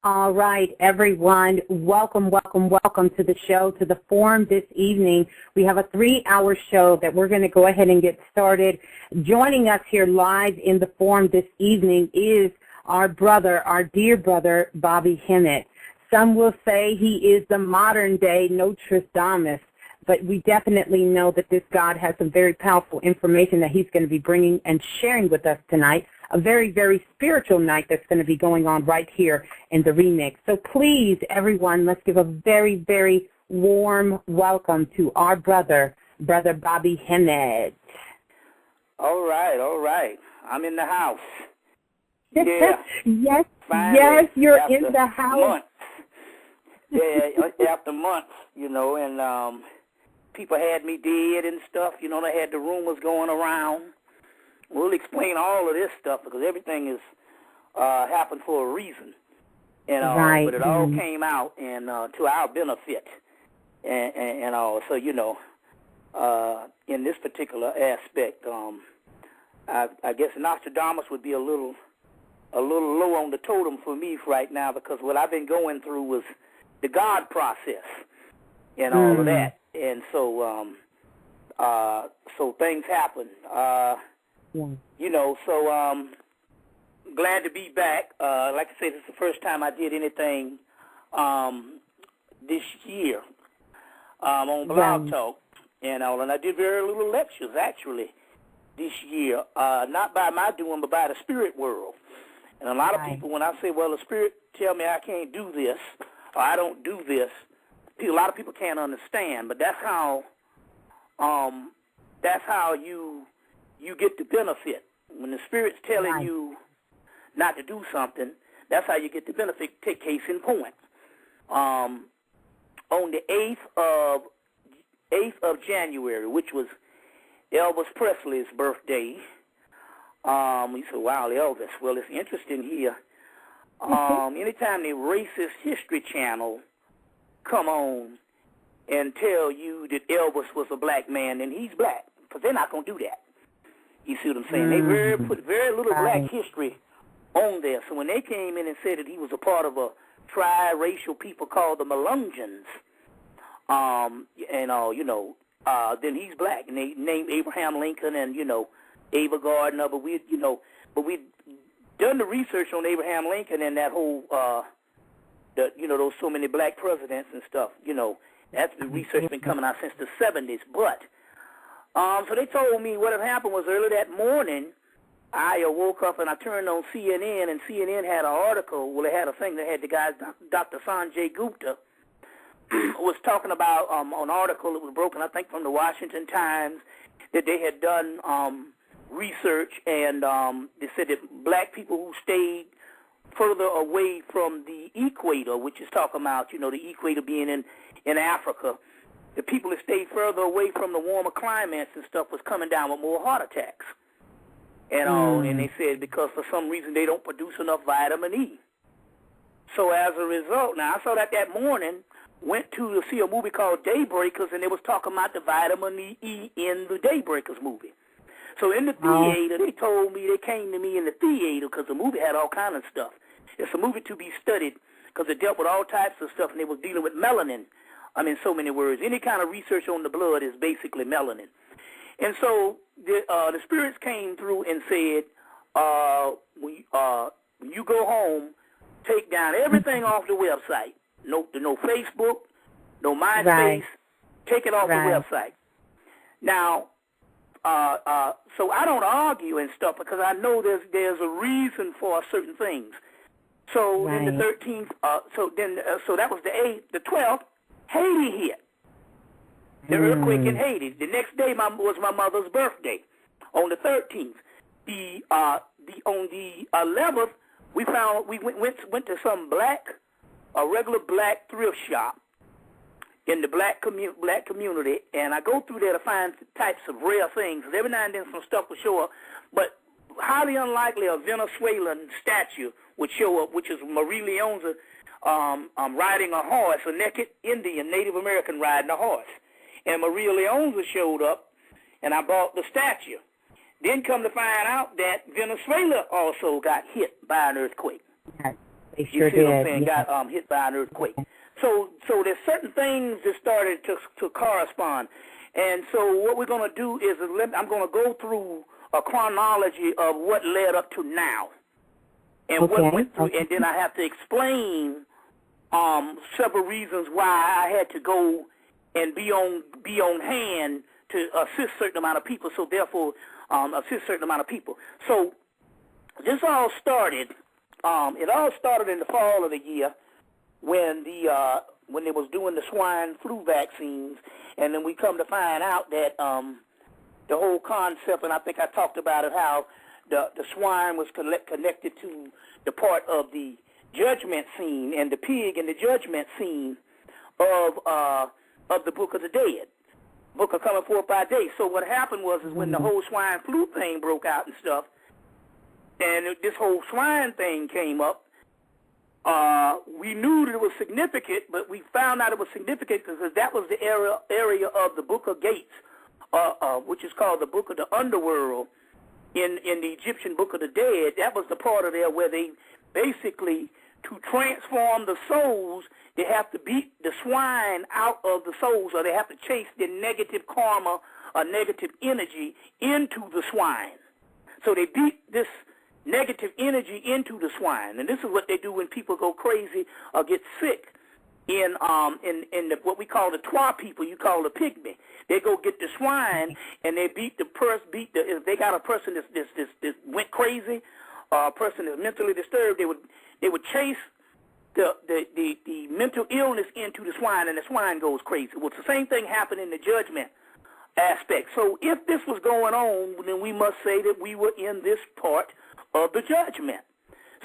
All right, everyone, welcome to the show, to the forum this evening. We have a 3-hour show that we're going to go ahead and get started. Joining us here live in the forum this evening is our brother, our dear brother, Bobby Hemmitt. Some will say he is the modern-day Nostradamus, but we definitely know that this God has some very powerful information that he's going to be bringing and sharing with us tonight. A very, very spiritual night that's going to be going on right here in the remix. So please, everyone, let's give a very, very warm welcome to our brother Bobby Hemmitt. All right. I'm in the house. Yeah. Yes, Finally, yes, you're in the house. Months. Yeah, after months, and people had me dead and stuff. They had the rumors going around. We'll explain all of this stuff because everything is happened for a reason, right. But it all came out and to our benefit, and all. So in this particular aspect, I guess Nostradamus would be a little low on the totem for me right now because what I've been going through was the God process and all of that, and so things happen. So glad to be back. Like I said, this is the first time I did anything this year on Blog Talk, and I did very little lectures actually this year, not by my doing, but by the spirit world. And a lot of people, when I say, well, the spirit tell me I can't do this or I don't do this, a lot of people can't understand, but that's how you get the benefit. When the Spirit's telling you not to do something, that's how you get the benefit. Take case in point. On the 8th of January, which was Elvis Presley's birthday, we said, wow, Elvis. Well, it's interesting here. Anytime the Racist History Channel come on and tell you that Elvis was a black man, then he's black, because they're not going to do that. You see what I'm saying? They put very little black history on there. So when they came in and said that he was a part of a tri-racial people called the Melungeons, then he's black. And they named Abraham Lincoln and, Ava Gardner. But we'd done the research on Abraham Lincoln and that whole, those so many black presidents and stuff. That's the research been coming out since the 70s. But so they told me what had happened was early that morning, I woke up and I turned on CNN, and CNN had an article. Well, they had a thing that had the guy, Dr. Sanjay Gupta, was talking about an article that was broken, I think, from the Washington Times, that they had done research, and they said that black people who stayed further away from the equator, which is talking about, the equator being in Africa, the people that stayed further away from the warmer climates and stuff was coming down with more heart attacks. And they said because for some reason they don't produce enough vitamin E. So as a result, now I saw that morning, went to see a movie called Daybreakers, and they was talking about the vitamin E in the Daybreakers movie. So in the theater, they told me, they came to me in the theater because the movie had all kind of stuff. It's a movie to be studied because it dealt with all types of stuff, and they was dealing with melanin. I mean, so many words. Any kind of research on the blood is basically melanin. And so the spirits came through and said, when you go home, take down everything off the website. No Facebook, no MySpace. Take it off the website. Now, so I don't argue and stuff because I know there's a reason for certain things. So then the 13th, so that was the 8th. The 12th, Haiti hit. The earthquake in Haiti. The next day was my mother's birthday, on the 13th. On the 11th, we went to some a regular black thrift shop in the black community, and I go through there to find types of rare things. Every now and then some stuff will show up, but highly unlikely a Venezuelan statue would show up, which is Marie Leonza riding a horse, a naked Indian, Native American riding a horse. And Maria Leonza showed up, and I bought the statue. Then come to find out that Venezuela also got hit by an earthquake. They sure you see what I'm did. saying? Yeah. Got hit by an earthquake. So there's certain things that started to correspond. And so what we're going to do is I'm going to go through a chronology of what led up to now. And what went through, and then I have to explain several reasons why I had to go and be on hand to assist certain amount of people. So therefore, assist certain amount of people. So this all started. It all started in the fall of the year when they was doing the swine flu vaccines, and then we come to find out that the whole concept, and I think I talked about it, how the swine was connected to the part of the judgment scene, and the pig in the judgment scene of the Book of the Dead, Book of Coming Forth by Day. So what happened was when the whole swine flu thing broke out and stuff, and this whole swine thing came up, we knew that it was significant, but we found out it was significant because that was the area of the Book of Gates, which is called the Book of the Underworld in the Egyptian Book of the Dead. That was the part of there where they basically, to transform the souls, they have to beat the swine out of the souls, or they have to chase the negative karma or negative energy into the swine. So they beat this negative energy into the swine, and this is what they do when people go crazy or get sick. In what we call the Twa people, you call the pygmy. They go get the swine and they beat the if they got a person that went crazy, or a person that's mentally disturbed, they would chase the mental illness into the swine, and the swine goes crazy. Well, it's the same thing happened in the judgment aspect. So if this was going on, then we must say that we were in this part of the judgment.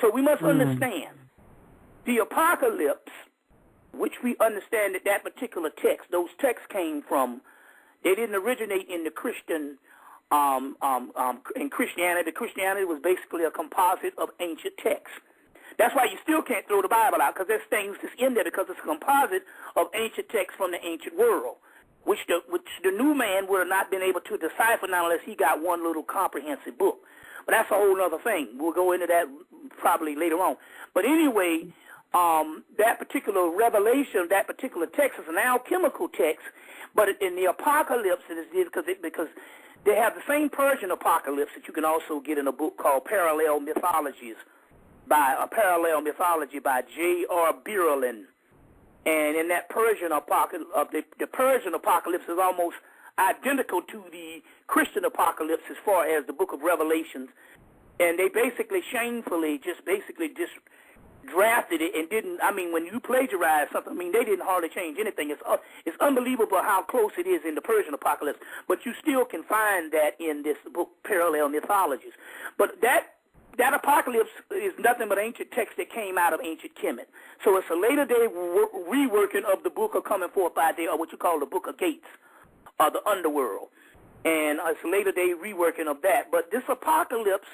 So we must understand the apocalypse, which we understand that particular text, those texts came from, they didn't originate in the Christian, in Christianity. Christianity was basically a composite of ancient texts. That's why you still can't throw the Bible out, because there's things that's in there, because it's a composite of ancient texts from the ancient world, which the new man would have not been able to decipher now unless he got one little comprehensive book. But that's a whole other thing. We'll go into that probably later on. But anyway, that particular revelation, that particular text is an alchemical text, but in the apocalypse it is because they have the same Persian apocalypse that you can also get in a book called Parallel Mythology by J.R. Berlin. And in that Persian apocalypse, the Persian apocalypse is almost identical to the Christian apocalypse as far as the book of Revelations. And they basically shamefully just drafted it and didn't, when you plagiarize something, they didn't hardly change anything. It's unbelievable how close it is in the Persian apocalypse, but you still can find that in this book, Parallel Mythologies. But that apocalypse is nothing but ancient text that came out of ancient Kemet. So it's a later day reworking of the Book of Coming Forth by Day, or what you call the Book of Gates, or the Underworld. And it's a later day reworking of that. But this apocalypse,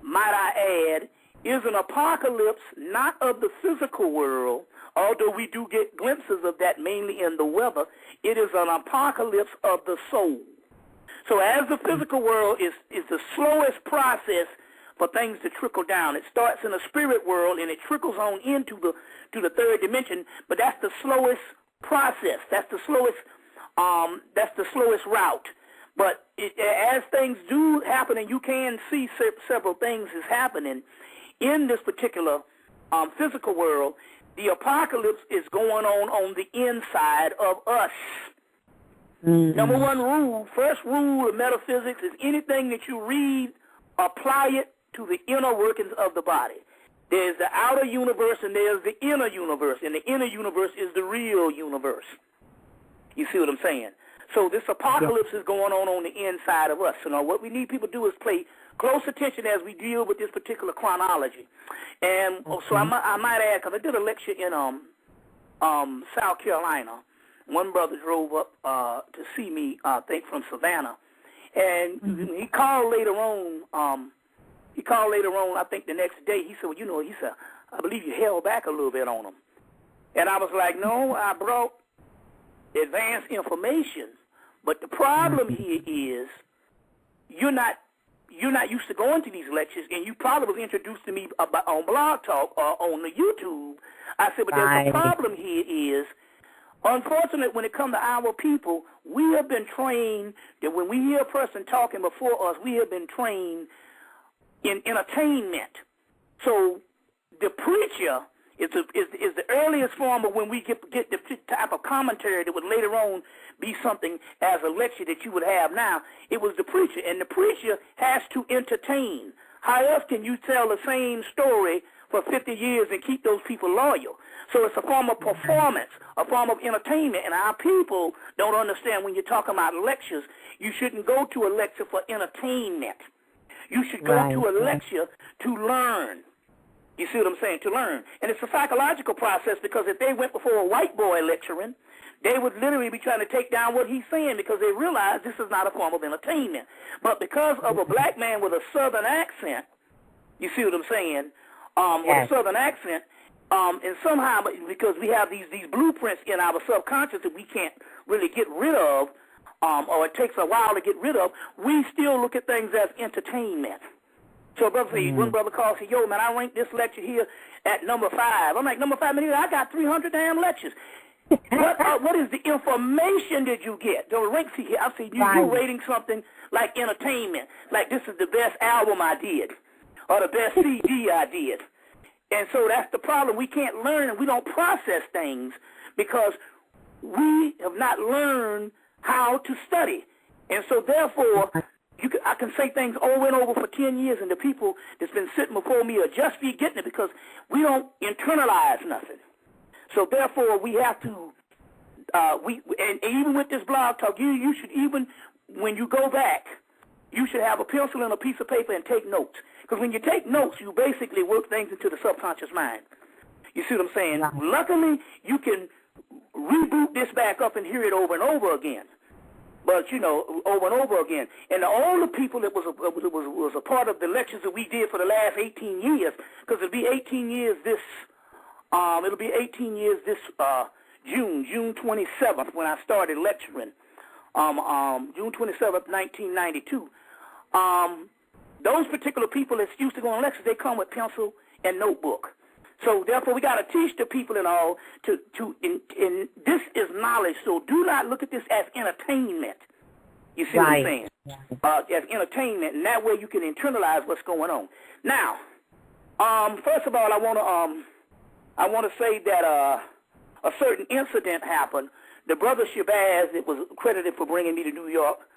might I add, is an apocalypse not of the physical world, although we do get glimpses of that mainly in the weather. It is an apocalypse of the soul. So as the physical world is the slowest process for things to trickle down. It starts in the spirit world and it trickles on into the third dimension, but that's the slowest process. That's the slowest route. But as things do happen, and you can see several things is happening in this particular physical world, the apocalypse is going on the inside of us. Mm-hmm. Number one first rule of metaphysics is anything that you read, apply it to the inner workings of the body. There's the outer universe and there's the inner universe, and the inner universe is the real universe. You see what I'm saying? So this apocalypse is going on the inside of us. So now what we need people to do is pay close attention as we deal with this particular chronology. And so I might add, because I did a lecture in South Carolina. One brother drove up to see me, I think from Savannah, and he called later on. I think the next day. He said, I believe you held back a little bit on him. And I was like, no, I brought advanced information. But the problem here is you're not you're not used to going to these lectures, and you probably was introduced to me about, on Blog Talk or on the YouTube. I said, but there's a problem here is, unfortunately, when it comes to our people, we have been trained that when we hear a person talking before us, we have been trained in entertainment. So the preacher is the earliest form of when we get the type of commentary that would later on be something as a lecture that you would have now. It was the preacher, and the preacher has to entertain. How else can you tell the same story for 50 years and keep those people loyal? So it's a form of performance, a form of entertainment, and our people don't understand when you're talking about lectures, you shouldn't go to a lecture for entertainment. You should go to a lecture to learn. You see what I'm saying? To learn. And it's a psychological process, because if they went before a white boy lecturing, they would literally be trying to take down what he's saying, because they realize this is not a form of entertainment. But because of a black man with a southern accent, you see what I'm saying, with a southern accent, and somehow, because we have these blueprints in our subconscious that we can't really get rid of, or it takes a while to get rid of, we still look at things as entertainment. So one brother calls and says, yo, man, I ranked this lecture here at number 5. I'm like, number 5? I got 300 damn lectures. What is the information that you get? The ranks here, I see you rating something like entertainment, like this is the best album I did, or the best CD I did. And so that's the problem. We can't learn, and we don't process things because we have not learned how to study. And so therefore, I can say things over and over for 10 years, and the people that's been sitting before me are just be getting it because we don't internalize nothing. So therefore, we have to, and even with this blog talk, you should, even when you go back, you should have a pencil and a piece of paper and take notes. Because when you take notes, you basically work things into the subconscious mind. You see what I'm saying? Right. Luckily, you can reboot this back up and hear it over and over again. But, over and over again. And all the people that was a part of the lectures that we did for the last 18 years, because it'll be 18 years this, June 27th, when I started lecturing, June 27th, 1992. Those particular people that used to go on lectures, they come with pencil and notebook. So therefore, we got to teach the people and all and this is knowledge. So do not look at this as entertainment. You see what I'm saying? As entertainment, and that way you can internalize what's going on. Now, first of all, I want to say that a certain incident happened. The brother Shabazz, that was credited for bringing me to New York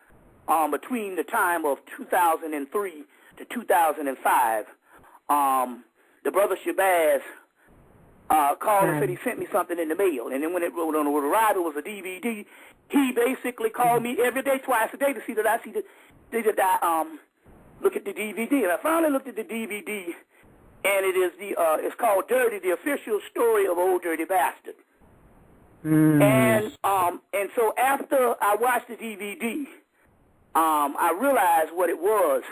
between the time of 2003 to 2005. The brother Shabazz called and said he sent me something in the mail. And then when it arrived, it was a DVD. He basically called me every day, twice a day, to see that I look at the DVD. And I finally looked at the DVD, and it is it's called Dirty, the official story of Old Dirty Bastard. And so after I watched the DVD, I realized what it was.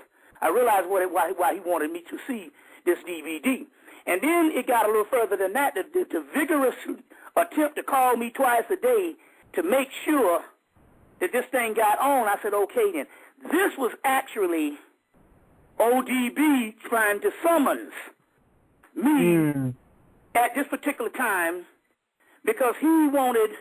I realized why he wanted me to see this DVD. And then it got a little further than that. The vigorous attempt to call me twice a day to make sure that this thing got on, I said, okay then. This was actually ODB trying to summons me at this particular time, because he wanted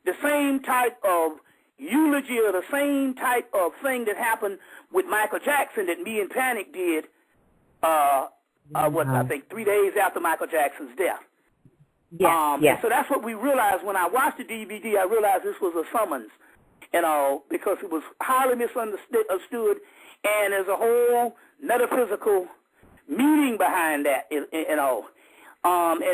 the same type of eulogy or the same type of thing that happened with Michael Jackson that me and Panic did, I think 3 days after Michael Jackson's death. So that's what we realized when I watched the DVD. I realized this was a summons, because it was highly misunderstood, and there's a whole metaphysical meaning behind that, and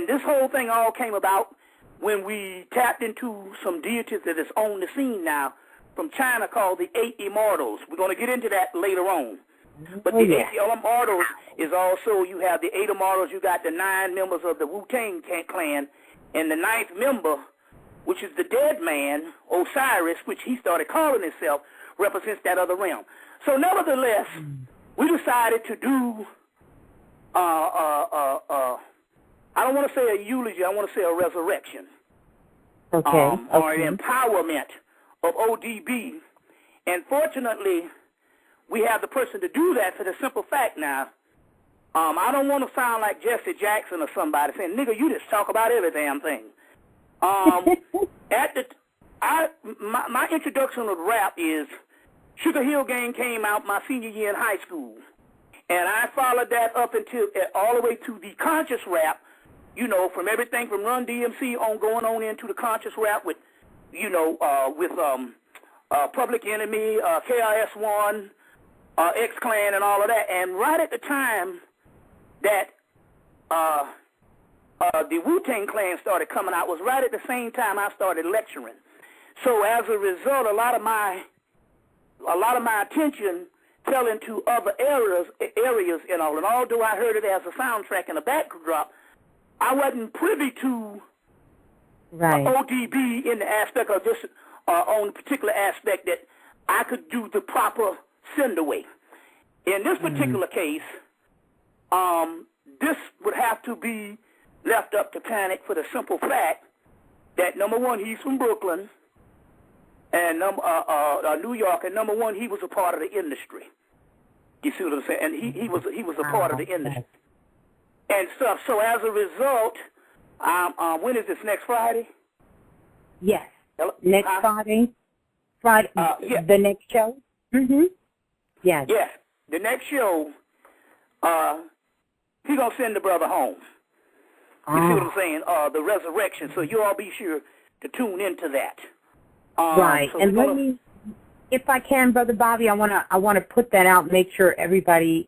this whole thing all came about when we tapped into some deities that is on the scene now from China called the 8 Immortals. We're going to get into that later on. But the 8 Immortals is also, you have the 8 Immortals, you got the 9 members of the Wu-Tang clan, and the 9th member, which is the dead man, Osiris, which he started calling himself, represents that other realm. So nevertheless, we decided to do, I don't want to say a eulogy, I want to say a resurrection. Or an empowerment of ODB. And fortunately, we have the person to do that for the simple fact now. I don't want to sound like Jesse Jackson or somebody saying, nigga, you just talk about every damn thing. My introduction of rap is Sugar Hill Gang came out my senior year in high school. And I followed that up until all the way to the conscious rap, you know, from everything from Run DMC on going on into the conscious rap with, you know, with Public Enemy, KRS-One, X-Clan and all of that. And right at the time that the Wu-Tang Clan started coming out was right at the same time I started lecturing. So as a result, a lot of my attention fell into other areas and all. And although I heard it as a soundtrack and a backdrop, I wasn't privy to ODB in the aspect of this, on the particular aspect that I could do the proper send away. In this particular case, this would have to be left up to Panic for the simple fact that, number one, he's from Brooklyn, and New York, and number one, he was a part of the industry. You see what I'm saying? And he was a part of the industry and stuff. So as a result, when is this, next Friday? Yes. Next Friday. Yeah. The next show? Mm-hmm. Yes. Yes. The next show, he's going to send the brother home. You see what I'm saying? The resurrection. So you all be sure to tune into that. Right. So and let me, if I can, Brother Bobby, I want to put that out and make sure everybody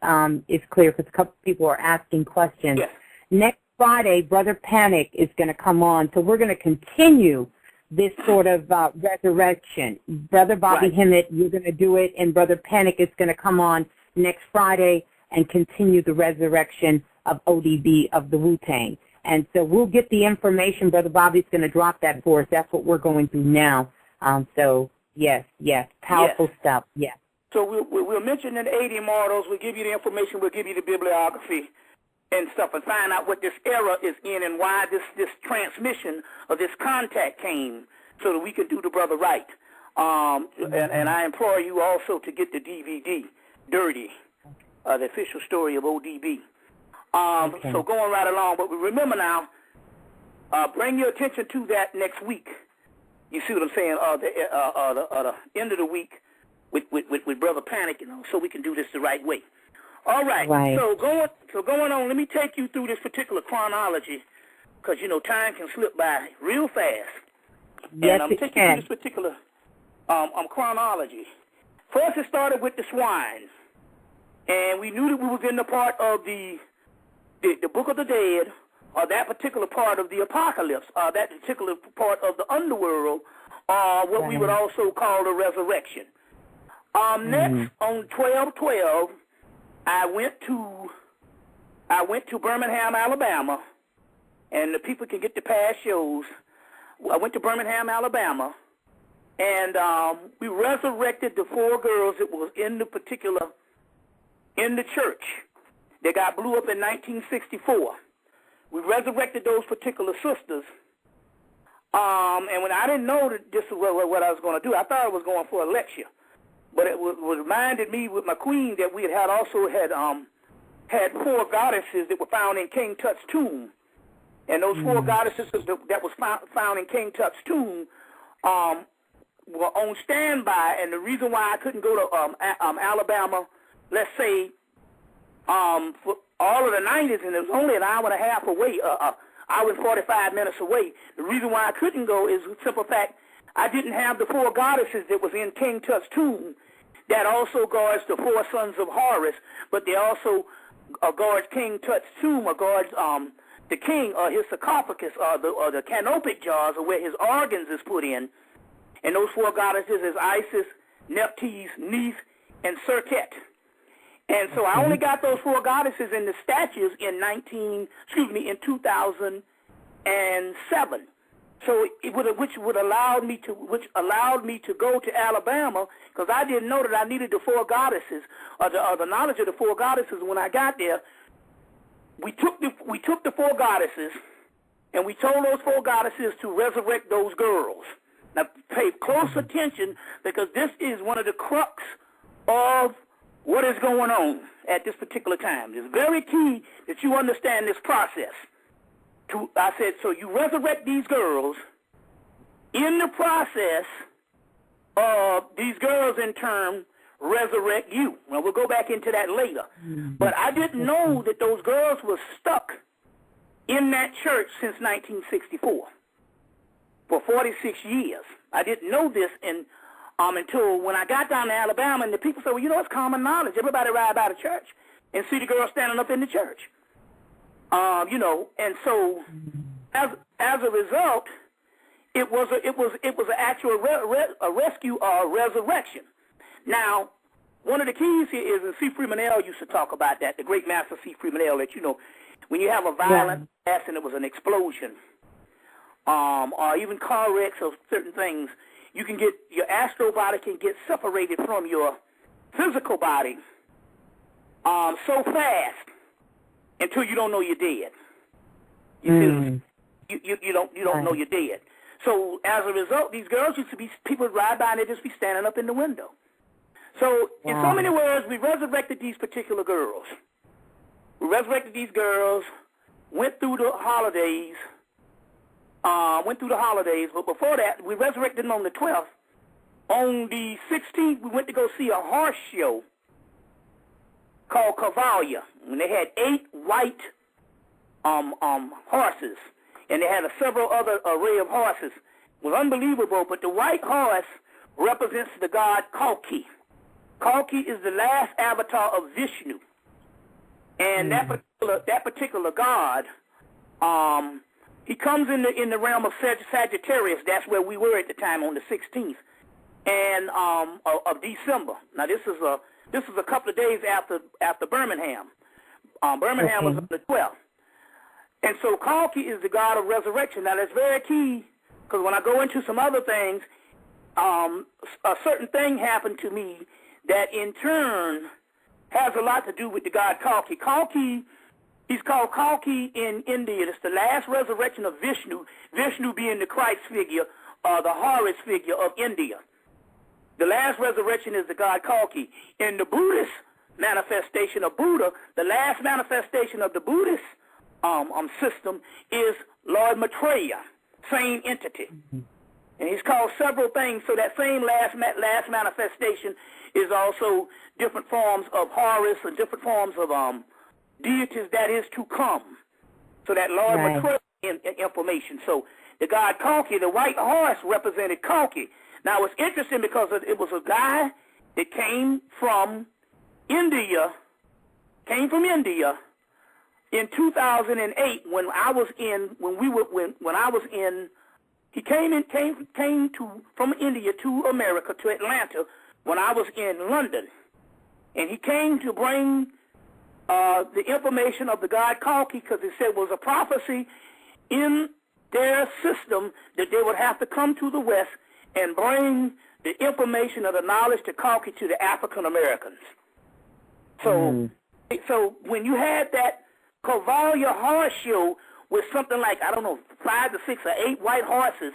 is clear, because a couple people are asking questions. Yes. Next Friday, Brother Panic is going to come on, so we're going to continue this sort of resurrection. Brother Bobby Hemmitt, you're going to do it, and Brother Panic is going to come on next Friday and continue the resurrection of ODB, of the Wu-Tang. And so we'll get the information. Brother Bobby's going to drop that for us. That's what we're going through now. So, yes, powerful stuff, yes. So we'll mention the 80 models. We'll give you the information. We'll give you the bibliography and stuff, and find out what this era is in and why this transmission of this contact came, so that we can do the brother right. And I implore you also to get the DVD, Dirty, the official story of ODB. So going right along, but remember now, bring your attention to that next week. You see what I'm saying? The end of the week with Brother Panic, you know, so we can do this the right way. All right. So going on, let me take you through this particular chronology, because you know time can slip by real fast. Yes, and I'm taking you through this particular chronology. First, it started with the swine, and we knew that we was in the part of the Book of the Dead, or that particular part of the Apocalypse, or that particular part of the underworld, or what we would also call the resurrection. Next, on 12/12, I went to Birmingham, Alabama, and the people can get the past shows. I went to Birmingham, Alabama, and we resurrected the 4 girls that was in the church. They got blew up in 1964. We resurrected those particular sisters. And when I didn't know that this was what I was going to do, I thought I was going for a lecture. But it was reminded me with my queen that we had also had 4 goddesses that were found in King Tut's tomb. And those 4 goddesses that was found in King Tut's tomb were on standby. And the reason why I couldn't go to Alabama, let's say, for all of the 90s, and it was only an hour and a half away, hour and 45 minutes away. The reason why I couldn't go is the simple fact I didn't have the 4 goddesses that was in King Tut's tomb that also guards the 4 sons of Horus, but they also guards King Tut's tomb, or guards the king, or his sarcophagus, or the canopic jars, or where his organs is put in. And those 4 goddesses is Isis, Nephthys, Neith, and Serket. And so I only got those 4 goddesses in the statues in 2007. So which allowed me to go to Alabama, because I didn't know that I needed the 4 goddesses, or the knowledge of the 4 goddesses. When I got there, we took the 4 goddesses, and we told those 4 goddesses to resurrect those girls. Now pay close attention, because this is one of the crux of what is going on at this particular time. It's very key that you understand this process. I said, so you resurrect these girls. In the process, these girls in turn resurrect you. Well, we'll go back into that later. But I didn't know that those girls were stuck in that church since 1964 for 46 years. I didn't know this until when I got down to Alabama, and the people said, well, you know, it's common knowledge. Everybody ride by the church and see the girl standing up in the church. You know, and so as a result, it was an actual rescue or resurrection. Now, one of the keys here is, and C. Freeman L. used to talk about that, the great master C. Freeman L., that, you know, when you have a violent accident, it was an explosion, or even car wrecks or certain things, you can get, your astral body can get separated from your physical body so fast until you don't know you're dead. You don't know you're dead. So as a result, these girls used to be, people would ride by and they'd just be standing up in the window. So in so many words, we resurrected these particular girls. We resurrected these girls, went through the holidays, but before that, we resurrected them on the 12th. On the 16th, we went to go see a horse show called Cavalia, and they had 8 white horses, and they had several other array of horses. It was unbelievable, but the white horse represents the god Kalki. Kalki is the last avatar of Vishnu, and that particular god, he comes in the realm of Sagittarius. That's where we were at the time on the 16th, and of December. Now this is a couple of days after Birmingham. Birmingham was on the 12th. And so Kalki is the god of resurrection. Now that's very key, because when I go into some other things, a certain thing happened to me that in turn has a lot to do with the god Kalki. Kalki, he's called Kalki in India. It's the last resurrection of Vishnu, Vishnu being the Christ figure, the Horus figure of India. The last resurrection is the god Kalki. In the Buddhist manifestation of Buddha, the last manifestation of the Buddhist system is Lord Maitreya, same entity. And he's called several things, so that same last manifestation is also different forms of Horus and different forms of deities that is to come. So that Lord Maitreya information. So the god Kalki, the white horse, represented Kalki. Now it's interesting because it was a guy that came from India in 2008 he came from India to America, to Atlanta, when I was in London. And he came to bring the information of the god Kalki, because it said it was a prophecy in their system that they would have to come to the West and bring the information of the knowledge to Kalki to the African Americans. So when you had that Cavalia horse show with something like, 5 to 6 or 8 white horses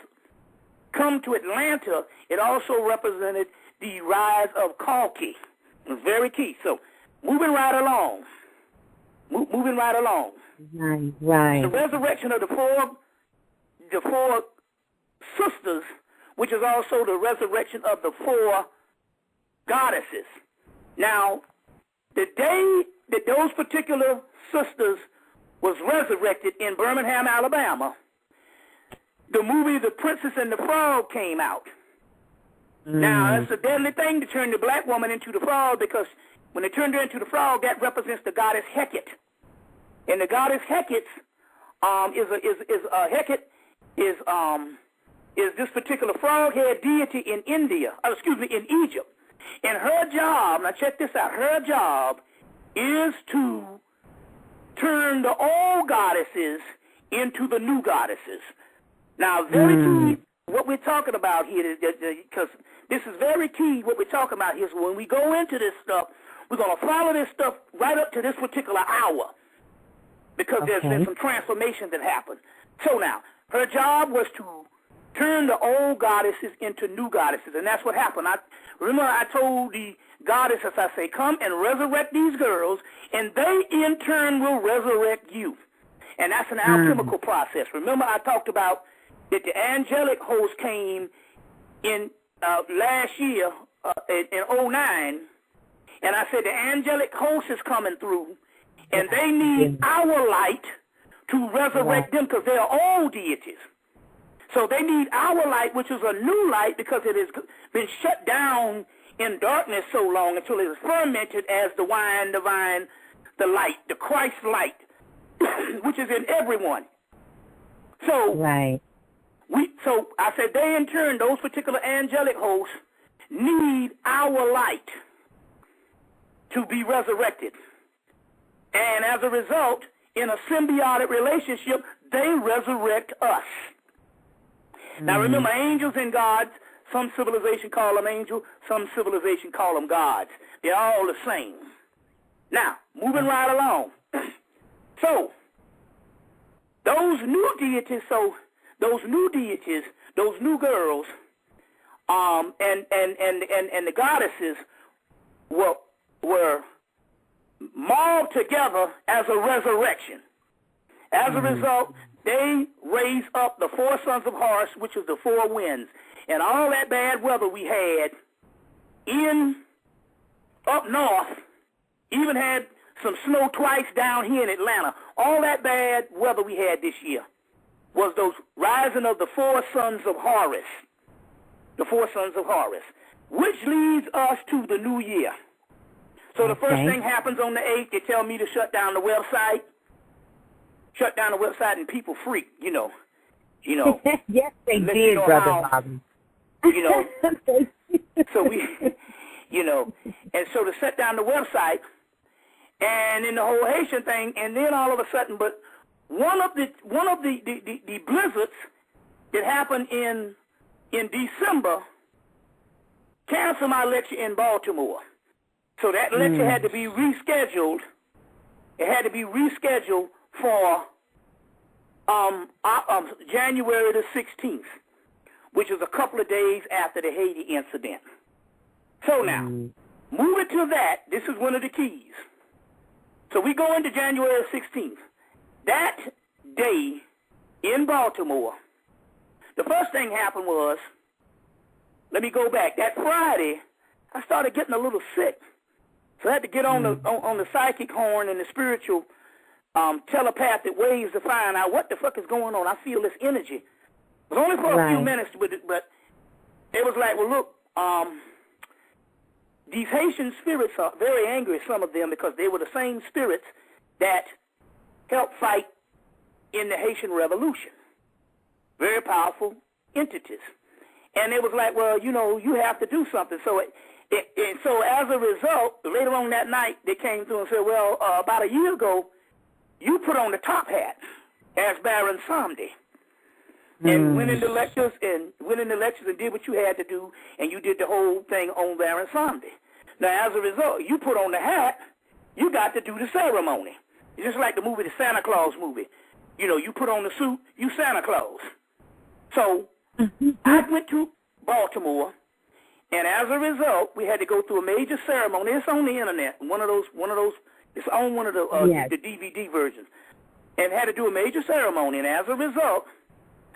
come to Atlanta, it also represented the rise of Kalki. It was very key. So moving right along. Right. The resurrection of the four sisters, which is also the resurrection of the 4 goddesses. Now, the day that those particular sisters was resurrected in Birmingham, Alabama, the movie The Princess and the Frog came out. Now, it's a deadly thing to turn the black woman into the frog, because when they turned her into the frog, that represents the goddess Hecate. And the goddess Hecate is this particular frog-head deity in in Egypt. And her job, now check this out, her job is to turn the old goddesses into the new goddesses. Now, very key, what we're talking about here, because this is very key, what we're talking about here, is when we go into this stuff, we're going to follow this stuff right up to this particular hour, because there's been some transformation that happened. So now, her job was to turn the old goddesses into new goddesses, and that's what happened. Remember I told the goddesses, I say, come and resurrect these girls, and they in turn will resurrect you. And that's an alchemical process. Remember I talked about that the angelic host came in last year in 2009, and I said the angelic host is coming through, and they need our light to resurrect them because they are all deities. So they need our light, which is a new light because it has been shut down in darkness so long until it is fermented as the wine, the vine, the light, the Christ light, which is in everyone. So so I said they in turn, those particular angelic hosts, need our light to be resurrected. And as a result, in a symbiotic relationship, they resurrect us. Now remember, angels and gods, some civilization call them angels, some civilization call them gods. They're all the same. Now, moving right along. So, those new deities, those new girls, and the goddesses were mobbed together as a resurrection. As a result, they raised up the four sons of Horus, which is the four winds, and all that bad weather we had up north, even had some snow twice down here in Atlanta. All that bad weather we had this year was those rising of the four sons of Horus, which leads us to the new year. So the first thing happens on the 8th, they tell me to shut down the website. Shut down the website and people freak, you know. Yes, they did, Brother Bobby. So we, and so to shut down the website, and then the whole Haitian thing, and then all of a sudden, but one of the blizzards that happened in December canceled my lecture in Baltimore. So that lecture had to be rescheduled. It had to be rescheduled for January the 16th, which is a couple of days after the Haiti incident. So now, moving to that, this is one of the keys. So we go into January 16th. That day in Baltimore, the first thing happened was, let me go back. That Friday, I started getting a little sick. So I had to get on the psychic horn and the spiritual telepathic waves to find out what the fuck is going on. I feel this energy. It was only for a few minutes, but it was like, well, look, these Haitian spirits are very angry, some of them, because they were the same spirits that helped fight in the Haitian Revolution. Very powerful entities. And it was like, well, you have to do something. So so as a result, later on that night, they came through and said, well, about a year ago, you put on the top hat as Baron Samdi and went into lectures and did what you had to do, and you did the whole thing on Baron Samdi. Now, as a result, you put on the hat, you got to do the ceremony. It's just like the movie, the Santa Claus movie. You put on the suit, you Santa Claus. So I went to Baltimore, and as a result, we had to go through a major ceremony. It's on the internet. One of those. It's on one of the DVD versions, and had to do a major ceremony. And as a result,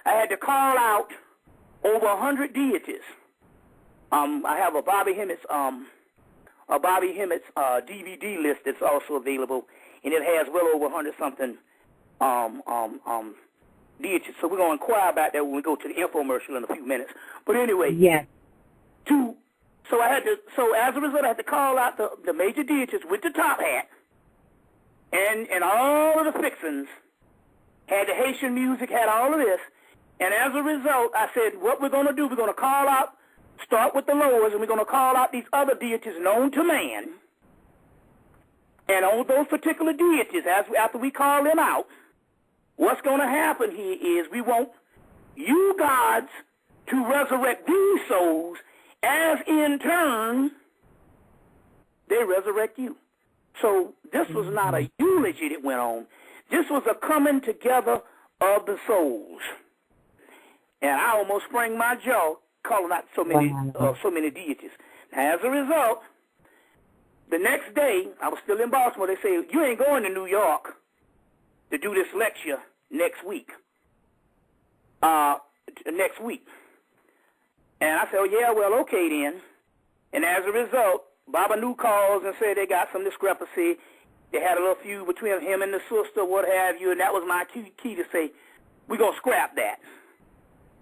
I had to call out over 100 deities. I have a Bobby Hemmitt's DVD list that's also available, and it has well over 100-something deities. So we're going to inquire about that when we go to the infomercial in a few minutes. But anyway, so as a result, I had to call out the major deities with the top hat, and all of the fixings, had the Haitian music, had all of this. And as a result, I said, what we're going to do, we're going to call out, start with the lowers, and we're going to call out these other deities known to man. And on those particular deities, after we call them out, what's going to happen here is we want you gods to resurrect these souls, as in turn, they resurrect you. So this was not a eulogy that went on. This was a coming together of the souls. And I almost sprang my jaw calling out so many deities. Now, as a result, the next day, I was still in Baltimore. They say, you ain't going to New York to do this lecture next week. Next week. And I said, oh, yeah, well, okay then. And as a result, Baba Nu calls and said they got some discrepancy. They had a little feud between him and the sister, what have you, and that was my key to say, we're going to scrap that.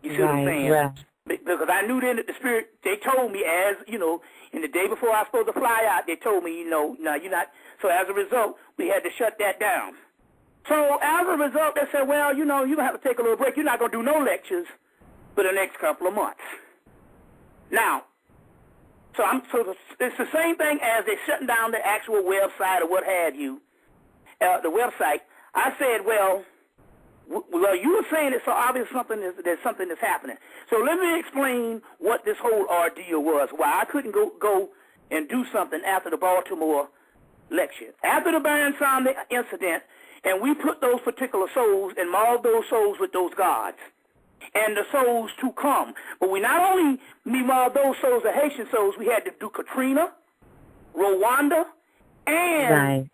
You see what I'm saying? Right. Because I knew then that the Spirit, they told me as, you know, in the day before I was supposed to fly out, they told me, you know, no, you're not. So as a result, we had to shut that down. So as a result, they said, well, you know, you're going to have to take a little break. You're not going to do no lectures for the next couple of months. Now, so it's the same thing as they shutting down the actual website or what have you, the website. I said, well, you were saying it's so obvious there's something that's happening. So let me explain what this whole ordeal was, why I couldn't go and do something after the Baltimore lecture. After the Baron Sound incident, and we put those particular souls and mauled those souls with those gods and the souls to come. But we not only mauled those souls, the Haitian souls, we had to do Katrina, Rwanda, and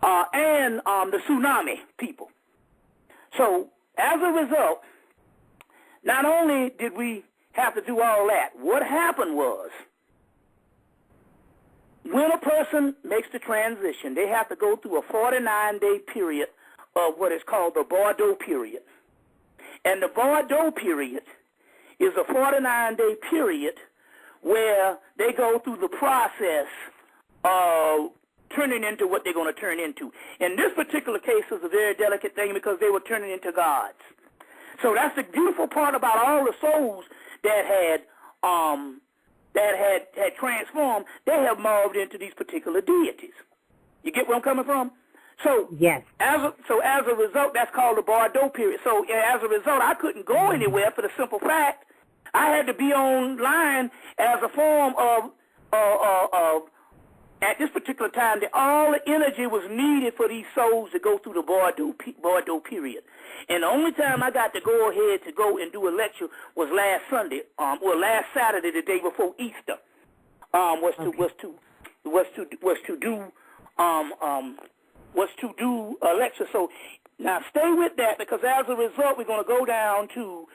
the tsunami people. So as a result, not only did we have to do all that, what happened was, when a person makes the transition, they have to go through a 49-day period of what is called the Bordeaux period. And the Bordeaux period is a 49-day period where they go through the process of turning into what they're going to turn into. In this particular case, it was a very delicate thing because they were turning into gods. So that's the beautiful part about all the souls that had transformed. They have morphed into these particular deities. You get where I'm coming from? So yes. As a result, that's called the Bordeaux period. So as a result, I couldn't go anywhere for the simple fact I had to be online as a form of at this particular time, all the energy was needed for these souls to go through the Bordeaux period. And the only time I got to go ahead to go and do a lecture was last Sunday, last Saturday, the day before Easter, was to do a lecture. So now stay with that, because as a result, we're going to go down to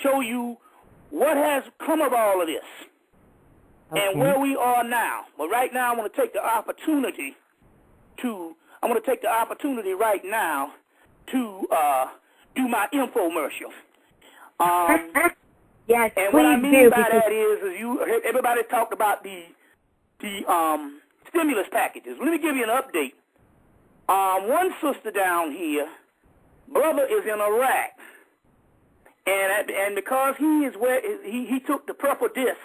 show you what has come of all of this. Okay. And where we are now. But right now, I want to take the opportunity right now to do my infomercial. Yes, and please what I mean do, by that is everybody talked about the stimulus packages. Let me give you an update. One sister down here, brother is in Iraq, and because he took the purple disc.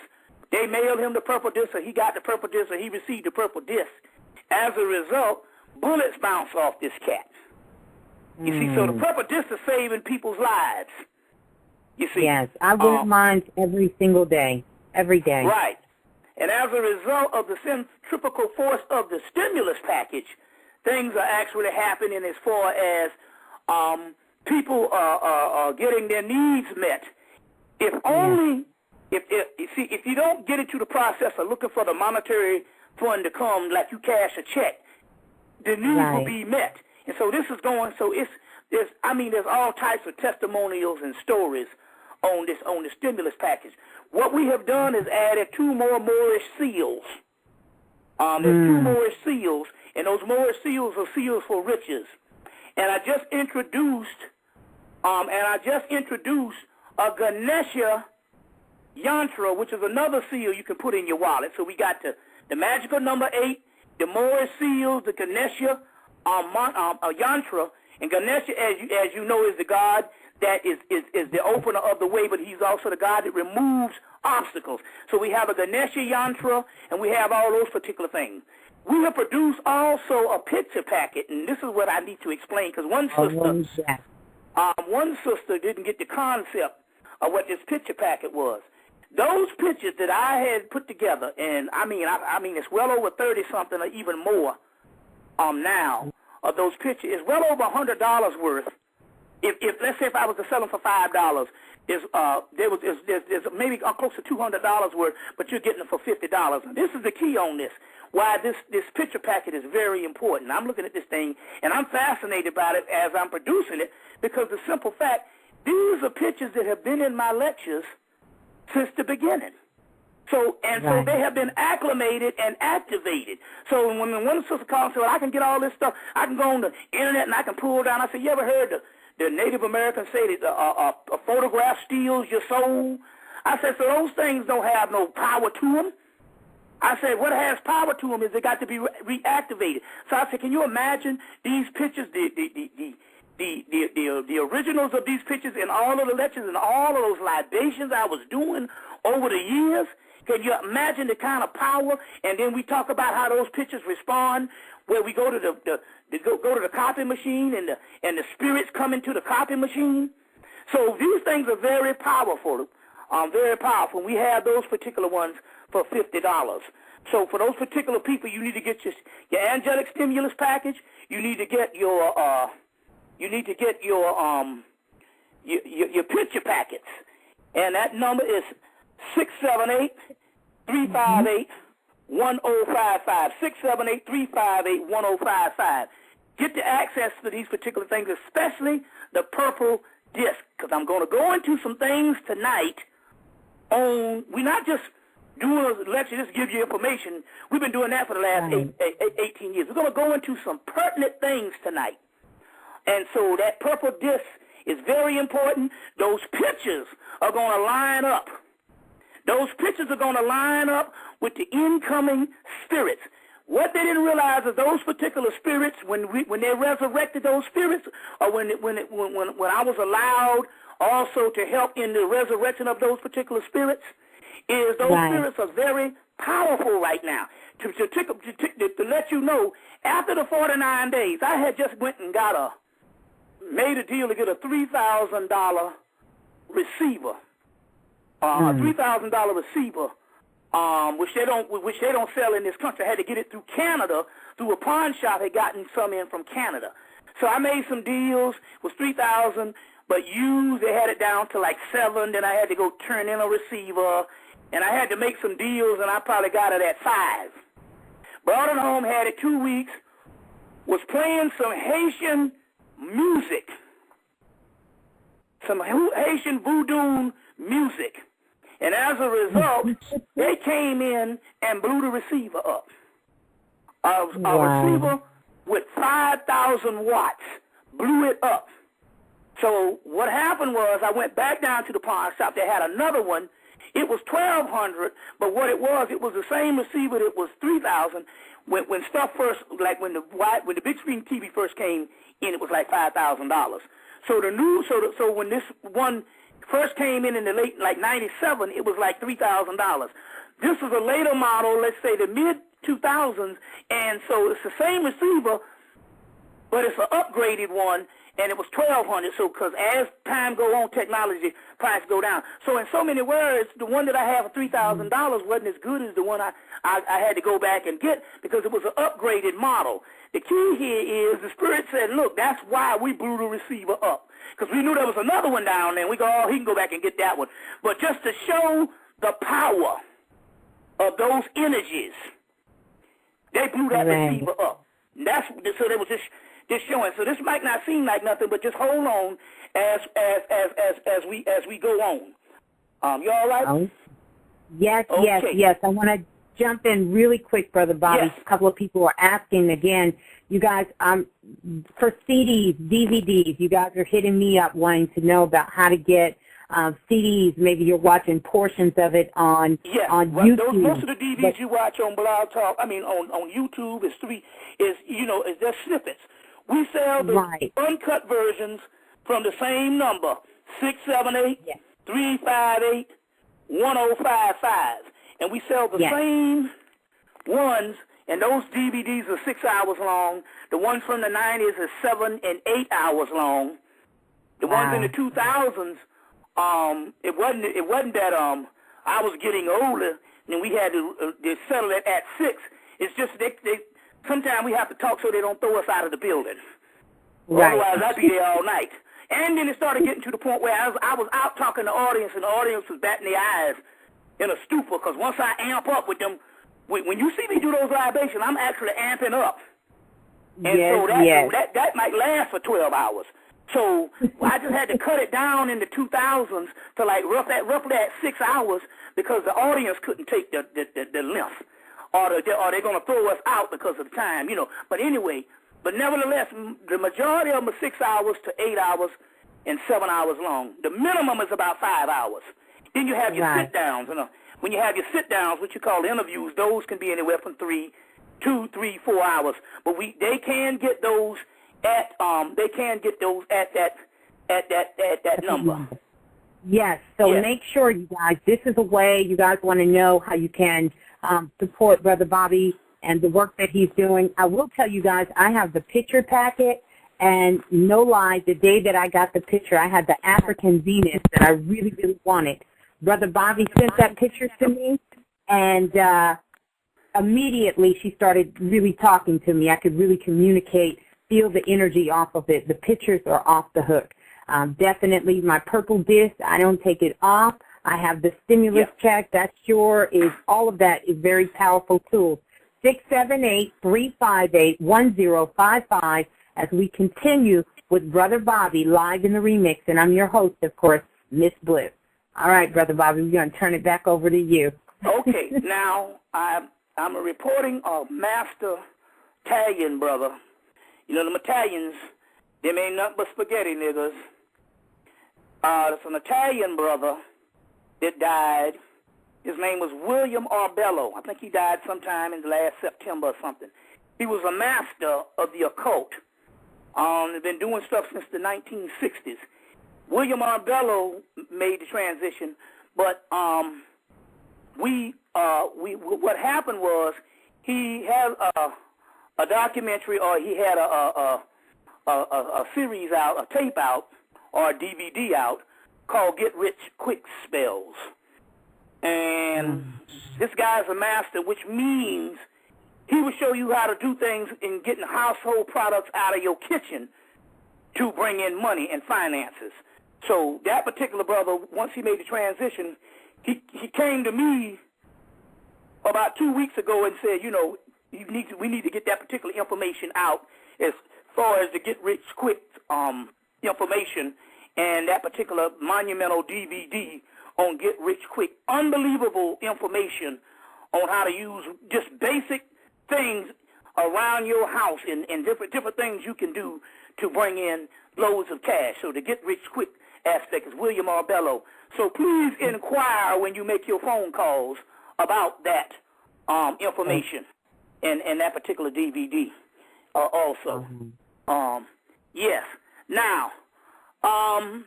They mailed him the purple disc, or he got the purple disc, or he received the purple disc. As a result, bullets bounce off this cat. You see, so the purple disc is saving people's lives. You see. Yes, I wear mine every single day, every day. Right. And as a result of the centrifugal force of the stimulus package, things are actually happening as far as people are getting their needs met. If only... If you don't get into the process of looking for the monetary fund to come, like you cash a check, the needs will be met. And so this is going. So there's all types of testimonials and stories on the stimulus package. What we have done is added 2 more Moorish seals. There's 2 Moorish seals, and those Moorish seals are seals for riches. And I just introduced a Ganesha Yantra, which is another seal you can put in your wallet. So we got the magical number 8, the Moorish seals, the Ganesha Yantra, and Ganesha, as you know, is the god that is the opener of the way, but he's also the god that removes obstacles. So we have a Ganesha Yantra, and we have all those particular things. We have produced also a picture packet, and this is what I need to explain, because one sister didn't get the concept of what this picture packet was. Those pictures that I had put together, and I mean it's well over 30-something or even more now of those pictures. It's well over $100 worth. If let's say if I was to sell them for $5, there's maybe close to $200 worth, but you're getting them for $50. And this is the key on this. why this picture packet is very important. I'm looking at this thing, and I'm fascinated by it as I'm producing it, because the simple fact, these are pictures that have been in my lectures since the beginning. So they have been acclimated and activated. So when one sister called and said, well, I can get all this stuff, I can go on the internet and I can pull down. I said, you ever heard the Native Americans say that a photograph steals your soul? I said, so those things don't have no power to them. I said, what has power to them is they got to be reactivated. So I said, can you imagine these pictures, the originals of these pictures and all of the lectures and all of those libations I was doing over the years? Can you imagine the kind of power? And then we talk about how those pictures respond, where we go to go to the copy machine and the spirits come into the copy machine. So these things are very powerful. Very powerful. We have those particular ones for $50. So for those particular people, you need to get your angelic stimulus package. You need to get your picture packets, and that number is 678-358-1055. 678-358-1055. Get the access to these particular things, especially the purple disc, because I'm going to go into some things tonight. We're not just doing a lecture just to give you information. We've been doing that for the last 18 years. We're going to go into some pertinent things tonight. And so that purple disc is very important. Those pictures are going to line up. Those pictures are going to line up with the incoming spirits. What they didn't realize is those particular spirits, when they resurrected those spirits, or when I was allowed also to help in the resurrection of those particular spirits, is those spirits are very powerful right now. To let you know, after the 49 days, I had just went and made a deal to get a $3,000 receiver, a $3,000 receiver, which they don't sell in this country. I had to get it through Canada, through a pawn shop. Had gotten some in from Canada. So I made some deals. It was $3,000, but used, they had it down to like $7. Then I had to go turn in a receiver, and I had to make some deals, and I probably got it at $5. Brought it home, had it 2 weeks, was playing some Haitian music, some Haitian voodoo music, and as a result, they came in and blew the receiver up. A receiver with 5,000 watts blew it up. So what happened was I went back down to the pawn shop. They had another one. It was $1,200, but what it was the same receiver that was $3,000. When stuff first, like when the big screen TV first came in, it was like $5,000. So so when this one first came in the late, like 97, it was like $3,000. This is a later model, let's say the mid-2000s, and so it's the same receiver, but it's an upgraded one, and it was $1,200. So because as time go on, technology price go down. So in so many words, the one that I have for $3,000 wasn't as good as the one I had to go back and get, because it was an upgraded model. The key here is the Spirit said, look, that's why we blew the receiver up, because we knew there was another one down there. We go, he can go back and get that one. But just to show the power of those energies, they blew that receiver up. And so they was just showing. So this might not seem like nothing, but just hold on as we go on. You all right? Yes, okay. yes. I want to jump in really quick, Brother Bobby. Yes. A couple of people are asking again. You guys, for CDs, DVDs, you guys are hitting me up wanting to know about how to get CDs. Maybe you're watching portions of it on YouTube. Most of the DVDs you watch on Blog Talk, on YouTube is just snippets. We sell the uncut versions from the same number, 678-358-1055. And we sell the same ones, and those DVDs are 6 hours long. The ones from the 90s are 7 and 8 hours long. The ones in the 2000s, it wasn't that I was getting older and we had to settle it at 6. It's just sometimes we have to talk so they don't throw us out of the building. Otherwise, I'd be there all night. And then it started getting to the point where I was out talking to the audience, and the audience was batting their eyes in a stupor, because once I amp up with them when you see me do those libations, I'm actually amping up. And yes, so that might last for 12 hours. So I just had to cut it down in the 2000s to like roughly at 6 hours because the audience couldn't take the length, or they're going to throw us out because of the time, you know. But anyway, but nevertheless, the majority of them are 6 hours to 8 hours and 7 hours long. The minimum is about 5 hours. Then you have your sit-downs. You know, when you have your sit-downs, what you call interviews, those can be anywhere from 2, 3, 4 hours. But they can get those at that number. Yes. So make sure, you guys, this is a way you guys want to know how you can support Brother Bobby and the work that he's doing. I will tell you guys, I have the picture packet, and no lie, the day that I got the picture, I had the African Venus that I really, really wanted. Brother Bobby sent that picture to me, and immediately she started really talking to me. I could really communicate, feel the energy off of it. The pictures are off the hook. Definitely my purple disc, I don't take it off. I have the stimulus check. That sure is, all of that is very powerful tools. 678-358-1055 as we continue with Brother Bobby live in the remix. And I'm your host, of course, Miss Bliss. All right, Brother Bobby, we're going to turn it back over to you. Okay, now I'm reporting a master Italian brother. You know, them Italians, them ain't nothing but spaghetti niggas. There's an Italian brother that died. His name was William Arbello. I think he died sometime in last September or something. He was a master of the occult. He's been doing stuff since the 1960s. William Arbello made the transition, but what happened was he had a documentary, or he had a series out, a tape out, or a DVD out called Get Rich Quick Spells. And this guy's a master, which means he will show you how to do things in getting household products out of your kitchen to bring in money and finances. So that particular brother, once he made the transition, he came to me about 2 weeks ago and said, you know, we need to get that particular information out as far as the Get Rich Quick information, and that particular monumental DVD on Get Rich Quick. Unbelievable information on how to use just basic things around your house and different things you can do to bring in loads of cash. So the Get Rich Quick aspect is William Arbello. So please inquire when you make your phone calls about that information and that particular DVD also. Yes. Now, I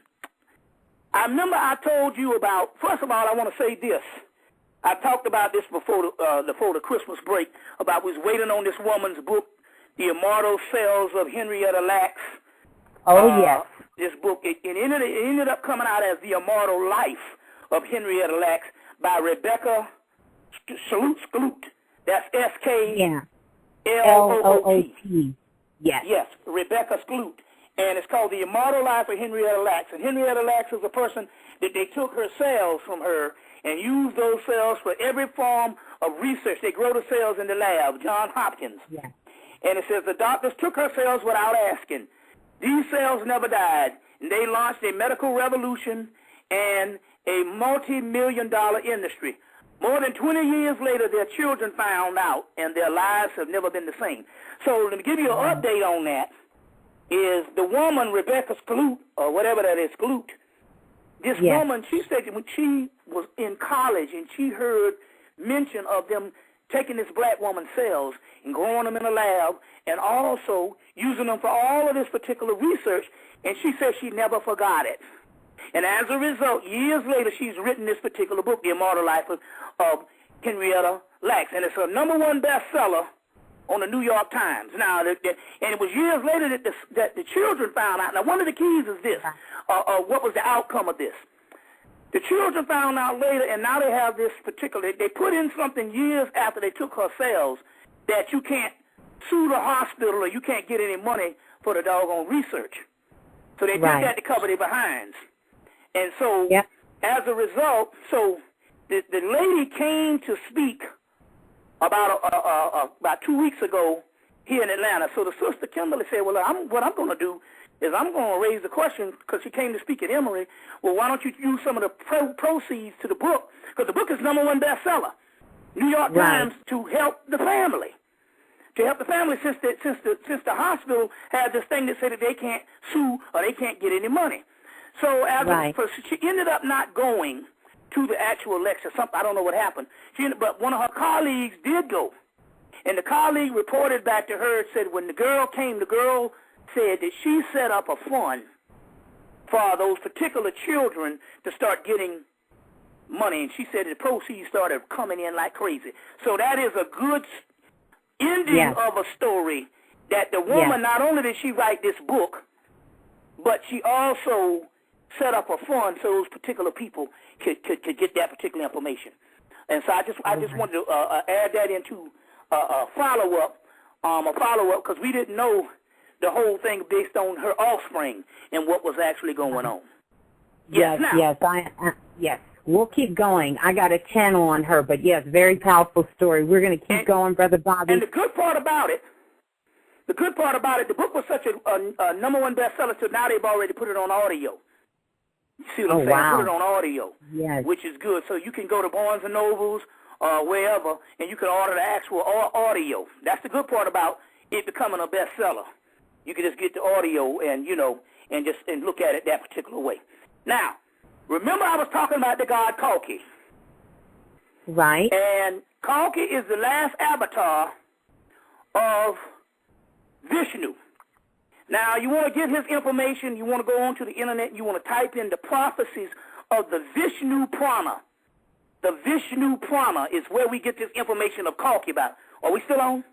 remember I told you about, first of all, I want to say this. I talked about this before the Christmas break, about we was waiting on this woman's book, The Immortal Cells of Henrietta Lacks. Yes. This book, it ended up coming out as The Immortal Life of Henrietta Lacks by Rebecca Skloot. That's S-K-L-O-O-T. Yes. Yes, Rebecca Skloot. And it's called The Immortal Life of Henrietta Lacks. And Henrietta Lacks is a person that they took her cells from her and used those cells for every form of research. They grow the cells in the lab, Johns Hopkins. Yeah. And it says the doctors took her cells without asking. These cells never died. And they launched a medical revolution and a multi-million-dollar industry. More than 20 years later, their children found out, and their lives have never been the same. So let me give you an update on that. Is the woman, Rebecca Skloot, or whatever that is, Skloot, this woman, she said that when she was in college and she heard mention of them taking this black woman's cells and growing them in a lab and also using them for all of this particular research, and she said she never forgot it. And as a result, years later, she's written this particular book, The Immortal Life of Henrietta Lacks, and it's a #1 bestseller on the New York Times. Now, and it was years later that the children found out. Now, one of the keys is this. What was the outcome of this? The children found out later, and now they have this particular, they put in something years after they took her cells that you can't sue the hospital or you can't get any money for the doggone research. So they did that to cover their behinds. And so, as a result, so the lady came to speak about 2 weeks ago here in Atlanta. So the sister Kimberly said, well, what I'm going to do is I'm going to raise the question, because she came to speak at Emory, well, why don't you use some of the proceeds to the book, because the book is #1 bestseller, New York Times, to help the family. To help the family, since the hospital had this thing that said that they can't sue or they can't get any money. So she ended up not going to the actual lecture. Something, I don't know what happened. But one of her colleagues did go. And the colleague reported back to her, said when the girl came, the girl said that she set up a fund for those particular children to start getting money. And she said the proceeds started coming in like crazy. So that is a good ending of a story, that the woman, not only did she write this book, but she also set up a fund so those particular people could get that particular information. And so I just wanted to add that into a follow-up, because we didn't know the whole thing based on her offspring and what was actually going on. Yes. We'll keep going. I got a channel on her, but yes, very powerful story. We're going to keep going, Brother Bobby. And the good part about it, the book was such a #1 bestseller, so now they've already put it on audio. You see what I'm saying? Wow. Put it on audio, which is good. So you can go to Barnes & Nobles or wherever, and you can order the actual audio. That's the good part about it becoming a bestseller. You can just get the audio and, and look at it that particular way. Now, remember I was talking about the god Kalki. Right. And Kalki is the last avatar of Vishnu. Now, you want to get his information, you want to go onto the internet, you want to type in the prophecies of the Vishnu Prana. The Vishnu Prana is where we get this information of Kalki about. Are we still on?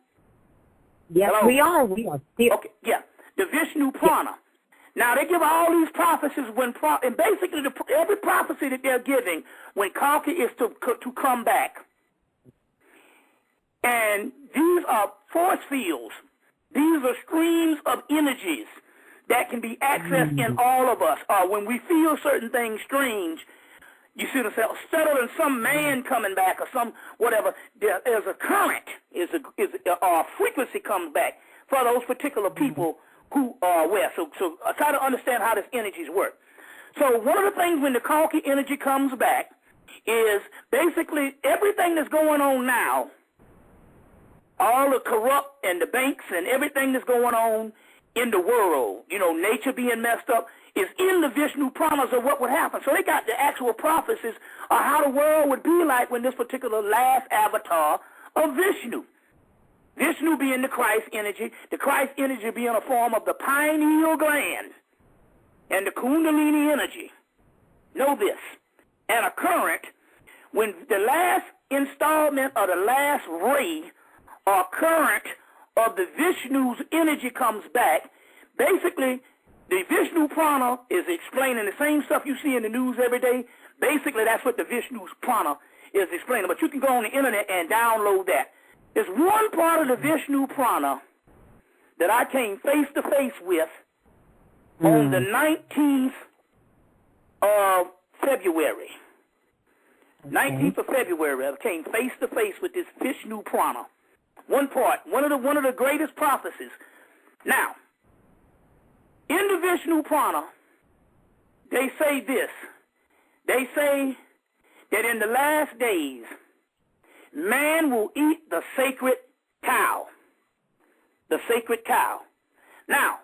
Yes, Hello? we are. We are still. Okay, yeah. The Vishnu Prana. Now, they give all these prophecies and basically every prophecy that they're giving when Kalki is to come back. And these are force fields. These are streams of energies that can be accessed in all of us. When we feel certain things strange, you see what I'm saying? Instead of some man coming back or some whatever, there's a current, a frequency comes back for those particular people who are aware. So I try to understand how these energies work. So one of the things when the Kalki energy comes back is basically everything that's going on now, all the corrupt and the banks and everything that's going on in the world, nature being messed up, is in the Vishnu Pranas of what would happen. So they got the actual prophecies of how the world would be like when this particular last avatar of Vishnu. Vishnu being the Christ energy being a form of the pineal gland and the Kundalini energy. Know this. And a current, when the last installment or the last ray or current of the Vishnu's energy comes back, basically the Vishnu Prana is explaining the same stuff you see in the news every day. Basically, that's what the Vishnu's Prana is explaining. But you can go on the internet and download that. There's one part of the Vishnu Prana that I came face-to-face with on the 19th of February. 19th of February, I came face-to-face with this Vishnu Prana. One part, one of the greatest prophecies. Now, in the Vishnu Prana, they say this. They say that in the last days, man will eat the sacred cow. The sacred cow. Now,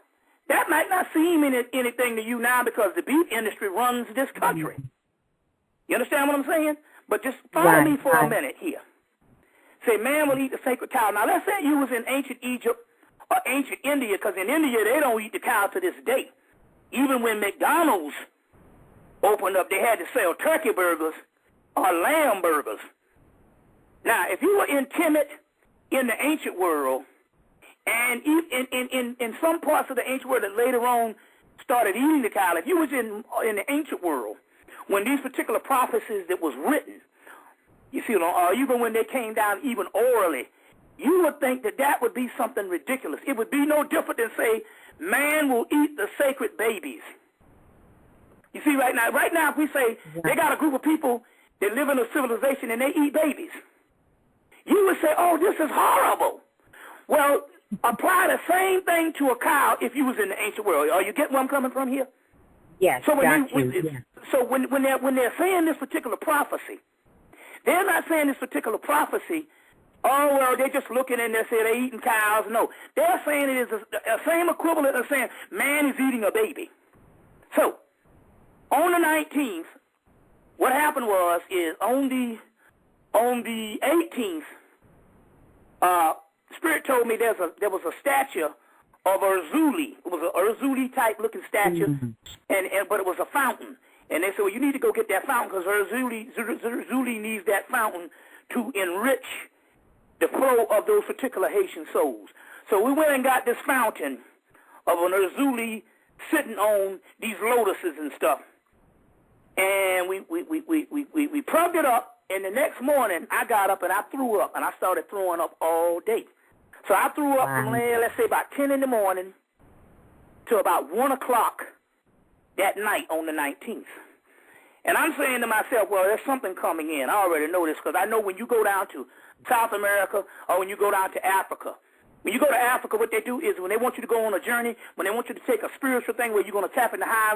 that might not seem anything to you now because the beef industry runs this country. You understand what I'm saying? But just follow me for a minute here. Say, man will eat the sacred cow. Now, let's say you was in ancient Egypt or ancient India, because in India, they don't eat the cow to this day. Even when McDonald's opened up, they had to sell turkey burgers or lamb burgers. Now, if you were in Hemmitt in the ancient world, and in some parts of the ancient world that later on started eating the cow, if you was in the ancient world, when these particular prophecies that was written, you see, even when they came down even orally, you would think that would be something ridiculous. It would be no different than say, man will eat the sacred babies. You see, right now, if we say they got a group of people that live in a civilization and they eat babies, you would say, oh, this is horrible. Well, apply the same thing to a cow if you was in the ancient world. Are you getting where I'm coming from here? Yes, so when they're saying this particular prophecy, they're not saying this particular prophecy, oh, well, they're just looking and they say they're eating cows. No, they're saying it is the same equivalent of saying man is eating a baby. So, on the 19th, what happened is on the 18th, Spirit told me there was a statue of Urzuli. It was an Urzuli type looking statue, but it was a fountain. And they said, well, you need to go get that fountain because Urzuli needs that fountain to enrich the flow of those particular Haitian souls. So we went and got this fountain of an Urzuli sitting on these lotuses and stuff. And we plugged it up, and the next morning I got up and I threw up, and I started throwing up all day. So I threw up from, let's say, about 10 in the morning to about 1 o'clock that night on the 19th. And I'm saying to myself, well, there's something coming in. I already know this because I know when you go down to South America or when you go down to Africa, when you go to Africa, what they do is when they want you to go on a journey, when they want you to take a spiritual thing where you're going to tap into high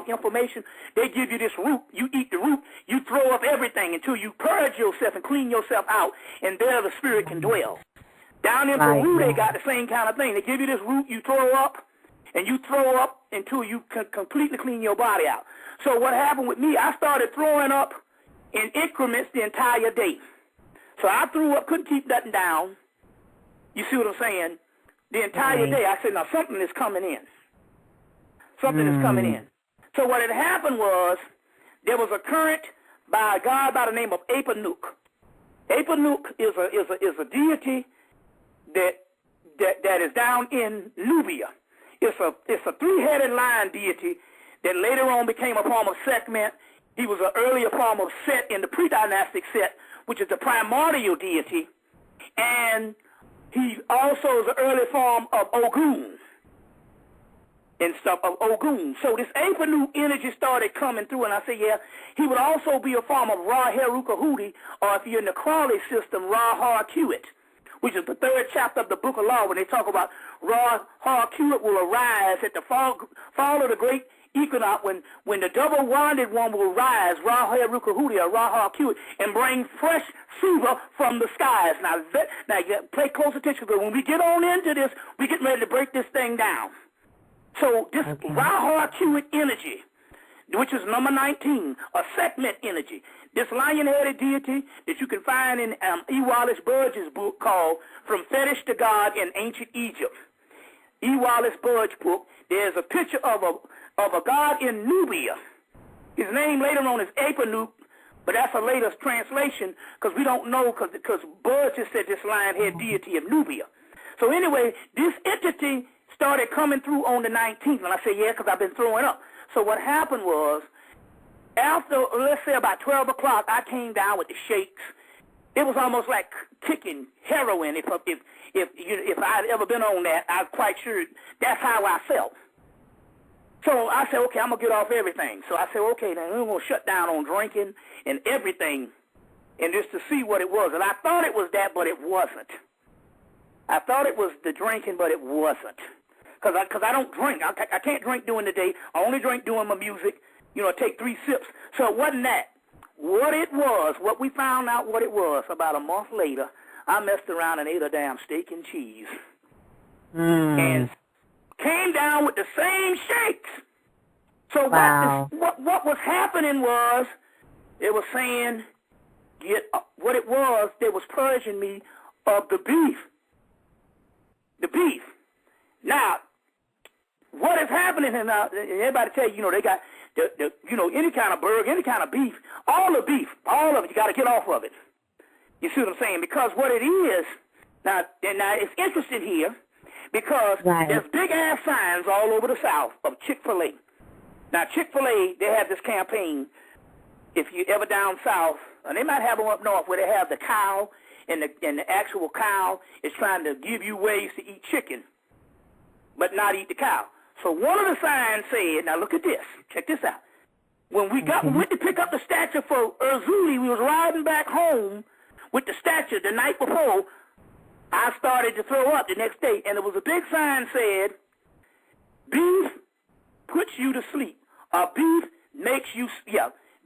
information, they give you this root. You eat the root. You throw up everything until you purge yourself and clean yourself out, and there the spirit can dwell. Down in Peru, they got the same kind of thing. They give you this root, you throw up, and you throw up until you can completely clean your body out. So what happened with me, I started throwing up in increments the entire day. So I threw up, couldn't keep nothing down. You see what I'm saying? The entire day, I said, now something is coming in. Something is coming in. So what had happened was there was a current by a god by the name of Apanuk. Apanuk is a deity that is down in Nubia. It's a three-headed lion deity that later on became a form of Sekhmet. He was an earlier form of Set in the pre-dynastic Set, which is the primordial deity. And he also is an early form of Ogun and stuff, of Ogun. So this Apanu energy started coming through, and I said, yeah, he would also be a form of Ra Heruka Hudi, or if you're in the Crawley system, Ra Har-Kuit, which is the 3rd chapter of the Book of Law, when they talk about Ra Har-Kuit will arise at the fall of the great equinox, when the double-wanded one will rise, Ra Heruka Hudi, or Ra Har-Kuit, and bring fresh suva from the skies. Now you pay close attention, because when we get on into this, we're getting ready to break this thing down. So this Ra Har-Kuit energy, which is number 19, a Sekhmet energy, this lion-headed deity that you can find in E. Wallace Budge's book called From Fetish to God in Ancient Egypt. E. Wallace Budge book, there's a picture of a god in Nubia. His name later on is Apanuk, but that's a later translation because we don't know because Budge has said this lion-head deity of Nubia. So anyway, this entity started coming through on the 19th, and I said, yeah, because I've been throwing up. So what happened was, after, let's say about 12 o'clock, I came down with the shakes. It was almost like kicking heroin. If I had ever been on that, I'm quite sure that's how I felt. So I said, okay, I'm going to get off everything. So I said, okay, then we're going to shut down on drinking and everything and just to see what it was. And I thought it was that, but it wasn't. I thought it was the drinking, but it wasn't. Because I don't drink. I can't drink during the day. I only drink during my music. You know, take 3 sips. So it wasn't that. What it was, what we found out what it was, about a month later, I messed around and ate a damn steak and cheese. And came down with the same shakes. So what was happening was, it was saying, what it was, they was purging me of the beef. The beef. Now, what is happening, and everybody tell you, they got, any kind of burger, any kind of beef, all the beef, all of it, you got to get off of it. You see what I'm saying? Because what it is, now it's interesting here, because there's big-ass signs all over the South of Chick-fil-A. Now, Chick-fil-A, they have this campaign, if you ever down south, and they might have them up north, where they have the cow, and the actual cow is trying to give you ways to eat chicken, but not eat the cow. So one of the signs said, now look at this, check this out. When we went to pick up the statue for Urzuli, we was riding back home with the statue the night before, I started to throw up the next day, and there was a big sign said, beef puts you to sleep, or beef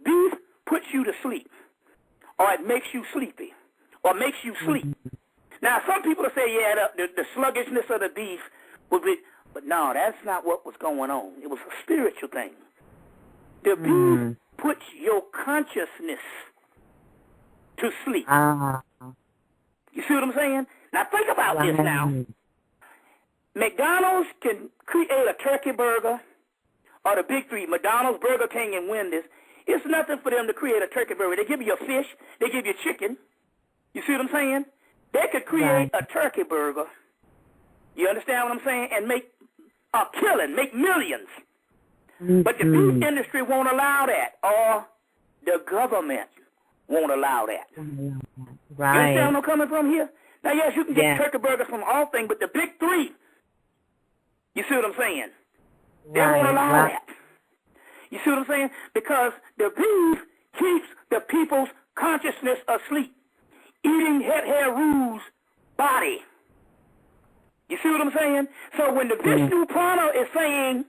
beef puts you to sleep, or it makes you sleepy, or makes you sleep. Now, some people will say, yeah, the sluggishness of the beef would be, but no, that's not what was going on. It was a spiritual thing. The beef puts your consciousness to sleep. You see what I'm saying? Now, think about this now. McDonald's can create a turkey burger, or the big three, McDonald's, Burger King, and Wendy's. It's nothing for them to create a turkey burger. They give you a fish. They give you chicken. You see what I'm saying? They could create a turkey burger. You understand what I'm saying? And make a killing, make millions. But the beef industry won't allow that, or the government won't allow that. Right. You understand where I'm coming from here? Now, yes, you can get turkey burgers from all things, but the big three, you see what I'm saying? They won't allow that. You see what I'm saying? Because the beef keeps the people's consciousness asleep, eating Heru's body. You see what I'm saying? So when the Vishnu Prana is saying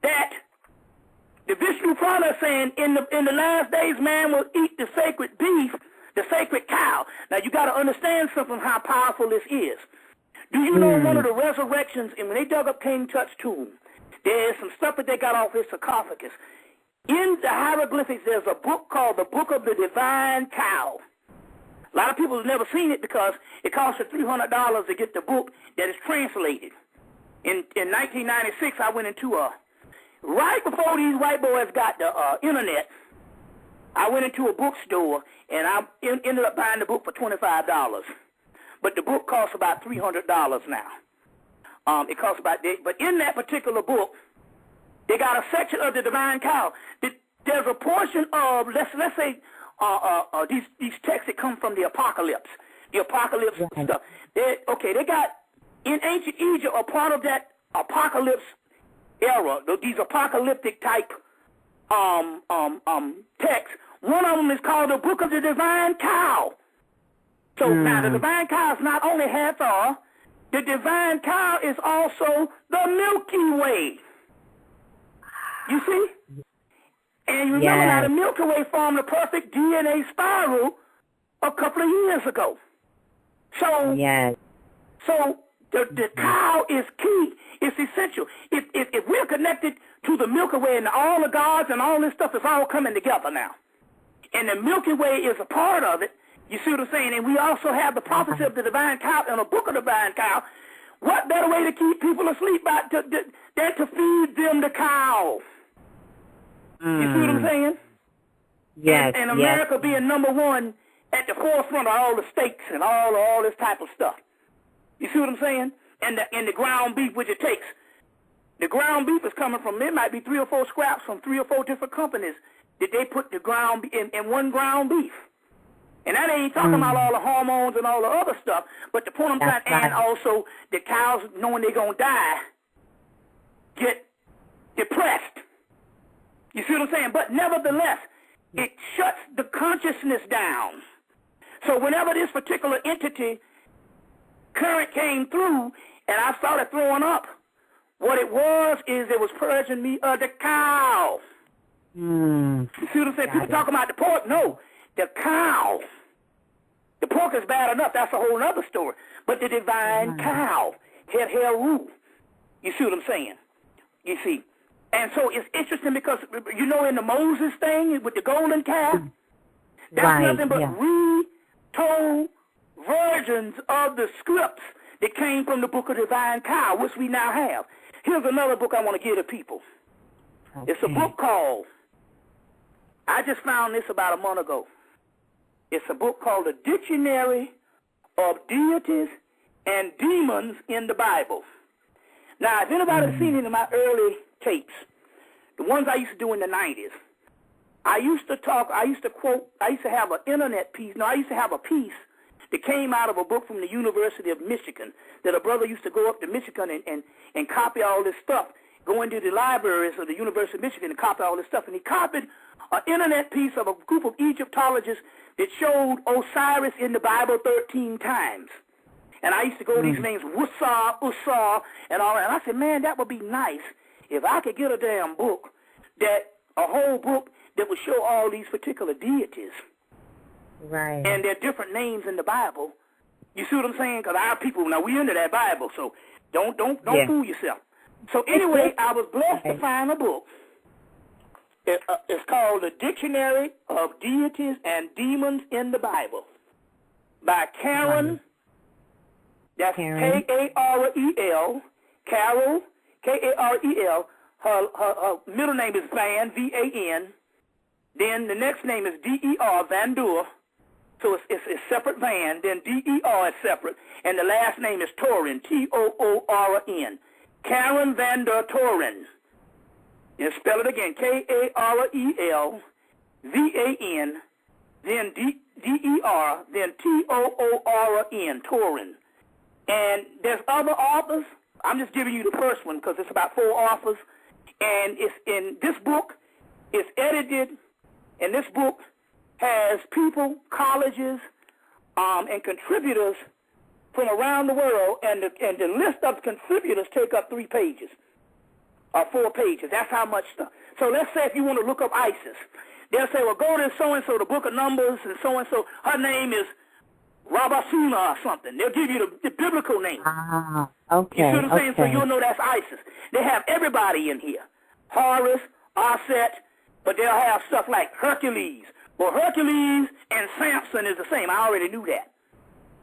that, the Vishnu Prana is saying in the last days man will eat the sacred beef, the sacred cow. Now you got to understand something how powerful this is. Do you know one of the resurrections, and when they dug up King Tut's tomb, there's some stuff that they got off his sarcophagus. In the hieroglyphics, there's a book called the Book of the Divine Cow. A lot of people have never seen it because it costs you $300 to get the book that is translated. In 1996, I went into right before these white boys got the internet, I went into a bookstore, and I ended up buying the book for $25. But the book costs about $300 now. It costs about that. But in that particular book, they got a section of the Divine Cow. There's a portion of, let's say, these texts that come from the Apocalypse stuff. They got, in ancient Egypt, a part of that Apocalypse era, these apocalyptic type texts. One of them is called the Book of the Divine Cow. So now the Divine Cow is not only Hathor, the Divine Cow is also the Milky Way. You see? And you remember now the Milky Way formed a perfect DNA spiral a couple of years ago. So, so the cow is key. It's essential. If we're connected to the Milky Way and all the gods and all this stuff is all coming together now, and the Milky Way is a part of it, you see what I'm saying? And we also have the prophecy of the Divine Cow and a book of the Divine Cow. What better way to keep people asleep than to feed them the cow? You see what I'm saying? Yes. And America being number one at the forefront of all the steaks and all this type of stuff. You see what I'm saying? And the ground beef, which it takes. The ground beef is coming from, it might be 3 or 4 scraps from 3 or 4 different companies that they put the ground in one ground beef. And that ain't talking about all the hormones and all the other stuff, but the point I'm trying, and also the cows, knowing they're going to die, get depressed. You see what I'm saying? But nevertheless, it shuts the consciousness down. So whenever this particular entity current came through and I started throwing up, what it was is it was purging me of the cow. You see what I'm saying? People talk about the pork. No, the cow. The pork is bad enough. That's a whole other story. But the divine cow, Heru. You see what I'm saying? You see. And so it's interesting because, you know, in the Moses thing with the golden calf, that's nothing but retold versions of the scripts that came from the Book of Divine Cow, which we now have. Here's another book I want to give to people. It's a book called, I just found this about a month ago. It's a book called The Dictionary of Deities and Demons in the Bible. Now, if anybody's seen any of my early tapes, the ones I used to do in the 90s, I used to have an internet piece. No, I used to have a piece that came out of a book from the University of Michigan that a brother used to go up to Michigan and copy all this stuff, go into the libraries of the University of Michigan and copy all this stuff. And he copied an internet piece of a group of Egyptologists that showed Osiris in the Bible 13 times. And I used to go to these names, Wussar, Usar, and all that. And I said, man, that would be nice if I could get a damn book, a whole book that would show all these particular deities. Right. And their different names in the Bible. You see what I'm saying? Because our people, now we into that Bible, so don't fool yourself. So anyway, I was blessed to find a book. It's called The Dictionary of Deities and Demons in the Bible by Karen. That's Karel. Carol, Karel. Her middle name is Van, V-A-N. Then the next name is D-E-R, Van Door. So it's separate Van. Then D-E-R is separate. And the last name is Torin, T-O-O-R-N. Karen Van der Toren. And spell it again, Karel, V-A-N, then D-E-R, then T-O-O-R-N, Torin. And there's other authors. I'm just giving you the first one because it's about 4 authors. And it's in this book, it's edited, and this book has people, colleges, and contributors from around the world, and the list of contributors take up 3 pages. Or 4 pages. That's how much stuff. So let's say if you want to look up Isis, they'll say, well, go to so-and-so, the book of Numbers, and so-and-so. Her name is Rabasuna or something. They'll give you the biblical name. Okay. You see what I'm saying? So you'll know that's Isis. They have everybody in here. Horus, Aset, but they'll have stuff like Hercules. Well, Hercules and Samson is the same. I already knew that.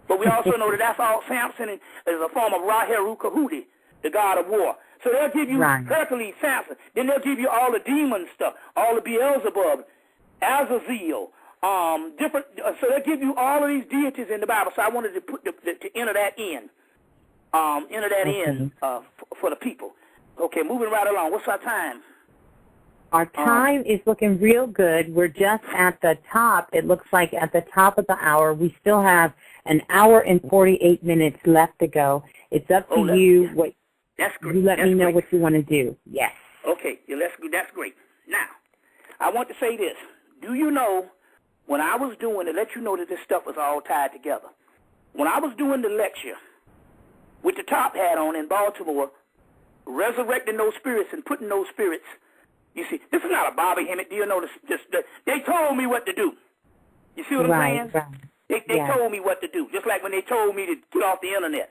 But we also know that that's all Samson is a form of Raheru Kahuti, the god of war. So they'll give you Hercules, Samson. Then they'll give you all the demon stuff, all the Beelzebub, Azazel, different. So they'll give you all of these deities in the Bible. So I wanted to put to enter that in, for the people. Okay, moving right along. What's our time? Our time is looking real good. We're just at the top. It looks like at the top of the hour. We still have an hour and 48 minutes left to go. It's up to you. What That's great. You let me know what you want to do. Yes. Okay, that's great. Now, I want to say this. Do you know, when I was doing it, let you know that this stuff was all tied together. When I was doing the lecture with the top hat on in Baltimore, resurrecting those spirits and putting those spirits, you see, this is not a Bobby Hemmitt deal. No, they told me what to do. You see what I'm saying? Right. They told me what to do, just like when they told me to get off the internet.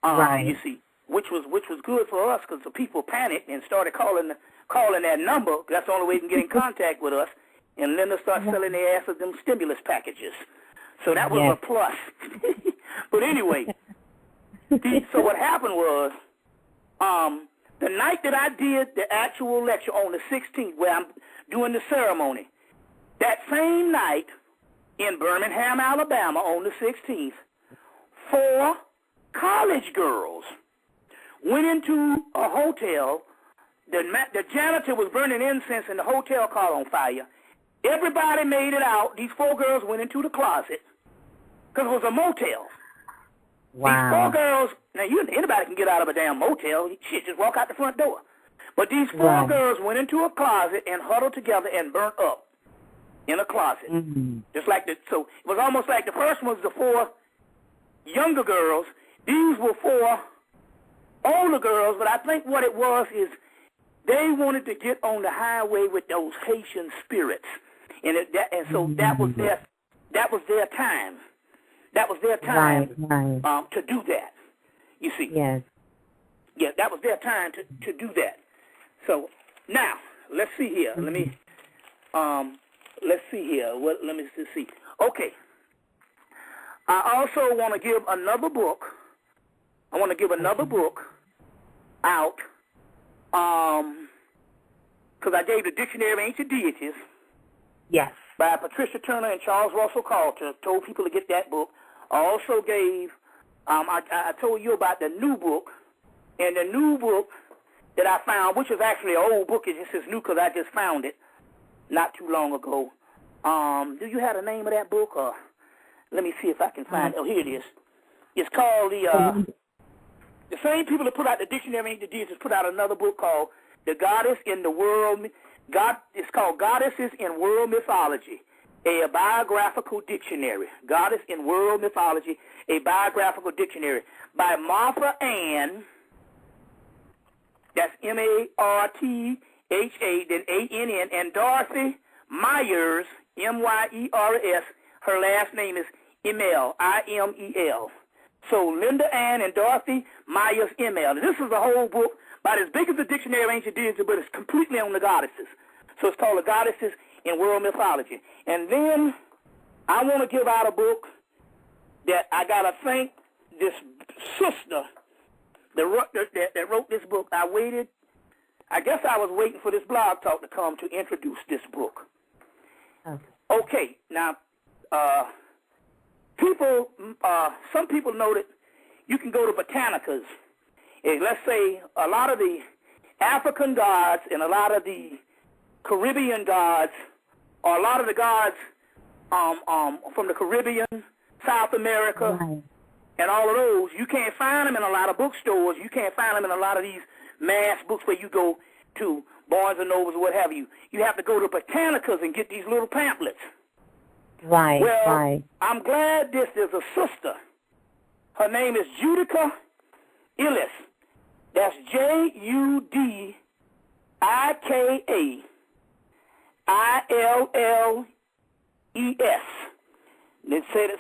You see. Which was good for us because the people panicked and started calling that number. That's the only way they can get in contact with us. And then they start selling their asses them stimulus packages. So that was a plus. But anyway, so what happened was the night that I did the actual lecture on the 16th, where I'm doing the ceremony, that same night in Birmingham, Alabama, on the 16th, 4 college girls went into a hotel. The janitor was burning incense and the hotel caught on fire. Everybody made it out. These 4 girls went into the closet because it was a motel. Wow. These 4 girls, now anybody can get out of a damn motel. Shit, just walk out the front door. But these 4 girls went into a closet and huddled together and burnt up in a closet. Just like so it was almost like the first one was the 4 younger girls. These were 4 older girls, but I think what it was is they wanted to get on the highway with those Haitian spirits, and so that was their time. That was their time to do that. You see? Yes. Yeah, that was their time to do that. So now let's see here. Let me see here. Let me see. Okay. I also want to give another book. I want to give another book out because I gave the Dictionary of Ancient Deities. Yes. By Patricia Turner and Charles Russell Carter. Told people to get that book. I also gave, I told you about the new book, and the new book that I found, which is actually an old book, it just is new because I just found it not too long ago. Do you have the name of that book? Or let me see if I can find it. Oh, here it is. It's called the same people that put out the Dictionary of Ancient Deities put out another book called The Goddess in the World. It's called Goddesses in World Mythology. a biographical dictionary, Goddess in World Mythology, a biographical dictionary by Martha Ann, that's M-A-R-T-H-A, then A-N-N, and Dorothy Myers, M-Y-E-R-S. Her last name is Imel, I-M-E-L. So Linda Ann and Dorothy Myers Imel. This is a whole book about as big as the Dictionary of Ancient Deities, but it's completely on the goddesses. So it's called The Goddesses in World Mythology. And then I want to give out a book that I got to thank this sister that wrote this book. I guess I was waiting for this blog talk to come to introduce this book. Okay, now, some people know that you can go to botanicas. Let's say a lot of the African gods and a lot of the Caribbean gods, or a lot of the gods from the Caribbean, South America, and all of those, you can't find them in a lot of bookstores. You can't find them in a lot of these mass books where you go to Barnes and Nobles or what have you. You have to go to botanicas and get these little pamphlets. Right, well, right. I'm glad this is a sister. Her name is Judika Illes. That's Judika Illes.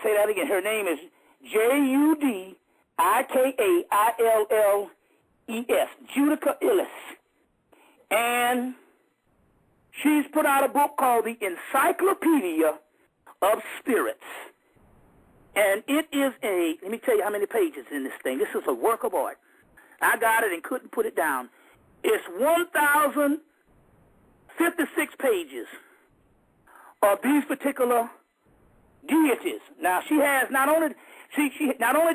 Say that again. Her name is Judika Illes. Judika Illes. And she's put out a book called The Encyclopedia of Spirits. And it is let me tell you how many pages in this thing. This is a work of art. I got it and couldn't put it down. It's 1,056 pages of these particular deities. Now she has not only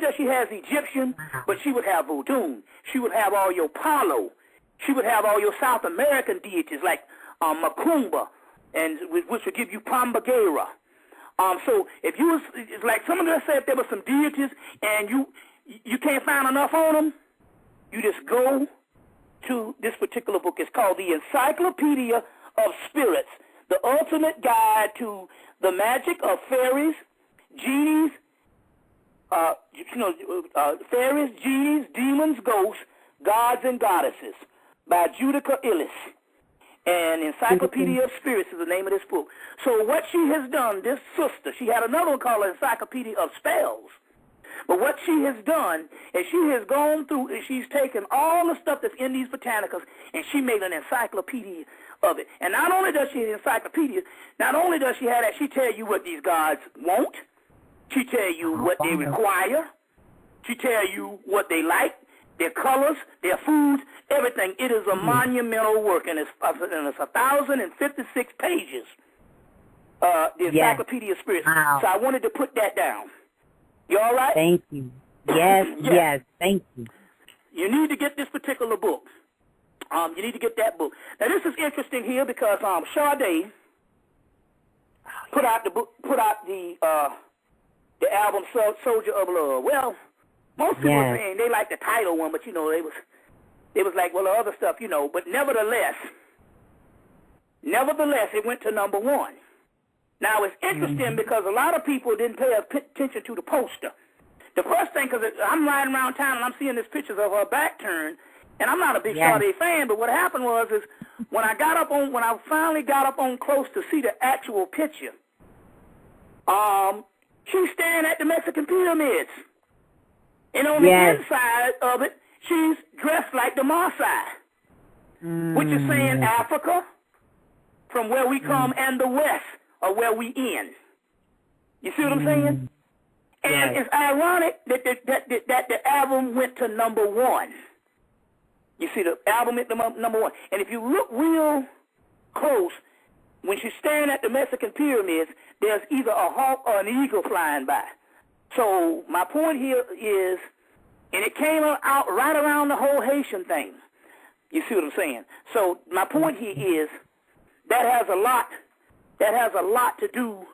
does she has Egyptian, but she would have Vodun. She would have all your Palo. She would have all your South American deities like Macumba, and which would give you Pambagera. So if you was like some of them say, if there were some deities and you can't find enough on them, you just go to this particular book. It's called The Encyclopedia of Spirits, the ultimate guide to the magic of fairies, genies, fairies, genies, demons, ghosts, gods, and goddesses, by Judika Illes. And Encyclopedia of Spirits is the name of this book. So what she has done, this sister, she had another one called Encyclopedia of Spells. But what she has done is she has gone through and she's taken all the stuff that's in these botanicals and she made an encyclopedia of it. And not only does she have an encyclopedia, not only does she have that, she tell you what these gods want. She tell you what they require. She tell you what they like, their colors, their foods, everything. It is a monumental work, and it's 1,056 pages, the Encyclopedia of Spirits. Wow. So I wanted to put that down. You all right? Thank you. Yes, yes, thank you. You need to get this particular book. You need to get that book. Now, this is interesting here because Sade put out the album Soldier of Love. Well, most people are saying they like the title one, but, they was like, well, the other stuff, but nevertheless, it went to number one. Now, it's interesting because a lot of people didn't pay attention to the poster. The first thing, because I'm riding around town and I'm seeing these pictures of her back turn, and I'm not a big Sade fan, but what happened was when I finally got up on close to see the actual picture, she's staring at the Mexican pyramids. And on the inside of it, she's dressed like the Maasai, which is saying Africa, from where we come, and the West, or where we end. You see what I'm saying? And it's ironic that the album went to number one. You see, the album went to number one. And if you look real close, when she's staring at the Mexican pyramids, there's either a hawk or an eagle flying by. So my point here is, and it came out right around the whole Haitian thing. You see what I'm saying? So my point here is that has a lot to do.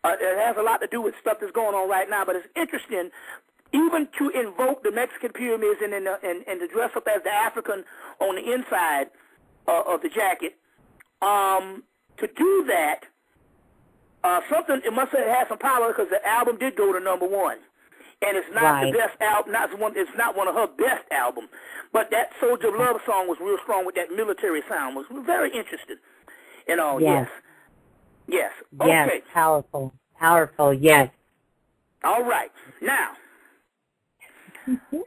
It has a lot to do with stuff that's going on right now. But it's interesting, even to invoke the Mexican pyramids and to dress up as the African on the inside of the jacket. To do that, something, it must have had some power because the album did go to #1. And it's not the best album, it's not one of her best albums. But that Soldier of Love song was real strong with that military sound. Was very interesting. And all, yes. Yes. Okay. Yes, powerful. Powerful, yes. All right. Now, the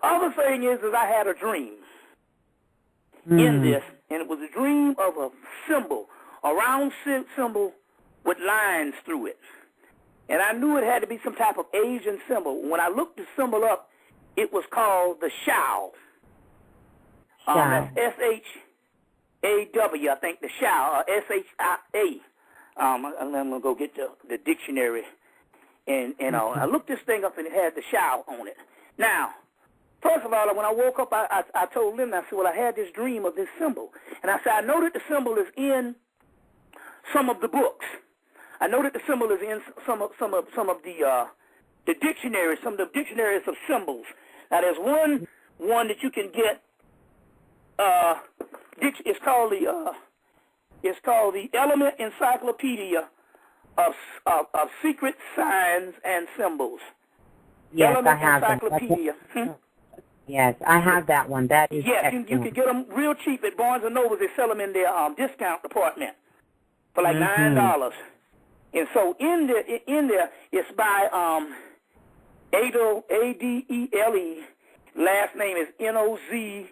other thing is I had a dream in this, and it was a dream of a symbol, a round symbol with lines through it. And I knew it had to be some type of Asian symbol. When I looked the symbol up, it was called the Shao. That's S-H-A-W, I think, the Shao, S-H-I-A. I'm going to go get the dictionary. And I looked this thing up, and it had the Shao on it. Now, first of all, when I woke up, I told them, I said, well, I had this dream of this symbol. And I said, I know that the symbol is in some of the books. I know that the symbol is in some of the dictionaries, some of the dictionaries of symbols. Now, there's one that you can get. It's called the Element Encyclopedia of Secret Signs and Symbols. Yes, Element I have Encyclopedia. Yes, I have that one. That is excellent. You can get them real cheap at Barnes & Noble. They sell them in their discount department for like $9. And so in there, it's by Adele, A-D-E-L-E. Last name is N-O-Z-E-D-A-R.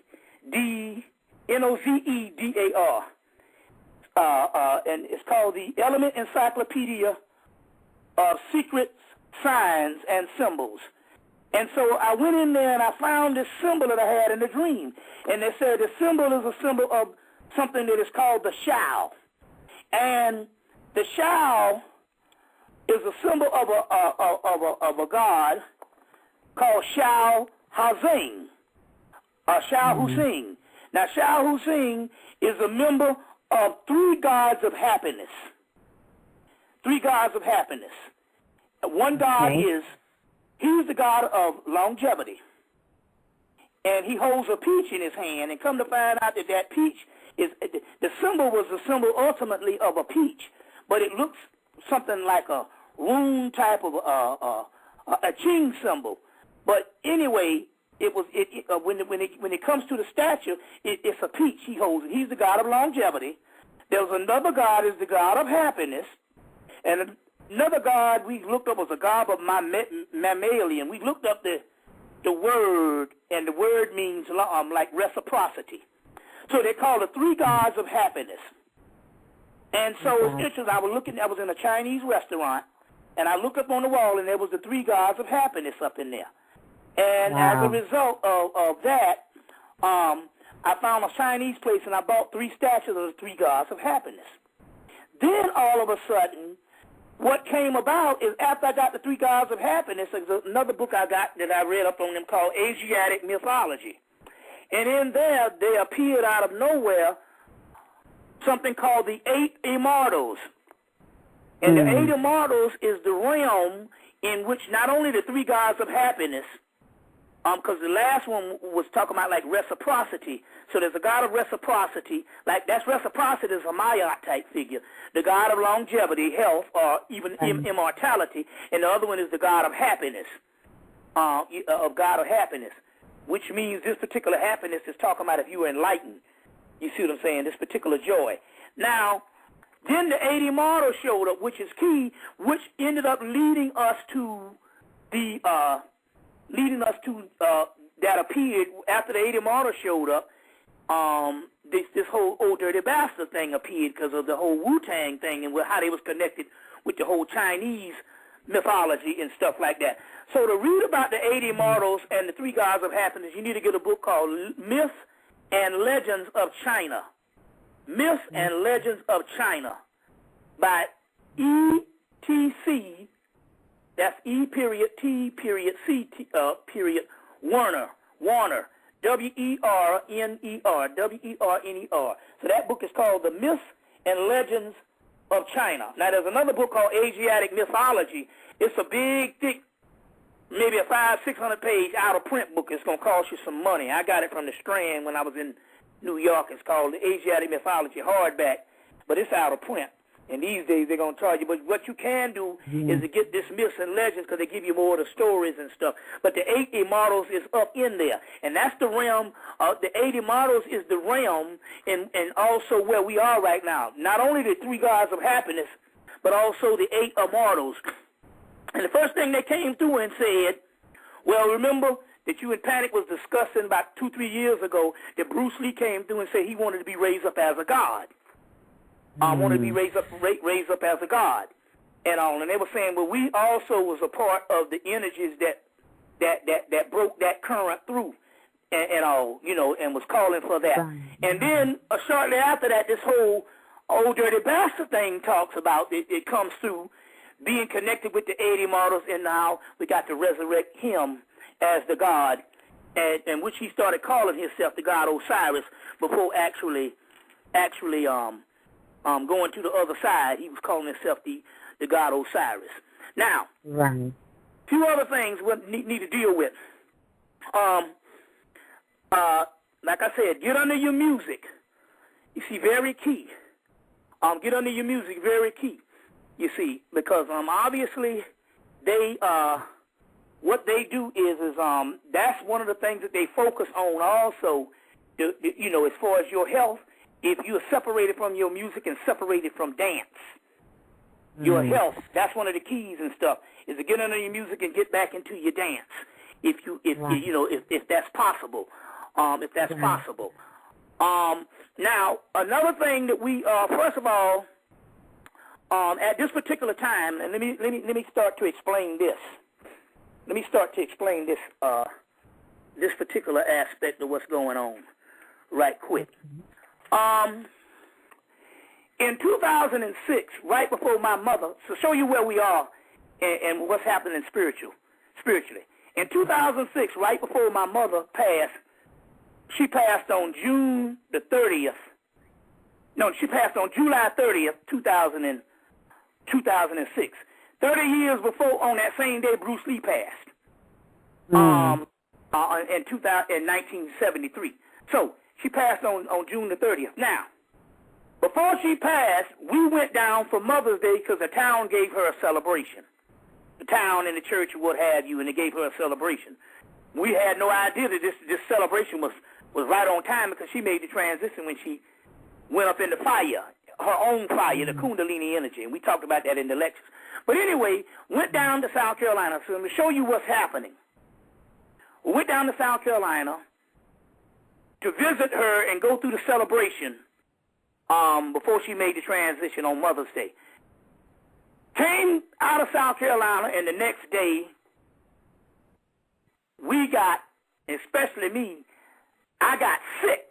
And it's called the Element Encyclopedia of Secret Signs and Symbols. And so I went in there and I found this symbol that I had in the dream. And they said the symbol is a symbol of something that is called the Shao. And the Shao is a symbol of a god called Shao Hazing, Shao Hussein. Now, Shao Hussein is a member of 3 gods of happiness. 3 gods of happiness. One god he's the god of longevity. And he holds a peach in his hand, and come to find out that peach is, the symbol was a symbol ultimately of a peach, but it looks something like a rune type of a Qing symbol. But anyway, when it comes to the statue, it's a peach he holds. He's the god of longevity. There's another god is the god of happiness, and another god we looked up was a god of mammalian. We looked up the word, and the word means like reciprocity. So they call it 3 gods of happiness. And so it's interesting. I was in a Chinese restaurant, and I looked up on the wall, and there was the 3 gods of happiness up in there. And as a result of that, I found a Chinese place, and I bought 3 statues of the 3 gods of happiness. Then all of a sudden, what came about is after I got the 3 gods of happiness, there's another book I got that I read up on them called Asiatic Mythology. And in there, they appeared out of nowhere something called the 8 Immortals. And the 8 Immortals is the realm in which not only the 3 gods of happiness, because the last one was talking about like reciprocity. So there's a god of reciprocity, like that's reciprocity is a Maya type figure. The god of longevity, health, or even immortality, and the other one is the god of happiness, which means this particular happiness is talking about if you were enlightened. You see what I'm saying? This particular joy. Now, then the 8 Immortals showed up, which is key, which ended up leading us to that appeared after the 8 Immortals showed up. This whole old dirty bastard thing appeared because of the whole Wu-Tang thing and how they was connected with the whole Chinese mythology and stuff like that. So to read about the 8 Immortals and the 3 gods of happiness, you need to get a book called Myths and Legends of China. Myths and Legends of China by E.T.C. That's E.T.C. Werner. W-E-R-N-E-R. So that book is called The Myths and Legends of China. Now, there's another book called Asiatic Mythology. It's a big, thick, maybe a 500-600 page out-of-print book. It's going to cost you some money. I got it from the Strand when I was in New York. It's called the Asiatic Mythology hardback, but it's out of print. And these days they're going to charge you. But what you can do is to get this myths and legends because they give you more of the stories and stuff. But the 8 immortals is up in there. And that's the realm. The 8 immortals is the realm and also where we are right now. Not only the 3 gods of happiness, but also the 8 immortals. And the first thing they came through and said, well, remember that you and Panic was discussing about 2-3 years ago that Bruce Lee came through and said he wanted to be raised up as a god. Wanted to be raised up as a god, and all. And they were saying, well, we also was a part of the energies that broke that current through, and all, you know, and was calling for that. And then shortly after that, this whole old dirty bastard thing talks about it comes through being connected with the 80 models, and now we got to resurrect him as the god, and which he started calling himself the god Osiris before actually going to the other side. He was calling himself the god Osiris. Now, two other things we need to deal with. Like I said, get under your music. You see, very key. Get under your music, very key. You see, because obviously they what they do is that's one of the things that they focus on also. You know, as far as your health, if you're separated from your music and separated from dance, your health, that's one of the keys and stuff, is to get under your music and get back into your dance. If that's possible. Possible. Now, another thing that we first of all, at this particular time, and let me start to explain this. Let me start to explain this this particular aspect of what's going on right quick. In 2006, right before my mother, to show you where we are and what's happening spiritually. In 2006, right before my mother passed, she passed on June the 30th. No, she passed on July 30th, 2006. 30 years before, on that same day, Bruce Lee passed. In 1973. So she passed on June the 30th. Now, before she passed, we went down for Mother's Day because the town gave her a celebration. The town and the church and what have you, and they gave her a celebration. We had no idea that this celebration was right on time because she made the transition when she went up in the fire, her own fire, the Kundalini energy, and we talked about that in the lectures. But anyway, went down to South Carolina. So let me show you what's happening. We went down to South Carolina to visit her and go through the celebration before she made the transition on Mother's Day. Came out of South Carolina, and the next day, we got, especially me, I got sick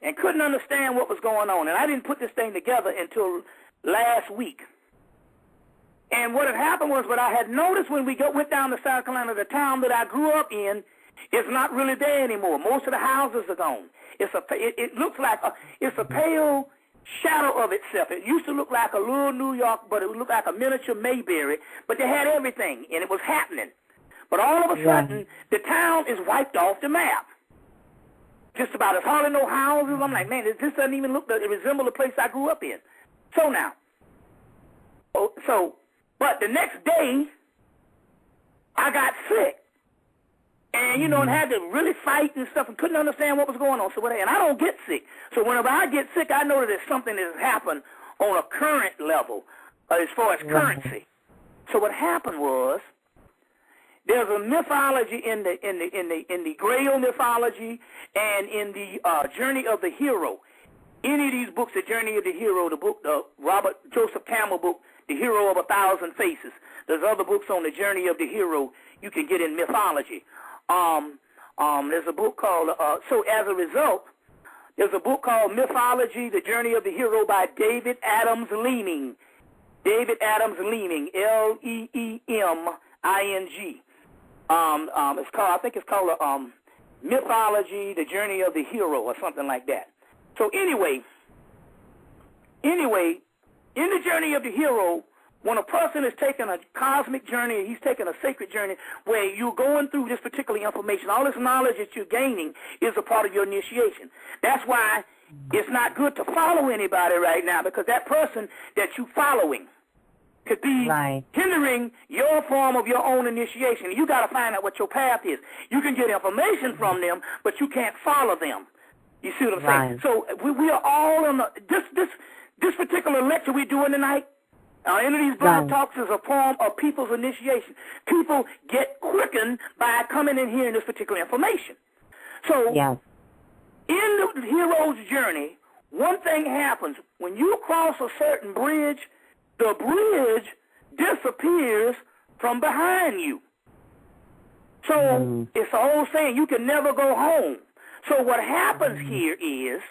and couldn't understand what was going on. And I didn't put this thing together until last week. And what had happened was, what I had noticed when we went down to South Carolina, the town that I grew up in is not really there anymore. Most of the houses are gone. It looks like it's a pale shadow of itself. It used to look like a little New York, but it would look like a miniature Mayberry. But they had everything, and it was happening. But all of a sudden, the town is wiped off the map. Just about. There's hardly no houses. I'm like, man, this doesn't even resemble the place I grew up in. So now, but the next day, I got sick. And, and had to really fight and stuff and couldn't understand what was going on. And I don't get sick. So whenever I get sick, I know that there's something that has happened on a current level as far as currency. So what happened was, there's a mythology in the Grail mythology and in the Journey of the Hero. Any of these books, the Journey of the Hero, the book, the Robert Joseph Campbell book, The Hero of a Thousand Faces. There's other books on the Journey of the Hero you can get in mythology. There's a book called, so as a result, there's a book called Mythology, The Journey of the Hero by David Adams Leeming. David Adams Leeming, Leeming. It's called, I think it's called Mythology, The Journey of the Hero, or something like that. So anyway, in the Journey of the Hero, when a person is taking a cosmic journey, he's taking a sacred journey where you're going through this particular information. All this knowledge that you're gaining is a part of your initiation. That's why it's not good to follow anybody right now because that person that you're following could be hindering your form of your own initiation. You got to find out what your path is. You can get information from them, but you can't follow them. You see what I'm saying? So we are all on this particular lecture we're doing tonight. Any of these blog talks is a form of people's initiation. People get quickened by coming in hearing this particular information. So in the hero's journey, one thing happens. When you cross a certain bridge, the bridge disappears from behind you. So it's the old saying, you can never go home. So what happens here is,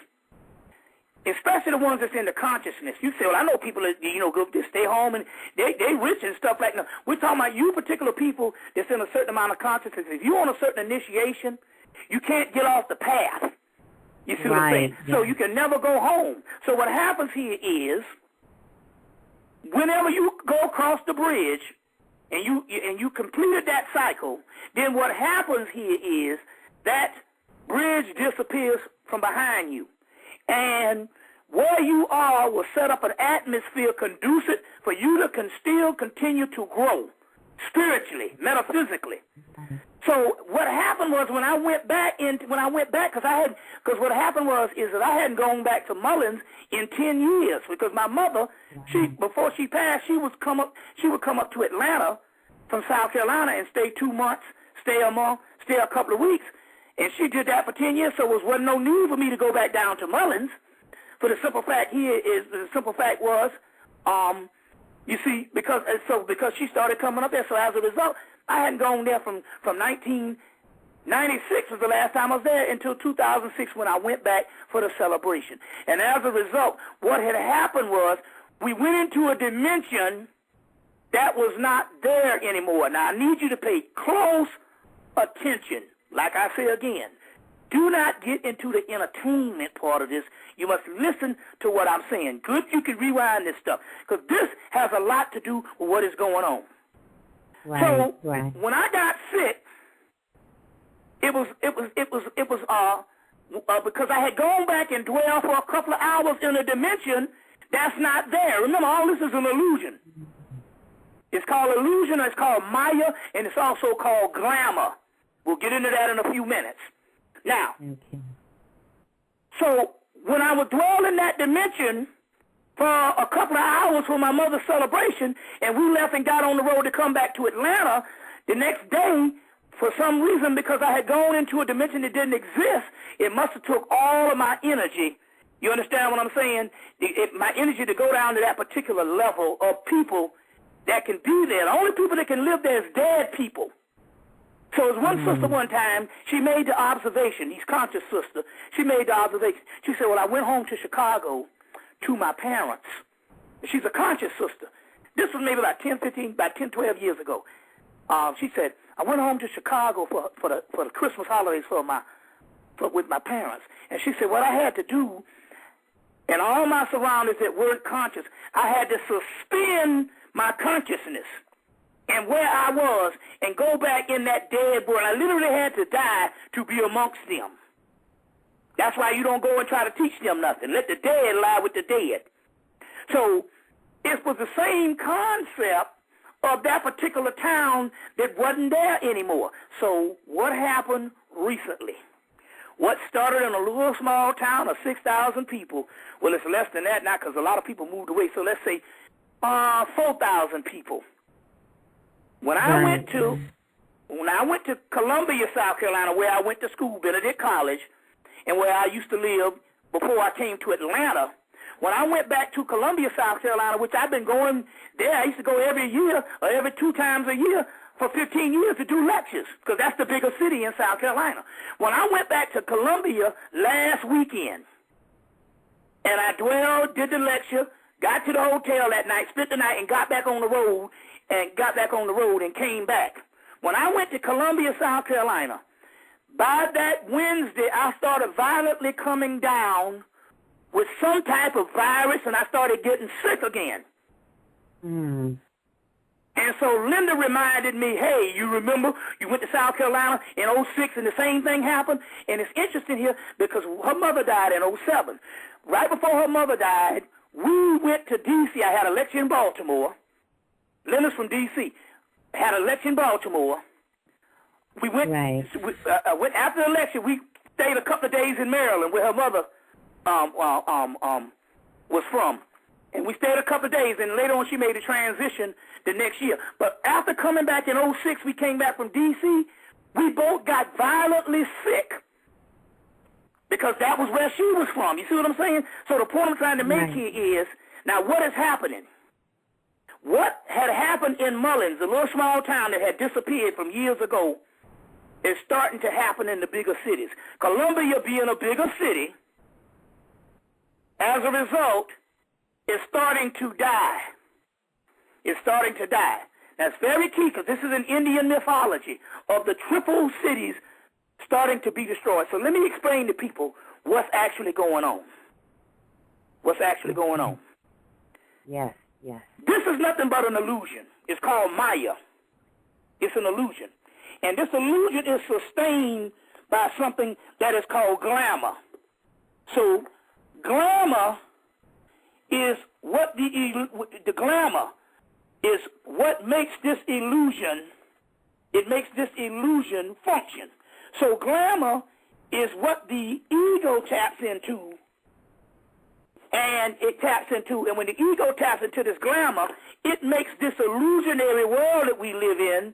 especially the ones that's in the consciousness, you say, well, I know people that, go just stay home and they rich and stuff like that. No, we're talking about you particular people that's in a certain amount of consciousness. If you're on a certain initiation, you can't get off the path. You see what I'm saying? Yeah. So you can never go home. So what happens here is, whenever you go across the bridge and you completed that cycle, then what happens here is that bridge disappears from behind you. And where you are will set up an atmosphere conducive for you to still continue to grow spiritually, metaphysically. So what happened was when I went back, because what happened is that I hadn't gone back to Mullins in 10 years because my mother, before she passed, she would come up to Atlanta from South Carolina and stay 2 months, stay a month, stay a couple of weeks. And she did that for 10 years, so there wasn't no need for me to go back down to Mullins. For the simple fact was, you see, because she started coming up there, so as a result, I hadn't gone there from 1996 was the last time I was there until 2006 when I went back for the celebration. And as a result, what had happened was we went into a dimension that was not there anymore. Now, I need you to pay close attention. Like I say again, do not get into the entertainment part of this. You must listen to what I'm saying. Good, you can rewind this stuff because this has a lot to do with what is going on. So when I got sick, it was because I had gone back and dwelled for a couple of hours in a dimension that's not there. Remember, all this is an illusion. It's called illusion, or it's called Maya, and it's also called glamour. We'll get into that in a few minutes. Now, so when I would dwell in that dimension for a couple of hours for my mother's celebration, and we left and got on the road to come back to Atlanta, the next day, for some reason, because I had gone into a dimension that didn't exist, it must have took all of my energy. You understand what I'm saying? My energy to go down to that particular level of people that can be there. The only people that can live there is dead people. So as one sister one time, she made the observation, he's conscious sister, she made the observation. She said, well, I went home to Chicago to my parents. She's a conscious sister. This was maybe about 10, 12 years ago. She said, I went home to Chicago for the Christmas holidays with my parents. And she said, what I had to do, and all my surroundings that weren't conscious, I had to suspend my consciousness and where I was and go back in that dead world. I literally had to die to be amongst them. That's why you don't go and try to teach them nothing. Let the dead lie with the dead. So it was the same concept of that particular town that wasn't there anymore. So what happened recently? What started in a little small town of 6,000 people, well, it's less than that now because a lot of people moved away. So let's say 4,000 people. When I went to Columbia, South Carolina, where I went to school, Benedict College, and where I used to live before I came to Atlanta, when I went back to Columbia, South Carolina, which I've been going there, I used to go every year or every 2 times a year for 15 years to do lectures because that's the biggest city in South Carolina. When I went back to Columbia last weekend, and I did the lecture, got to the hotel that night, spent the night, and got back on the road and came back. When I went to Columbia, South Carolina, by that Wednesday, I started violently coming down with some type of virus, and I started getting sick again. And so Linda reminded me, hey, you remember you went to South Carolina in '06 and the same thing happened? And it's interesting here because her mother died in '07. Right before her mother died, we went to D.C. I had a lecture in Baltimore. Linda's from D.C. Had a lecture in Baltimore. We went, went after the lecture. We stayed a couple of days in Maryland where her mother was from. And we stayed a couple of days, and later on she made a transition the next year. But after coming back in '06, we came back from D.C., we both got violently sick because that was where she was from. You see what I'm saying? So the point I'm trying to make here is, now what is happening? What had happened in Mullins, a little small town that had disappeared from years ago, is starting to happen in the bigger cities. Columbia being a bigger city, as a result, is starting to die. It's starting to die. That's very key because this is an Indian mythology of the triple cities starting to be destroyed. So let me explain to people what's actually going on. What's actually going on. Yes, yes. This is nothing but an illusion. It's called Maya. It's an illusion. And this illusion is sustained by something that is called glamour. So glamour is what the glamour is what makes this illusion, it makes this illusion function. So glamour is what the ego taps into, and when the ego taps into this glamour, it makes this illusionary world that we live in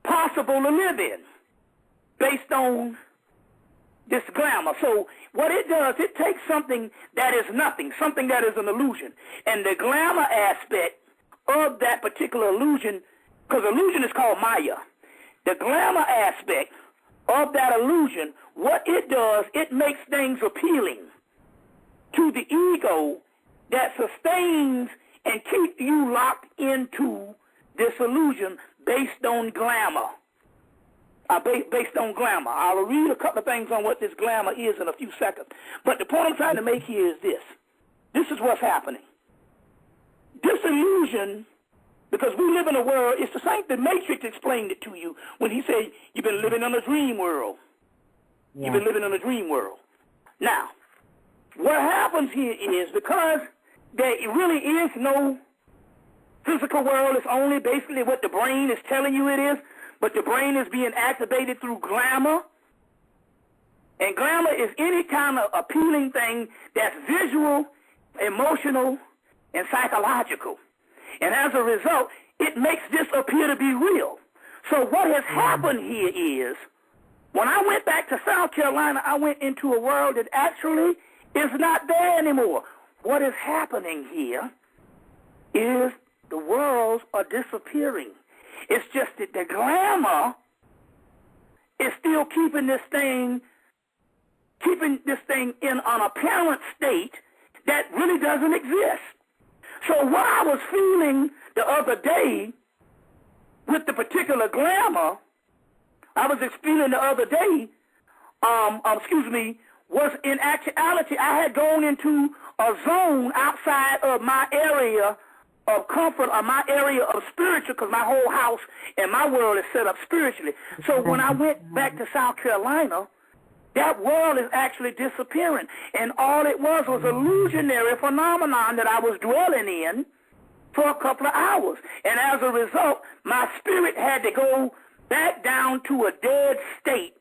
possible to live in based on this glamour. So what it does, it takes something that is nothing, something that is an illusion, and the glamour aspect of that particular illusion, because illusion is called Maya, the glamour aspect of that illusion, what it does, it makes things appealing to the ego that sustains and keeps you locked into this illusion based on glamour. Based on glamour. I'll read a couple of things on what this glamour is in a few seconds. But the point I'm trying to make here is this. This is what's happening. This illusion, because we live in a world, it's the same, the Matrix explained it to you when he said you've been living in a dream world. Yeah. You've been living in a dream world. Now, what happens here is because there really is no physical world, it's only basically what the brain is telling you it is, but the brain is being activated through glamour. And glamour is any kind of appealing thing that's visual, emotional, and psychological. And as a result, it makes this appear to be real. So what has happened here is, when I went back to South Carolina, I went into a world that actually is not there anymore. What is happening here is the worlds are disappearing. It's just that the glamour is still keeping this thing in an apparent state that really doesn't exist. So what I was feeling the other day with the particular glamour, I was feeling the other day, was in actuality, I had gone into a zone outside of my area of comfort or my area of spiritual, because my whole house and my world is set up spiritually. So when I went back to South Carolina, that world is actually disappearing. And all it was illusionary phenomenon that I was dwelling in for a couple of hours. And as a result, my spirit had to go back down to a dead state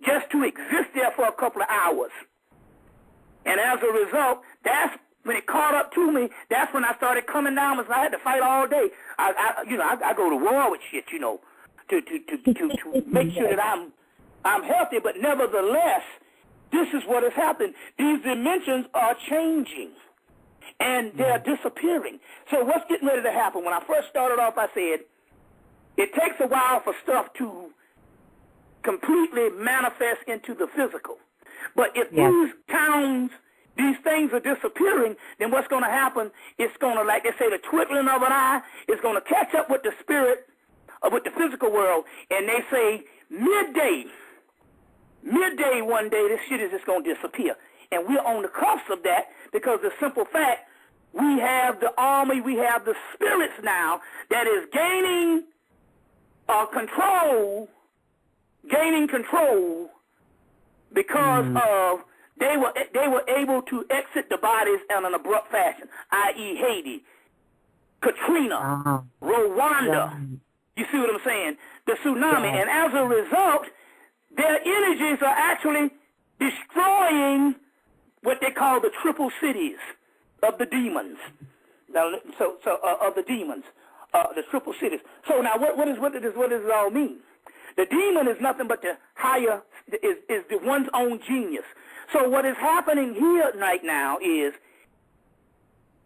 just to exist there for a couple of hours. And as a result, that's when it caught up to me, that's when I started coming down, because I had to fight all day. I go to war with shit, to make sure that I'm healthy. But nevertheless, this is what has happened. These dimensions are changing, and they're disappearing. So what's getting ready to happen? When I first started off, I said, it takes a while for stuff to completely manifest into the physical. But if these towns, these things are disappearing, then what's going to happen, it's going to, like they say, the twinkling of an eye is going to catch up with the spirit, with the physical world, and they say midday one day, this shit is just going to disappear. And we're on the cusp of that because the simple fact, we have the army, we have the spirits now that is gaining control because of they were able to exit the bodies in an abrupt fashion, i.e. Haiti, Katrina, Rwanda. You see what I'm saying? The tsunami. And as a result, their energies are actually destroying what they call the triple cities of the demons. Now, of the demons, the triple cities. So now, what does it all mean? The demon is nothing but the higher, is the one's own genius. So what is happening here right now is,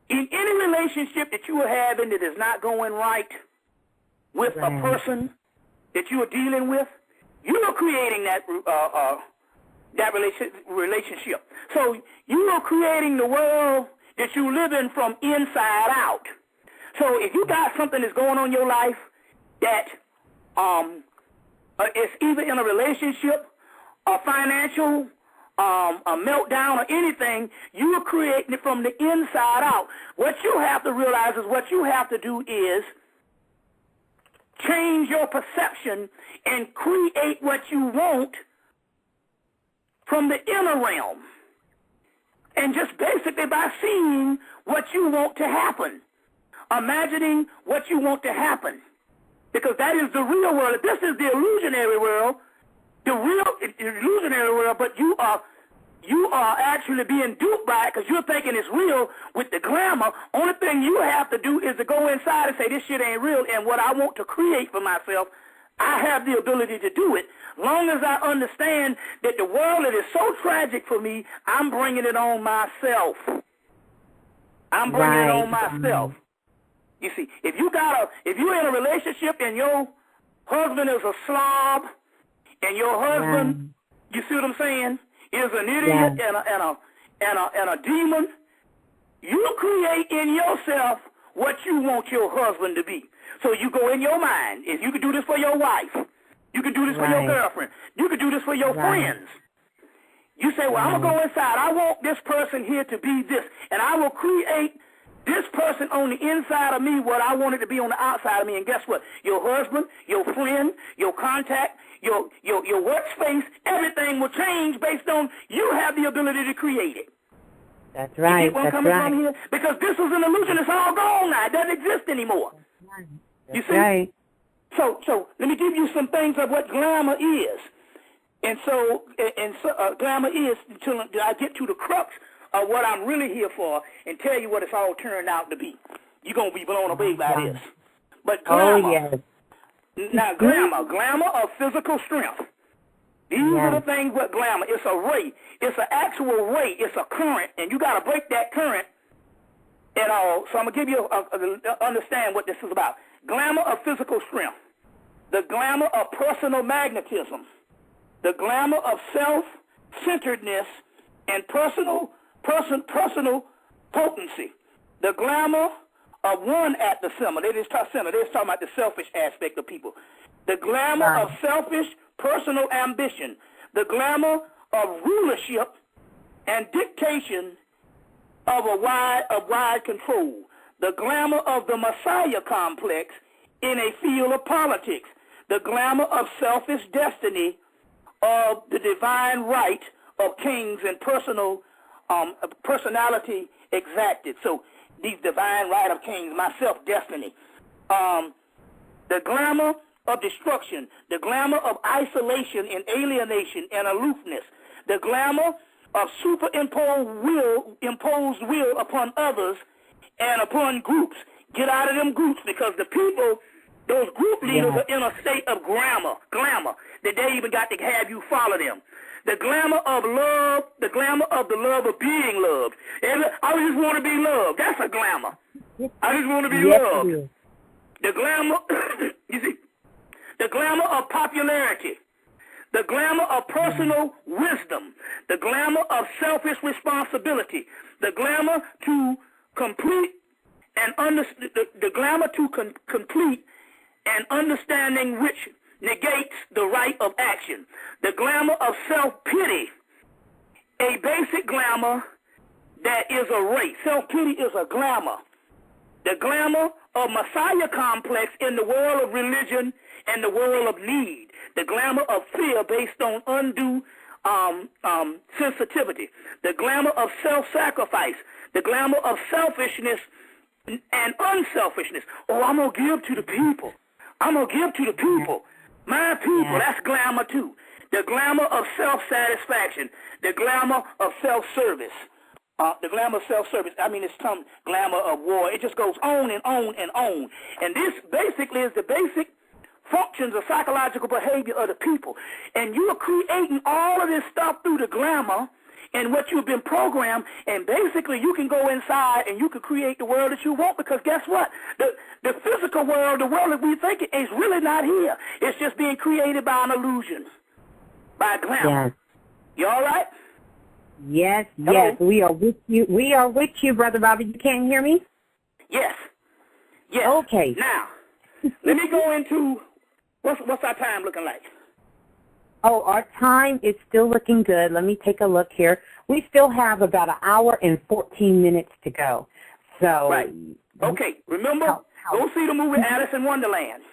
in any relationship that you are having that is not going right with a person that you are dealing with, you are creating that relationship. So you are creating the world that you live in from inside out. So if you got something that's going on in your life that is either in a relationship, a financial, a meltdown, or anything, you are creating it from the inside out. What you have to realize is what you have to do is change your perception and create what you want from the inner realm. And just basically by seeing what you want to happen, imagining what you want to happen. Because that is the real world. This is the illusionary world, but you are actually being duped by it because you're thinking it's real with the glamour. Only thing you have to do is to go inside and say, this shit ain't real, and what I want to create for myself, I have the ability to do it. Long as I understand that the world that is so tragic for me, I'm bringing it on myself. I'm bringing it on myself. You see, if you're in a relationship and your husband is a slob, and your husband, you see what I'm saying, is an idiot and a demon, you create in yourself what you want your husband to be. So you go in your mind. If you could do this for your wife, you could do this for your girlfriend, you could do this for your friends. You say, well, I'm going to go inside. I want this person here to be this, and I will create this person on the inside of me what I want it to be on the outside of me. And guess what? Your husband, your friend, your contact, your workspace, everything will change based on you have the ability to create it. That's right. You get where I'm coming from here? Because this is an illusion. It's all gone now. It doesn't exist anymore. You see? Right. So let me give you some things of what glamour is. And so glamour is until I get to the crux of what I'm really here for and tell you what it's all turned out to be. You're going to be blown away by this. But glamour. Now, glamour of physical strength. These are the things what glamour. It's a ray. It's an actual ray. It's a current, and you got to break that current and all. So I'm going to give you understand what this is about. Glamour of physical strength. The glamour of personal magnetism. The glamour of self-centeredness and personal potency. The glamour of one at the center. They just talking about the selfish aspect of people. The glamour of selfish personal ambition. The glamour of rulership and dictation of wide control. The glamour of the Messiah complex in a field of politics. The glamour of selfish destiny of the divine right of kings and personality exacted. So these divine right of kings, my self-destiny. The glamour of destruction, the glamour of isolation and alienation and aloofness, the glamour of imposed will upon others and upon groups. Get out of them groups because the people, those group leaders are in a state of glamour, that they even got to have you follow them. The glamour of love, the glamour of the love of being loved. I just want to be loved. That's a glamour. I just want to be loved. The glamour, you see, the glamour of popularity. The glamour of personal wisdom. The glamour of selfish responsibility. The glamour to complete and complete an understanding which negates the right of action. The glamour of self-pity, a basic glamour that is a race. Self-pity is a glamour. The glamour of Messiah complex in the world of religion and the world of need. The glamour of fear based on undue sensitivity. The glamour of self-sacrifice. The glamour of selfishness and unselfishness. Oh, I'm going to give to the people. I'm going to give to the people. My people, that's glamour too. The glamour of self-satisfaction. The glamour of self-service. The glamour of self-service. I mean, it's some glamour of war. It just goes on and on and on. And this basically is the basic functions of psychological behavior of the people. And you are creating all of this stuff through the glamour and what you've been programmed. And basically, you can go inside and you can create the world that you want, because guess what? The physical world, the world that we think is really not here. It's just being created by an illusion, by glamour. Yes. You all right? Yes, Hello? yes, we are with you. We are with you, Brother Bobby. You can't hear me? Yes. Yes. Okay. Now, let me go into what's our time looking like? Oh, our time is still looking good. Let me take a look here. We still have about an hour and 14 minutes to go. So, right. Okay. Remember, go see the movie Alice in Wonderland.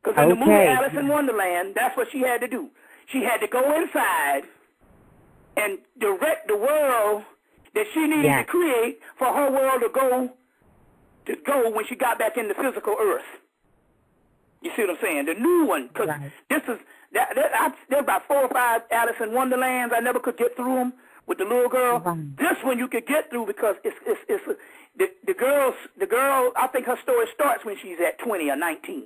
Because in the movie Alice in Wonderland, that's what she had to do. She had to go inside and direct the world that she needed to create for her world to go when she got back in the physical earth. You see what I'm saying? The new one, because this is there's about 4 or 5 Alice in Wonderlands. I never could get through them with the little girl. This one you could get through because it's the girl. I think her story starts when she's at 20 or 19,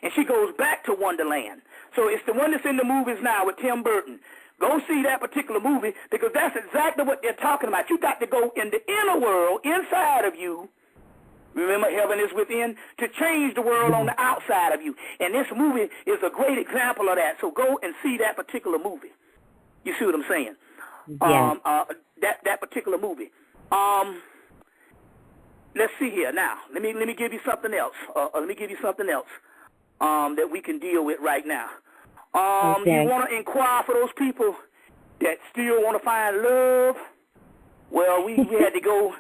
and she goes back to Wonderland. So it's the one that's in the movies now with Tim Burton. Go see that particular movie, because that's exactly what they're talking about. You got to go in the inner world, inside of you. Remember, heaven is within, to change the world on the outside of you. And this movie is a great example of that. So go and see that particular movie. You see what I'm saying? That particular movie. Let's see here. Now, let me give you something else. Let me give you something else that we can deal with right now. You want to inquire for those people that still want to find love? Well, we had to go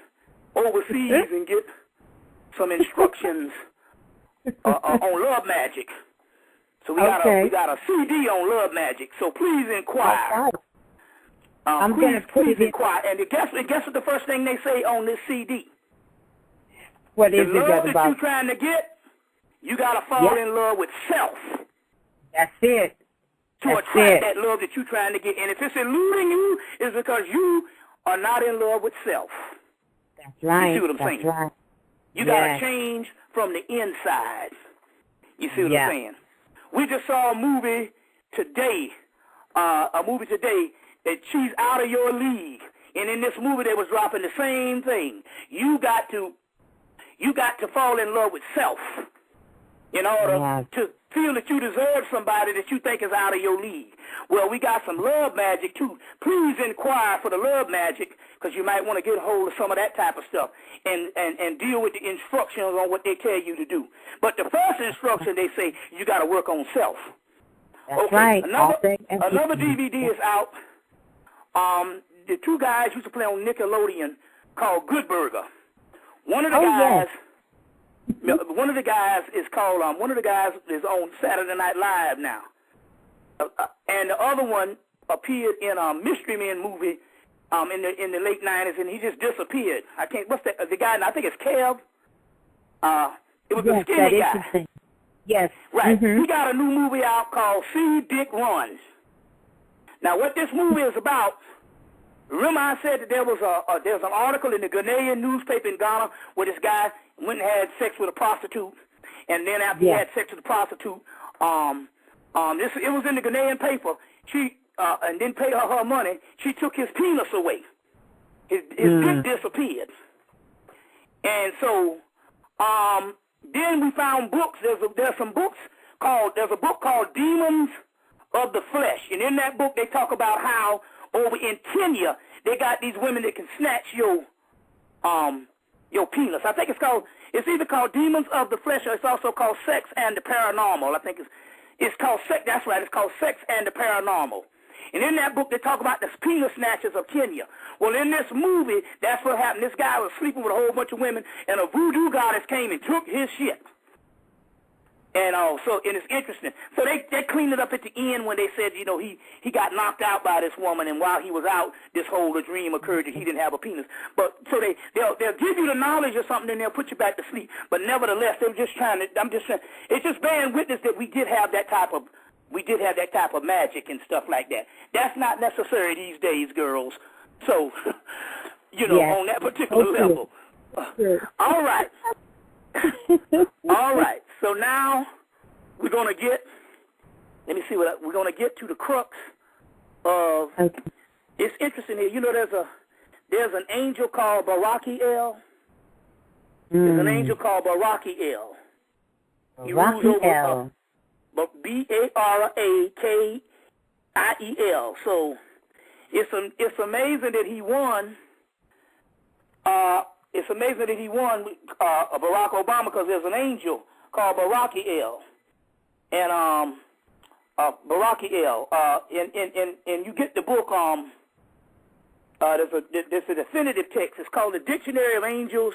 overseas and get some instructions on love magic. So we got a CD on love magic. So please inquire. I'm going to put it inquire. And guess what the first thing they say on this CD? What is the it, love Brother that you're trying to get, you got to fall in love with self. That's it. To attract that love that you're trying to get. And if it's eluding you, it's because you are not in love with self. That's right. You see what I'm saying? Right. You got to change from the inside. You see what I'm saying? We just saw a movie today, that she's out of your league. And in this movie, they was dropping the same thing. You got to fall in love with self in order to feel that you deserve somebody that you think is out of your league. Well, we got some love magic, too. Please inquire for the love magic, because you might want to get a hold of some of that type of stuff and deal with the instructions on what they tell you to do. But the first instruction, they say, you got to work on self. That's right. Another DVD is out. The 2 guys used to play on Nickelodeon called Good Burger. One of the guys... One of the guys is called. One of the guys is on Saturday Night Live now, and the other one appeared in a Mystery Men movie in the late '90s, and he just disappeared. I can't. What's the guy? I think it's Kev. It was the skinny guy. Yes. Right. He got a new movie out called See Dick Run. Now, what this movie is about. Remember, I said that there's an article in the Ghanaian newspaper in Ghana where this guy went and had sex with a prostitute, and then after he had sex with the prostitute, it was in the Ghanaian paper. She and didn't pay her money. She took his penis away. His dick disappeared, and so then we found books. There's some books called. There's a book called Demons of the Flesh, and in that book they talk about how over in Kenya they got these women that can snatch your penis. I think it's either called Demons of the Flesh, or it's also called Sex and the Paranormal. I think it's called Sex. That's right. It's called Sex and the Paranormal. And in that book, they talk about the penis snatchers of Kenya. Well, in this movie, that's what happened. This guy was sleeping with a whole bunch of women, and a voodoo goddess came and took his shit. And and it's interesting. So they cleaned it up at the end when they said, you know, he got knocked out by this woman, and while he was out, this whole dream occurred that he didn't have a penis. But so they'll give you the knowledge of something, and they'll put you back to sleep. But nevertheless, they're just trying to. I'm just saying, it's just bearing witness that we did have that type of magic and stuff like that. That's not necessary these days, girls. So, you know, on that particular level. All right. All right. So now we're going to get, let me see what, we're going to get to the crux of, it's interesting here. You know, there's an angel called Barakiel. There's an angel called Barakiel. He rules over Barakiel. So it's amazing that he won. It's amazing that he won Barack Obama, because there's an angel called Barakiel, and Barakiel, and you get the book. There's a definitive text. It's called the Dictionary of Angels,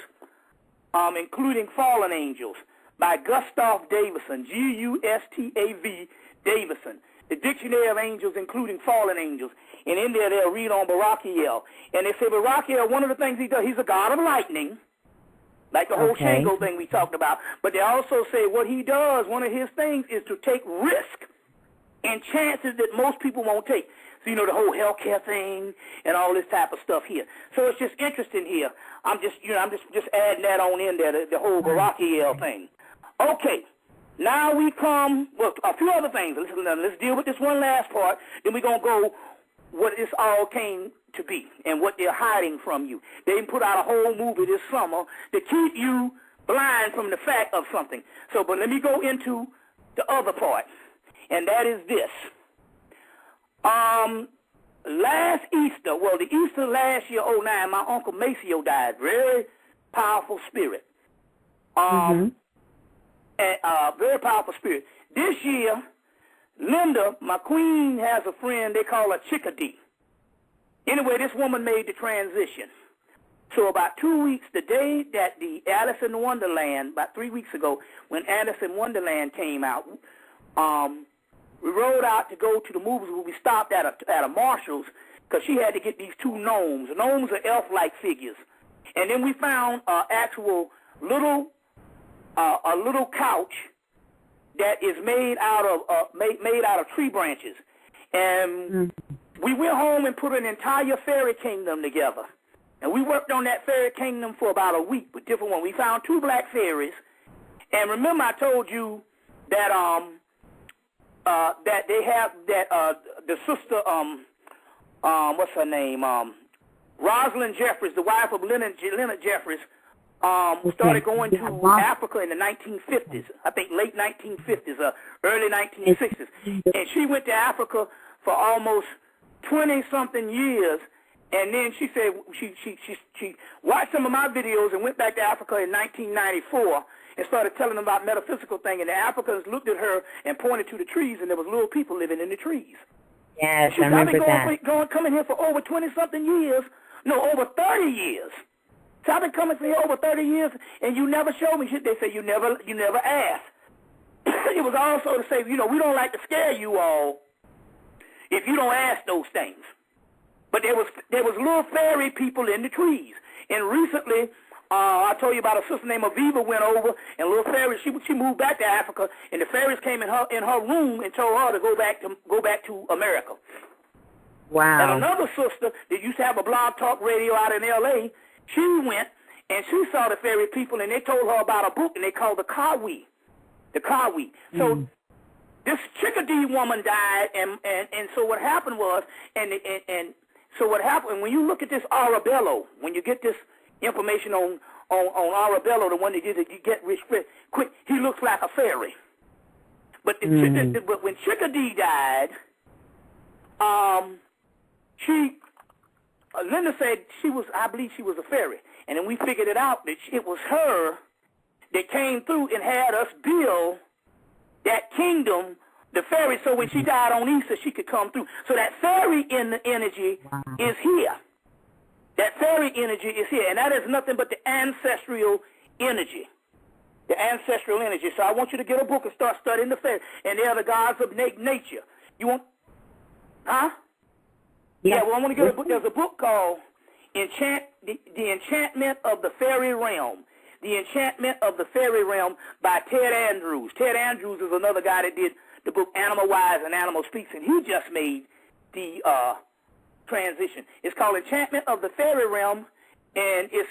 including Fallen Angels, by Gustav Davison, Gustav Davison. The Dictionary of Angels, including Fallen Angels. And in there, they'll read on Barakiel. And they say Barakiel, one of the things he does, he's a god of lightning, like the whole Shango thing we talked about. But they also say what he does, one of his things is to take risk and chances that most people won't take. So, you know, the whole healthcare thing and all this type of stuff here. So it's just interesting here. I'm just adding that on in there, the whole Barakiel thing. Okay. Now we come, well, a few other things. Let's deal with this one last part. Then we're going to go what this all came to be and what they're hiding from you. They put out a whole movie this summer to keep you blind from the fact of something. So, but let me go into the other part, and that is this. Last Easter, well, the Easter last year, 2009, my Uncle Maceo died. Very powerful spirit. Very powerful spirit. This year, Linda, my queen, has a friend they call her Chickadee. Anyway, this woman made the transition. So about 2 weeks, the day that the Alice in Wonderland, about 3 weeks ago, when Alice in Wonderland came out, we rode out to go to the movies. We stopped at a Marshall's because she had to get these two gnomes. Gnomes are elf-like figures. And then we found an actual little couch that is made out of tree branches, and we went home and put an entire fairy kingdom together, and we worked on that fairy kingdom for about a week with different ones. We found 2 black fairies, and remember I told you that that they have the sister what's her name, Rosalind Jeffries, the wife of Leonard Jeffries. Started going to Africa in the 1950s, I think late 1950s, early 1960s. And she went to Africa for almost 20-something years. And then she said she watched some of my videos and went back to Africa in 1994 and started telling them about metaphysical thing. And the Africans looked at her and pointed to the trees, and there was little people living in the trees. Yes, I remember that. Coming here for over 20-something years. No, over 30 years. So I've been coming for here over 30 years, and you never showed me shit. They say you never asked. It was also to say, you know, we don't like to scare you all if you don't ask those things. But there was little fairy people in the trees. And recently, I told you about a sister named Aviva went over, and little fairy, she moved back to Africa, and the fairies came in her room and told her to go back to America. Wow. And another sister that used to have a blog talk radio out in L.A., she went and she saw the fairy people, and they told her about a book, and they called the Kawi. The Kawi. So this Chickadee woman died, and so what happened was, so what happened when you look at this Arabello, when you get this information on Arabello, the one that did it, you get rich quick, he looks like a fairy. But but when Chickadee died, Linda said I believe she was a fairy. And then we figured it out that it was her that came through and had us build that kingdom The fairy, so when she died on Easter, she could come through. So that fairy energy is here. That fairy energy is here, and that is nothing but the ancestral energy. The ancestral energy. So I want you to get a book and start studying the fairy. And they are the gods of nature. You want, huh? Yeah, well, I want to get a book. There's a book called The Enchantment of the Fairy Realm. The Enchantment of the Fairy Realm by Ted Andrews. Ted Andrews is another guy that did the book Animal Wise and Animal Speaks, and he just made the transition. It's called Enchantment of the Fairy Realm, and it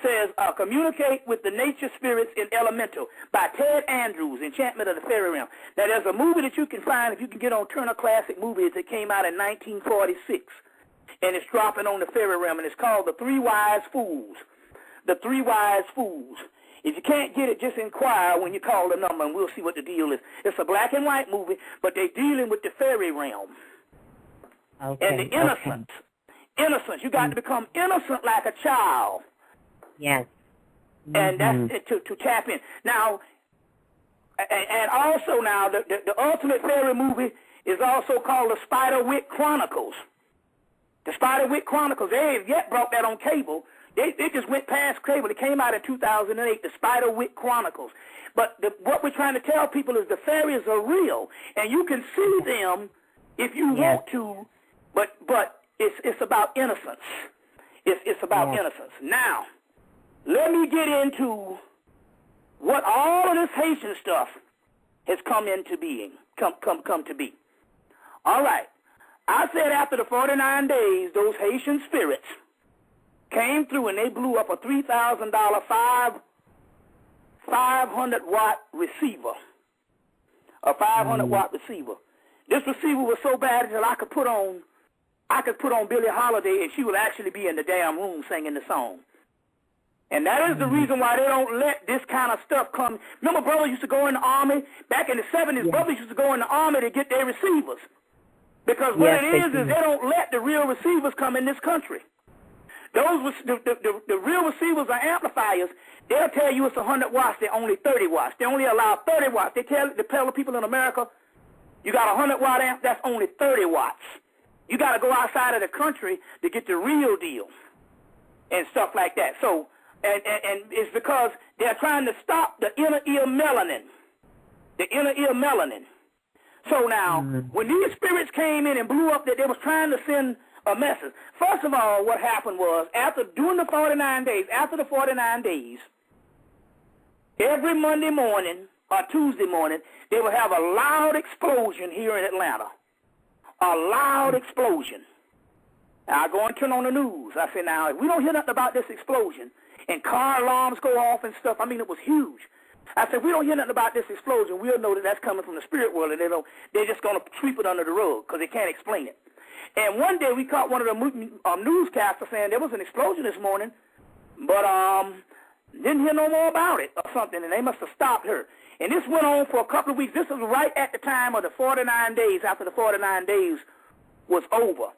says Communicate with the Nature Spirits in Elemental by Ted Andrews, Enchantment of the Fairy Realm. Now, there's a movie that you can find if you can get on Turner Classic Movies that came out in 1946, and it's dropping on the fairy realm, and it's called The Three Wise Fools. The Three Wise Fools. If you can't get it, just inquire when you call the number, and we'll see what the deal is. It's a black and white movie, but they're dealing with the fairy realm. Okay, and the innocence. Okay. Innocence. You got to become innocent like a child. Yes. And that's to tap in. Now, and also now, the ultimate fairy movie is also called The Spiderwick Chronicles. The Spiderwick Chronicles. They ain't yet brought that on cable. They just went past cable. It came out in 2008, The Spiderwick Chronicles. But what we're trying to tell people is the fairies are real, and you can see them if you want to, but it's about innocence. It's about innocence. Now, let me get into what all of this Haitian stuff has come into being, come to be. All right. I said after the 49 days, those Haitian spirits came through and they blew up a $3,000 500-watt receiver, a 500-watt receiver. This receiver was so bad that I could put on Billie Holiday and she would actually be in the damn room singing the song. And that is the reason why they don't let this kind of stuff come. Remember, brothers used to go in the army back in the 70s. Brothers used to go in the army to get their receivers. Because what it is they don't let the real receivers come in this country. The real receivers are amplifiers. They'll tell you it's 100 watts. They're only 30 watts. They only allow 30 watts. They tell the people in America, you got a 100-watt amp, that's only 30 watts. You got to go outside of the country to get the real deal and stuff like that. So, and it's because they're trying to stop the inner ear melanin. The inner ear melanin. So now, when these spirits came in and blew up, that they was trying to send a message. First of all, what happened was, during the 49 days, after the 49 days, every Monday morning or Tuesday morning, they would have a loud explosion here in Atlanta. A loud explosion. Now, I go and turn on the news. I say, now, if we don't hear nothing about this explosion, and car alarms go off and stuff, I mean, it was huge. I said, we don't hear nothing about this explosion, we'll know that that's coming from the spirit world, and they're just going to sweep it under the rug because they can't explain it. And one day we caught one of the newscasters saying there was an explosion this morning, but didn't hear no more about it or something, and they must have stopped her. And this went on for a couple of weeks. This was right at the time of the 49 days, after the 49 days was over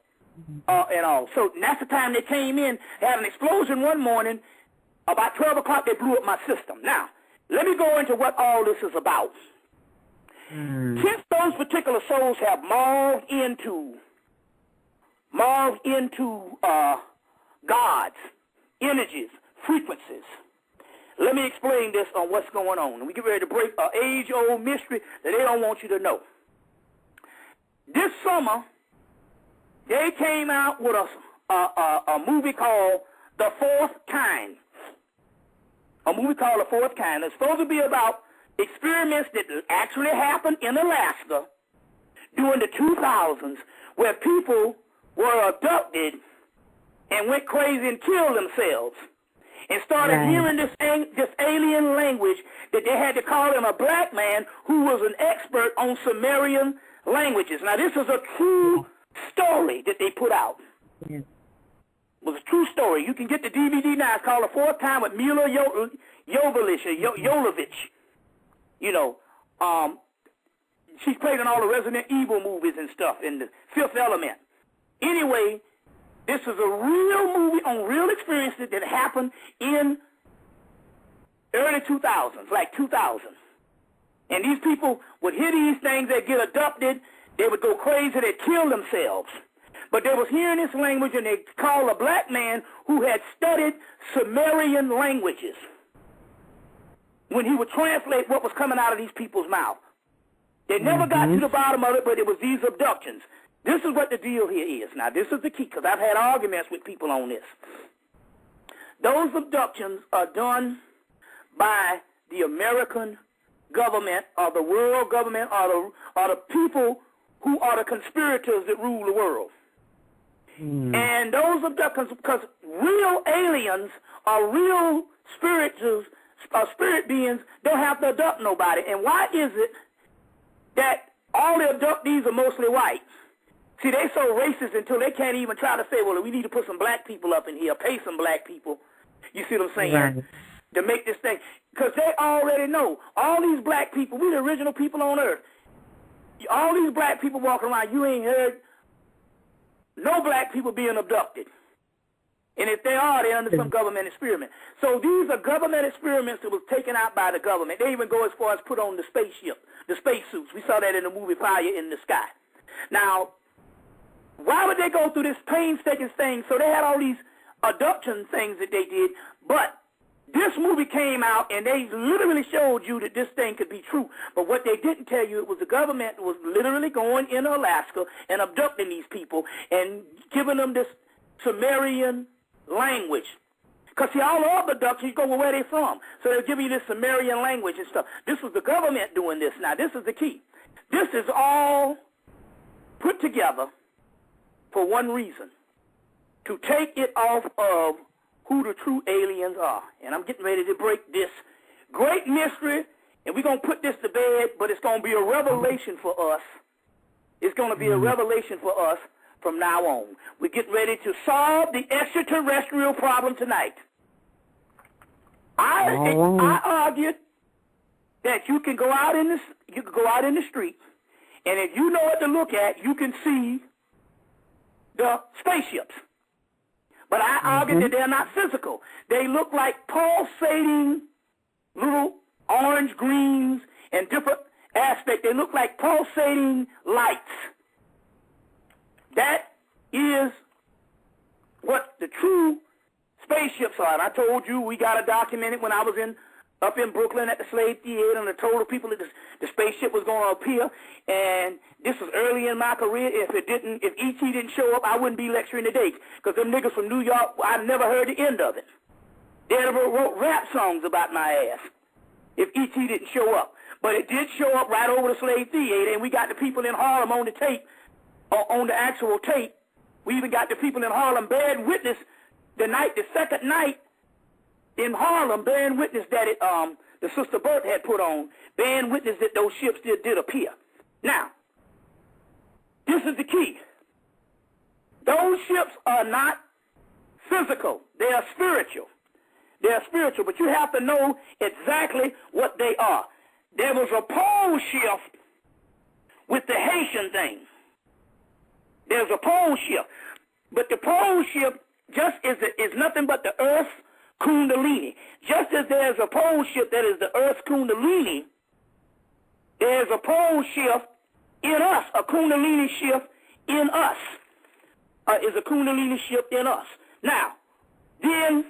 and all. So that's the time they came in, had an explosion one morning. About 12 o'clock, they blew up my system. Now, let me go into what all this is about. Since those particular souls have morphed into gods, energies, frequencies, let me explain this on what's going on. And we get ready to break an age-old mystery that they don't want you to know. This summer, they came out with a movie called The Fourth Kind. A movie called The Fourth Kind. It's supposed to be about experiments that actually happened in Alaska during the 2000s, where people were abducted and went crazy and killed themselves and started hearing this alien language that they had to call him a black man who was an expert on Sumerian languages. Now, this is a true story that they put out. It was a true story. You can get the DVD now. It's called The Fourth Time with Mila Jovovich. You know, she's played in all the Resident Evil movies and stuff, in The Fifth Element. Anyway, this is a real movie on real experiences that happened in early 2000s, like 2000. And these people would hear these things, they'd get abducted, they would go crazy, they'd kill themselves. But they was hearing this language, and they called a black man who had studied Sumerian languages when he would translate what was coming out of these people's mouth. They never got to the bottom of it, but it was these abductions. This is what the deal here is. Now, this is the key, because I've had arguments with people on this. Those abductions are done by the American government or the world government or the people who are the conspirators that rule the world. And those abductions, because real aliens or real spirit beings don't have to abduct nobody. And why is it that all the abductees are mostly white? See, they so racist until they can't even try to say, well, we need to put some black people up in here, pay some black people. You see what I'm saying? Right. To make this thing. Because they already know. All these black people, we the original people on earth. All these black people walking around, you ain't heard no black people being abducted. And if they are, they're under some government experiment. So these are government experiments that was taken out by the government. They even go as far as put on the spaceship, the spacesuits. We saw that in the movie Fire in the Sky. Now, why would they go through this painstaking thing? So they had all these abduction things that they did, but this movie came out, and they literally showed you that this thing could be true. But what they didn't tell you, it was the government was literally going in Alaska and abducting these people and giving them this Sumerian language. Because, see, all the other abductions, you go, well, where are they from? So they'll give you this Sumerian language and stuff. This was the government doing this. Now, this is the key. This is all put together for one reason, to take it off of who the true aliens are. And I'm getting ready to break this great mystery, and we're going to put this to bed, but it's going to be a revelation for us. It's going to be a revelation for us from now on. We're getting ready to solve the extraterrestrial problem tonight. I argued that you can go out in the street, and if you know what to look at, you can see the spaceships. But I argue that they're not physical. They look like pulsating little orange greens and different aspects. They look like pulsating lights. That is what the true spaceships are. And I told you we got to document it when I was up in Brooklyn at the Slave Theater, and I told the people that the spaceship was going to appear. And this was early in my career. If E.T. didn't show up, I wouldn't be lecturing today, because them niggas from New York, I never heard the end of it. They ever wrote rap songs about my ass if E.T. didn't show up. But it did show up right over the Slave Theater, and we got the people in Harlem on the tape, on the actual tape. We even got the people in Harlem bearing witness the second night in Harlem, bearing witness that the Sister Burt had put on, bearing witness that those ships did appear. Now, this is the key. Those ships are not physical. They are spiritual. They are spiritual, but you have to know exactly what they are. There was a pole shift with the Haitian thing. There's a pole shift. But the pole shift just is nothing but the Earth's Kundalini. Just as there's a pole shift that is the Earth's Kundalini, there's a pole shift in us, a Kundalini shift in us. Is a Kundalini shift in us. Now, then,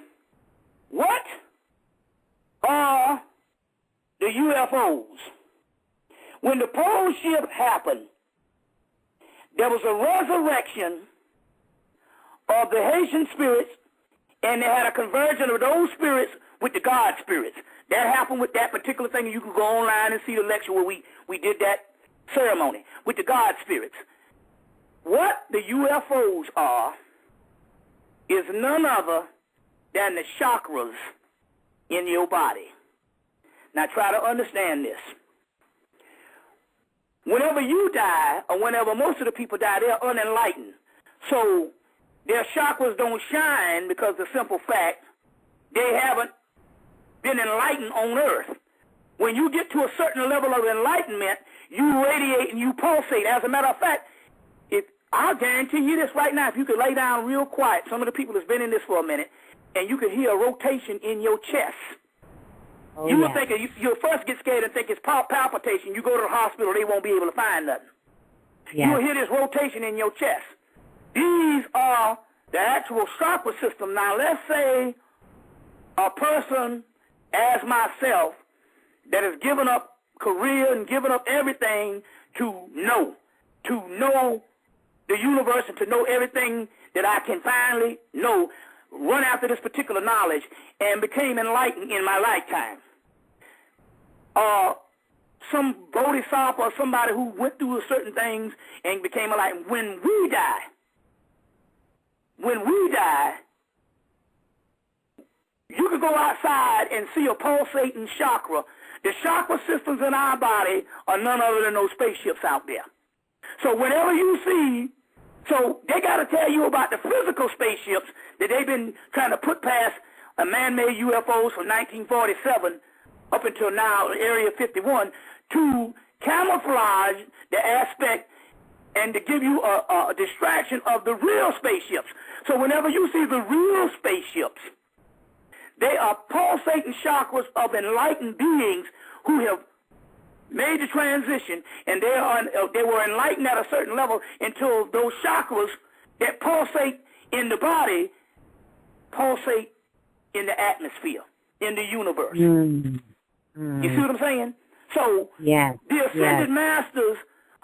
what are the UFOs? When the pole shift happened, there was a resurrection of the Haitian spirits, and they had a conversion of those spirits with the God spirits. That happened with that particular thing, and you can go online and see the lecture where we did that ceremony with the God spirits. What the UFOs are is none other than the chakras in your body. Now try to understand this. Whenever you die, or whenever most of the people die, they're unenlightened. So their chakras don't shine because of the simple fact they haven't been enlightened on earth. When you get to a certain level of enlightenment, you radiate and you pulsate. As a matter of fact, I'll guarantee you this right now, if you could lay down real quiet, some of the people that's been in this for a minute, and you could hear a rotation in your chest. You will think you'll first get scared and think it's palpitation. You go to the hospital, they won't be able to find nothing. Yes. You'll hear this rotation in your chest. These are the actual chakra system. Now, let's say a person as myself that has given up career and given up everything to know the universe and to know everything that I can finally know, run after this particular knowledge, and became enlightened in my lifetime. Some bodhisattva or somebody who went through certain things and became enlightened. When we die, you can go outside and see a pulsating chakra. The chakra systems in our body are none other than those spaceships out there. So whenever you see, so they got to tell you about the physical spaceships that they've been trying to put past a man-made UFOs from 1947 up until now, Area 51, to camouflage the aspect and to give you a distraction of the real spaceships. So whenever you see the real spaceships, they are pulsating chakras of enlightened beings who have made the transition, and they were enlightened at a certain level until those chakras that pulsate in the body pulsate in the atmosphere, in the universe. You see what I'm saying? So the ascended masters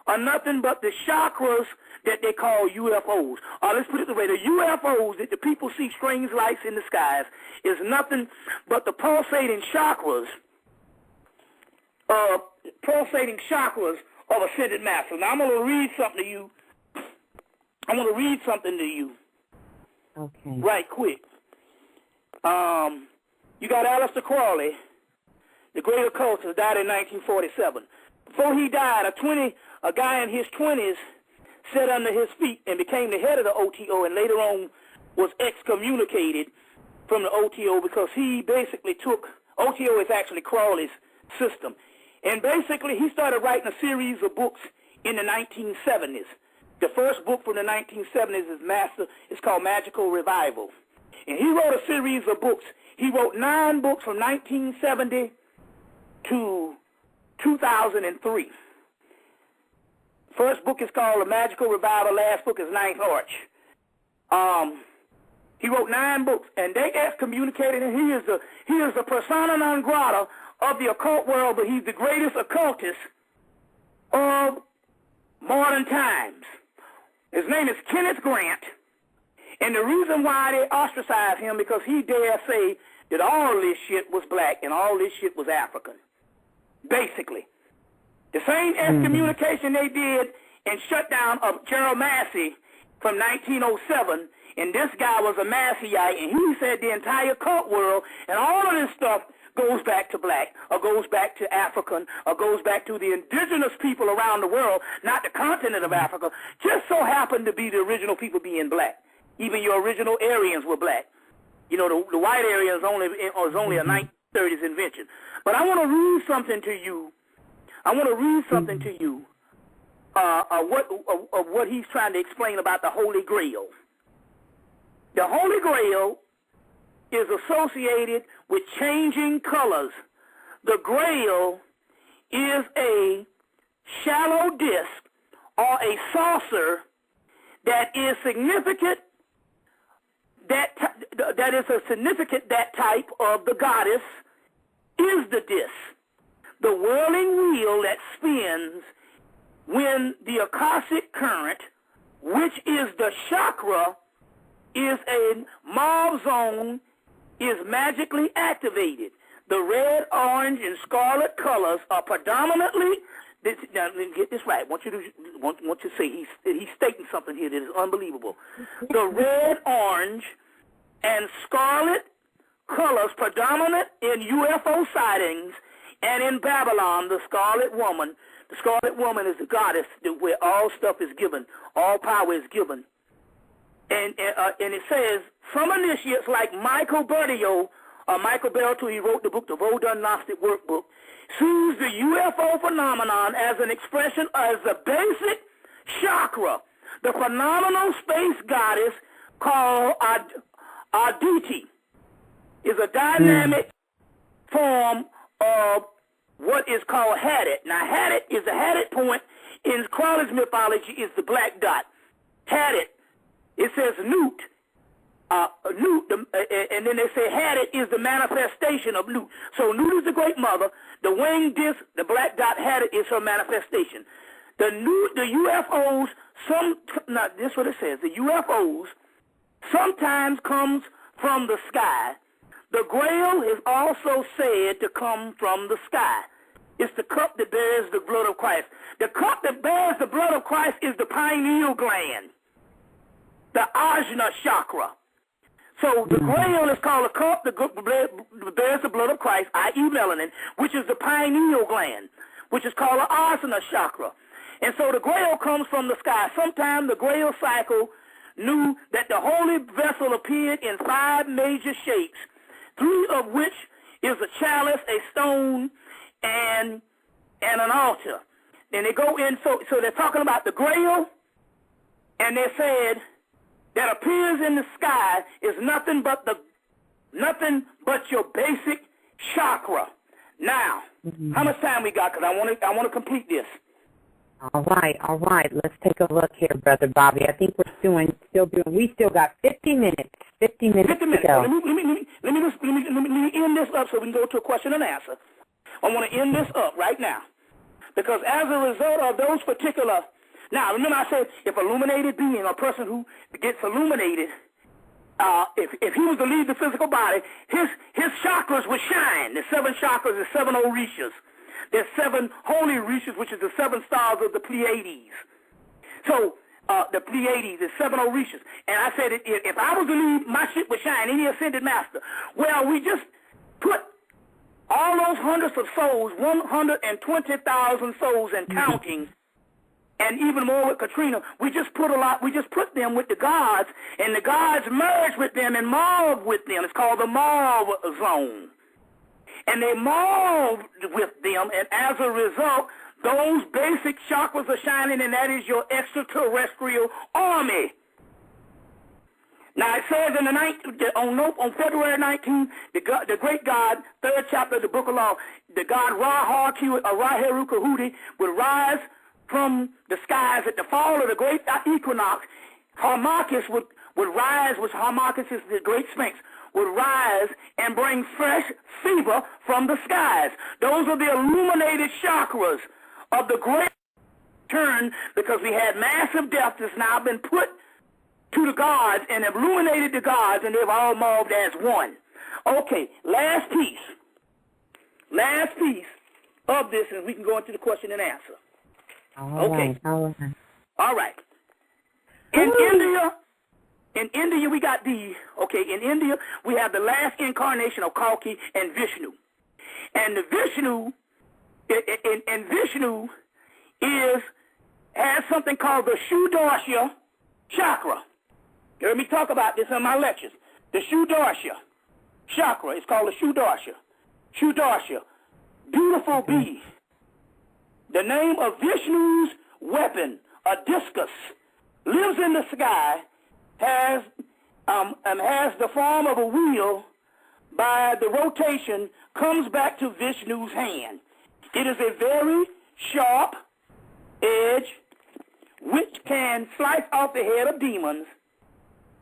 are nothing but the chakras that they call UFOs. Or let's put it this way, the UFOs that the people see strange lights in the skies is nothing but the pulsating chakras of ascended masters. Now I'm going to read something to you. Okay. Right quick. You got Aleister Crowley, the great occultist, died in 1947. Before he died, a guy in his 20s sat under his feet and became the head of the OTO, and later on was excommunicated from the OTO because he basically took, OTO is actually Crowley's system, and basically he started writing a series of books in the 1970s. The first book from the 1970s is called Magical Revival. And he wrote a series of books. He wrote 9 books from 1970 to 2003. First book is called The Magical Revival. Last book is Ninth Arch. He wrote 9 books, and they excommunicated him. He is the persona non grata of the occult world, but he's the greatest occultist of modern times. His name is Kenneth Grant, and the reason why they ostracized him because he dare say that all this shit was black and all this shit was African. Basically. The same excommunication they did and shutdown of Gerald Massey from 1907, and this guy was a Masseyite, and he said the entire cult world and all of this stuff goes back to black, or goes back to African, or goes back to the indigenous people around the world, not the continent of Africa, just so happened to be the original people being black. Even your original Aryans were black. You know, the white Aryans was only a 1930s invention. But I want to read something to you. Of what he's trying to explain about the Holy Grail. The Holy Grail is associated with changing colors. The Grail is a shallow disc or a saucer that is significant. That type of the goddess is the disc, the whirling wheel that spins when the Akashic current, which is the chakra, is a mauve zone, is magically activated. The red, orange, and scarlet colors are predominantly. Now, get this right. I want you to say he's stating something here that is unbelievable. The red, orange, and scarlet colors predominant in UFO sightings and in Babylon, the Scarlet Woman. The Scarlet Woman is the goddess where all stuff is given, all power is given. And it says, some initiates like Michael Bertio, Michael Bertio, he wrote the book, the Vodun Gnostic Workbook, sees the UFO phenomenon as an expression, as a basic chakra, the phenomenal space goddess called Aditi, is a dynamic form of what is called Hemmitt. Now, the Hemmitt point in Crowley's mythology is the black dot. Hemmitt, it says Newt. And then they say Hemmitt is the manifestation of Newt. So Newt is the great mother. The winged disc, the black dot Hemmitt is her manifestation. The UFOs, this is what it says. The UFOs sometimes comes from the sky. The Grail is also said to come from the sky. It's the cup that bears the blood of Christ. The cup that bears the blood of Christ is the pineal gland, the ajna chakra. So the Grail is called a cup that bears the blood of Christ, i.e. melanin, which is the pineal gland, which is called the ajna chakra. And so the Grail comes from the sky. Sometime the Grail cycle knew that the holy vessel appeared in 5 major shapes, 3 of which is a chalice, a stone, and an altar. And they go in, so they're talking about the Grail, and they said that appears in the sky is nothing but your basic chakra. Now, how much time we got? Because I want to complete this. All right. Let's take a look here, Brother Bobby. I think we still got 50 minutes. 50 minutes to go. Let me end this up so we can go to a question and answer. I want to end this up right now. Because as a result of those particular... Now, remember I said if illuminated being, a person who gets illuminated, if he was to leave the physical body, his chakras would shine. The 7 chakras, the 7 orishas. There's 7 holy orishas, which is the 7 stars of the Pleiades. So, the Pleiades, the 7 orishas. And I said, if I was to leave, my ship would shine, any ascended master. Well, we just put all those hundreds of souls, 120,000 souls and counting, and even more with Katrina, we just put them with the gods, and the gods merge with them and morph with them. It's called the morph zone. And they morphed with them, and as a result, those basic chakras are shining, and that is your extraterrestrial army. Now, it says on February 19th, the great God, 3rd chapter of the Book of Law, the God Ra-Heru Kahudi would rise from the skies at the fall of the great equinox. Harmachis would rise, which Harmachis is the great Sphinx, would rise and bring fresh fever from the skies. Those are the illuminated chakras of the great turn, because we had massive death that's now been put to the gods and illuminated the gods, and they've all morphed as one. Okay, last piece of this, and we can go into the question and answer. All right. In India, we got in India, we have the last incarnation of Kalki and Vishnu. And the Vishnu, and Vishnu has something called the Shudarsha chakra. You heard me talk about this in my lectures. The Shudarsha chakra is called the Shudarsha. Shudarsha, beautiful bee. The name of Vishnu's weapon, a discus, lives in the sky, has the form of a wheel. By the rotation, comes back to Vishnu's hand. It is a very sharp edge which can slice off the head of demons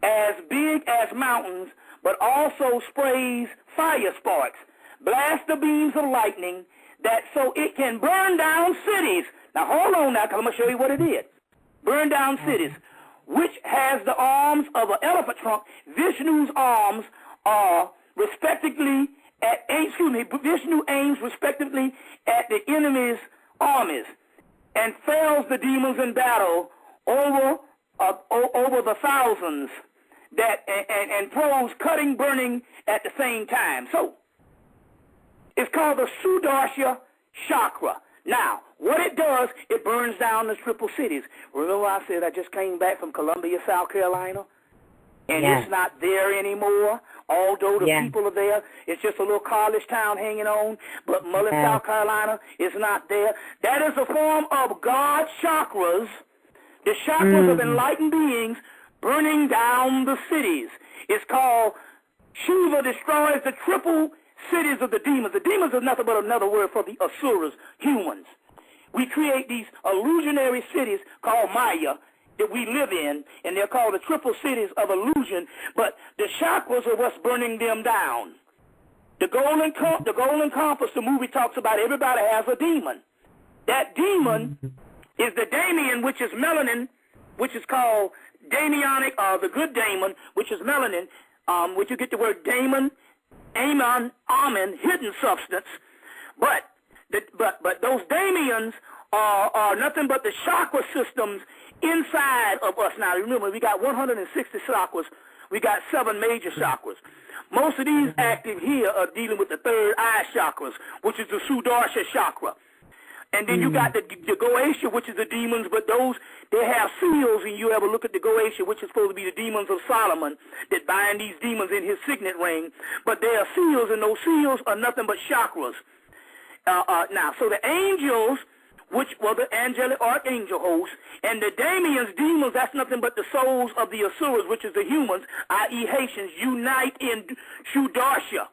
as big as mountains, but also sprays fire sparks, blasts the beams of lightning, that so it can burn down cities. Now hold on now, because I'm going to show you what it is. Burn down cities, which has the arms of an elephant trunk. Vishnu's arms are respectively Vishnu aims respectively at the enemy's armies and fells the demons in battle over the thousands and throws cutting, burning at the same time. So it's called the Sudarsha chakra. Now, what it does, it burns down the triple cities. Remember I said I just came back from Columbia, South Carolina? And it's not there anymore, although the people are there. It's just a little college town hanging on, but Mullen, South Carolina is not there. That is a form of God's chakras, the chakras of enlightened beings burning down the cities. It's called Shiva destroys the triple cities of the demons. The demons is nothing but another word for the asuras, humans. We create these illusionary cities called Maya that we live in, and they're called the triple cities of illusion, but the chakras are what's burning them down. The golden compass, the movie talks about everybody has a demon. That demon is the daemon, which is melanin, which is called daemonic, the good daemon, which is melanin, which you get the word daemon, amon, hidden substance. But those daemons are nothing but the chakra systems inside of us. Now, remember, we got 160 chakras. We got 7 major chakras. Most of these active here are dealing with the third eye chakras, which is the Sudarsha chakra. And then you got the Goetia, which is the demons, but those, they have seals, and you ever look at the Goetia, which is supposed to be the demons of Solomon, that bind these demons in his signet ring. But they are seals, and those seals are nothing but chakras. Now, so the angels, which were the angelic archangel hosts, and the demons, that's nothing but the souls of the asuras, which is the humans, i.e. Haitians, unite in Sudarsha.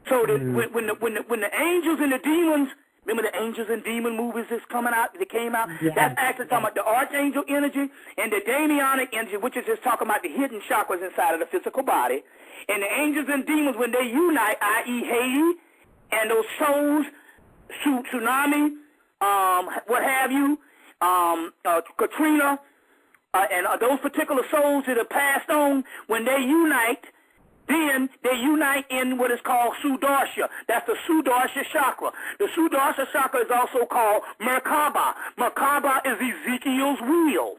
So that when the angels and the demons, remember the angels and demon movies that's coming out, that came out? Yes. That's actually talking about the archangel energy and the daemonic energy, which is just talking about the hidden chakras inside of the physical body. And the angels and demons, when they unite, i.e. Haiti, and those souls, tsunami, what have you, Katrina, and those particular souls that are passed on, when they unite, then they unite in what is called Sudarsha. That's the Sudarsha chakra. The Sudarsha chakra is also called Merkaba. Merkaba is Ezekiel's wheel.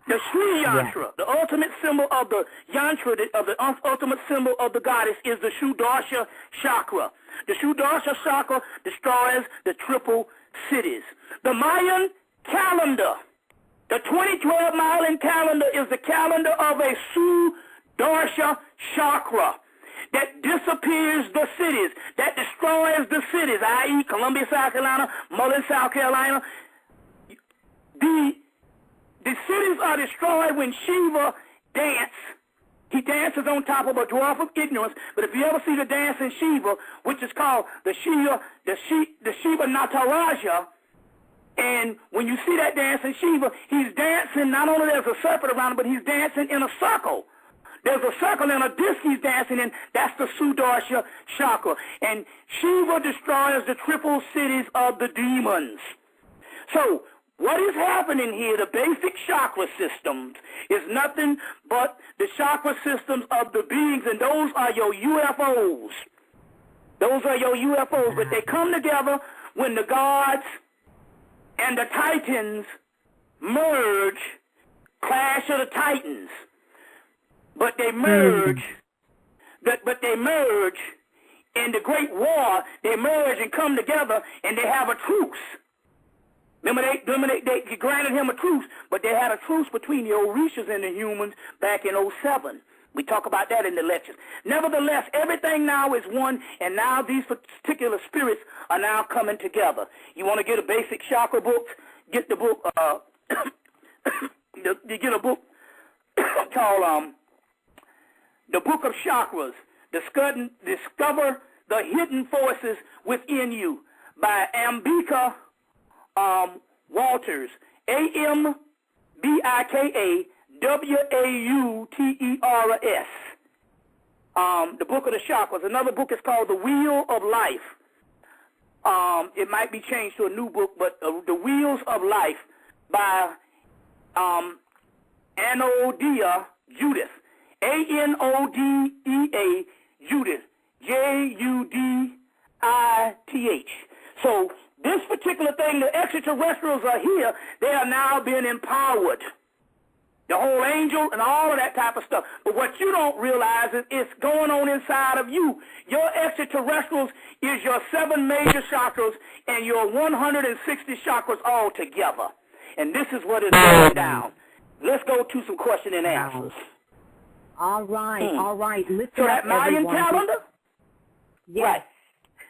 The Sri Yantra, the ultimate symbol of the Yantra, of the ultimate symbol of the goddess, is the Sudarsha chakra. The Sudarsha chakra destroys the triple cities. The Mayan calendar, the 2012 Mayan calendar, is the calendar of a Sudarsha chakra that disappears the cities, that destroys the cities, i.e. Columbia, South Carolina, Mullen, South Carolina. The cities are destroyed when Shiva dances. He dances on top of a dwarf of ignorance. But if you ever see the dance in Shiva, which is called the Shiva Nataraja, and when you see that dance in Shiva, he's dancing, not only there's a serpent around him, but he's dancing in a circle. There's a circle and a disc he's dancing in. That's the Sudarsha chakra. And Shiva destroys the triple cities of the demons. So, what is happening here, the basic chakra systems, is nothing but the chakra systems of the beings, and those are your UFOs. Those are your UFOs, but they come together when the gods and the titans merge, Clash of the Titans. But they merge, but they merge in the Great War. They merge and come together, and they have a truce. Remember, they granted him a truce, but they had a truce between the Orishas and the humans back in 2007. We talk about that in the lectures. Nevertheless, everything now is one, and now these particular spirits are now coming together. You want to get a basic chakra book? Get the book, you get a book called The Book of Chakras, Discover the Hidden Forces Within You, by Ambika Walters, AMBIKAWAUTERS. The Book of the Chakras. Another book is called The Wheel of Life. It might be changed to a new book, but The Wheels of Life by Anodea Judith. ANODEA Judith. JUDITH. So this particular thing, the extraterrestrials are here. They are now being empowered. The whole angel and all of that type of stuff. But what you don't realize is it's going on inside of you. Your extraterrestrials is your 7 major chakras and your 160 chakras all together. And this is what is going down. Let's go to some question and answers. All right, all right. Listen so that Mayan calendar? Yes. Right.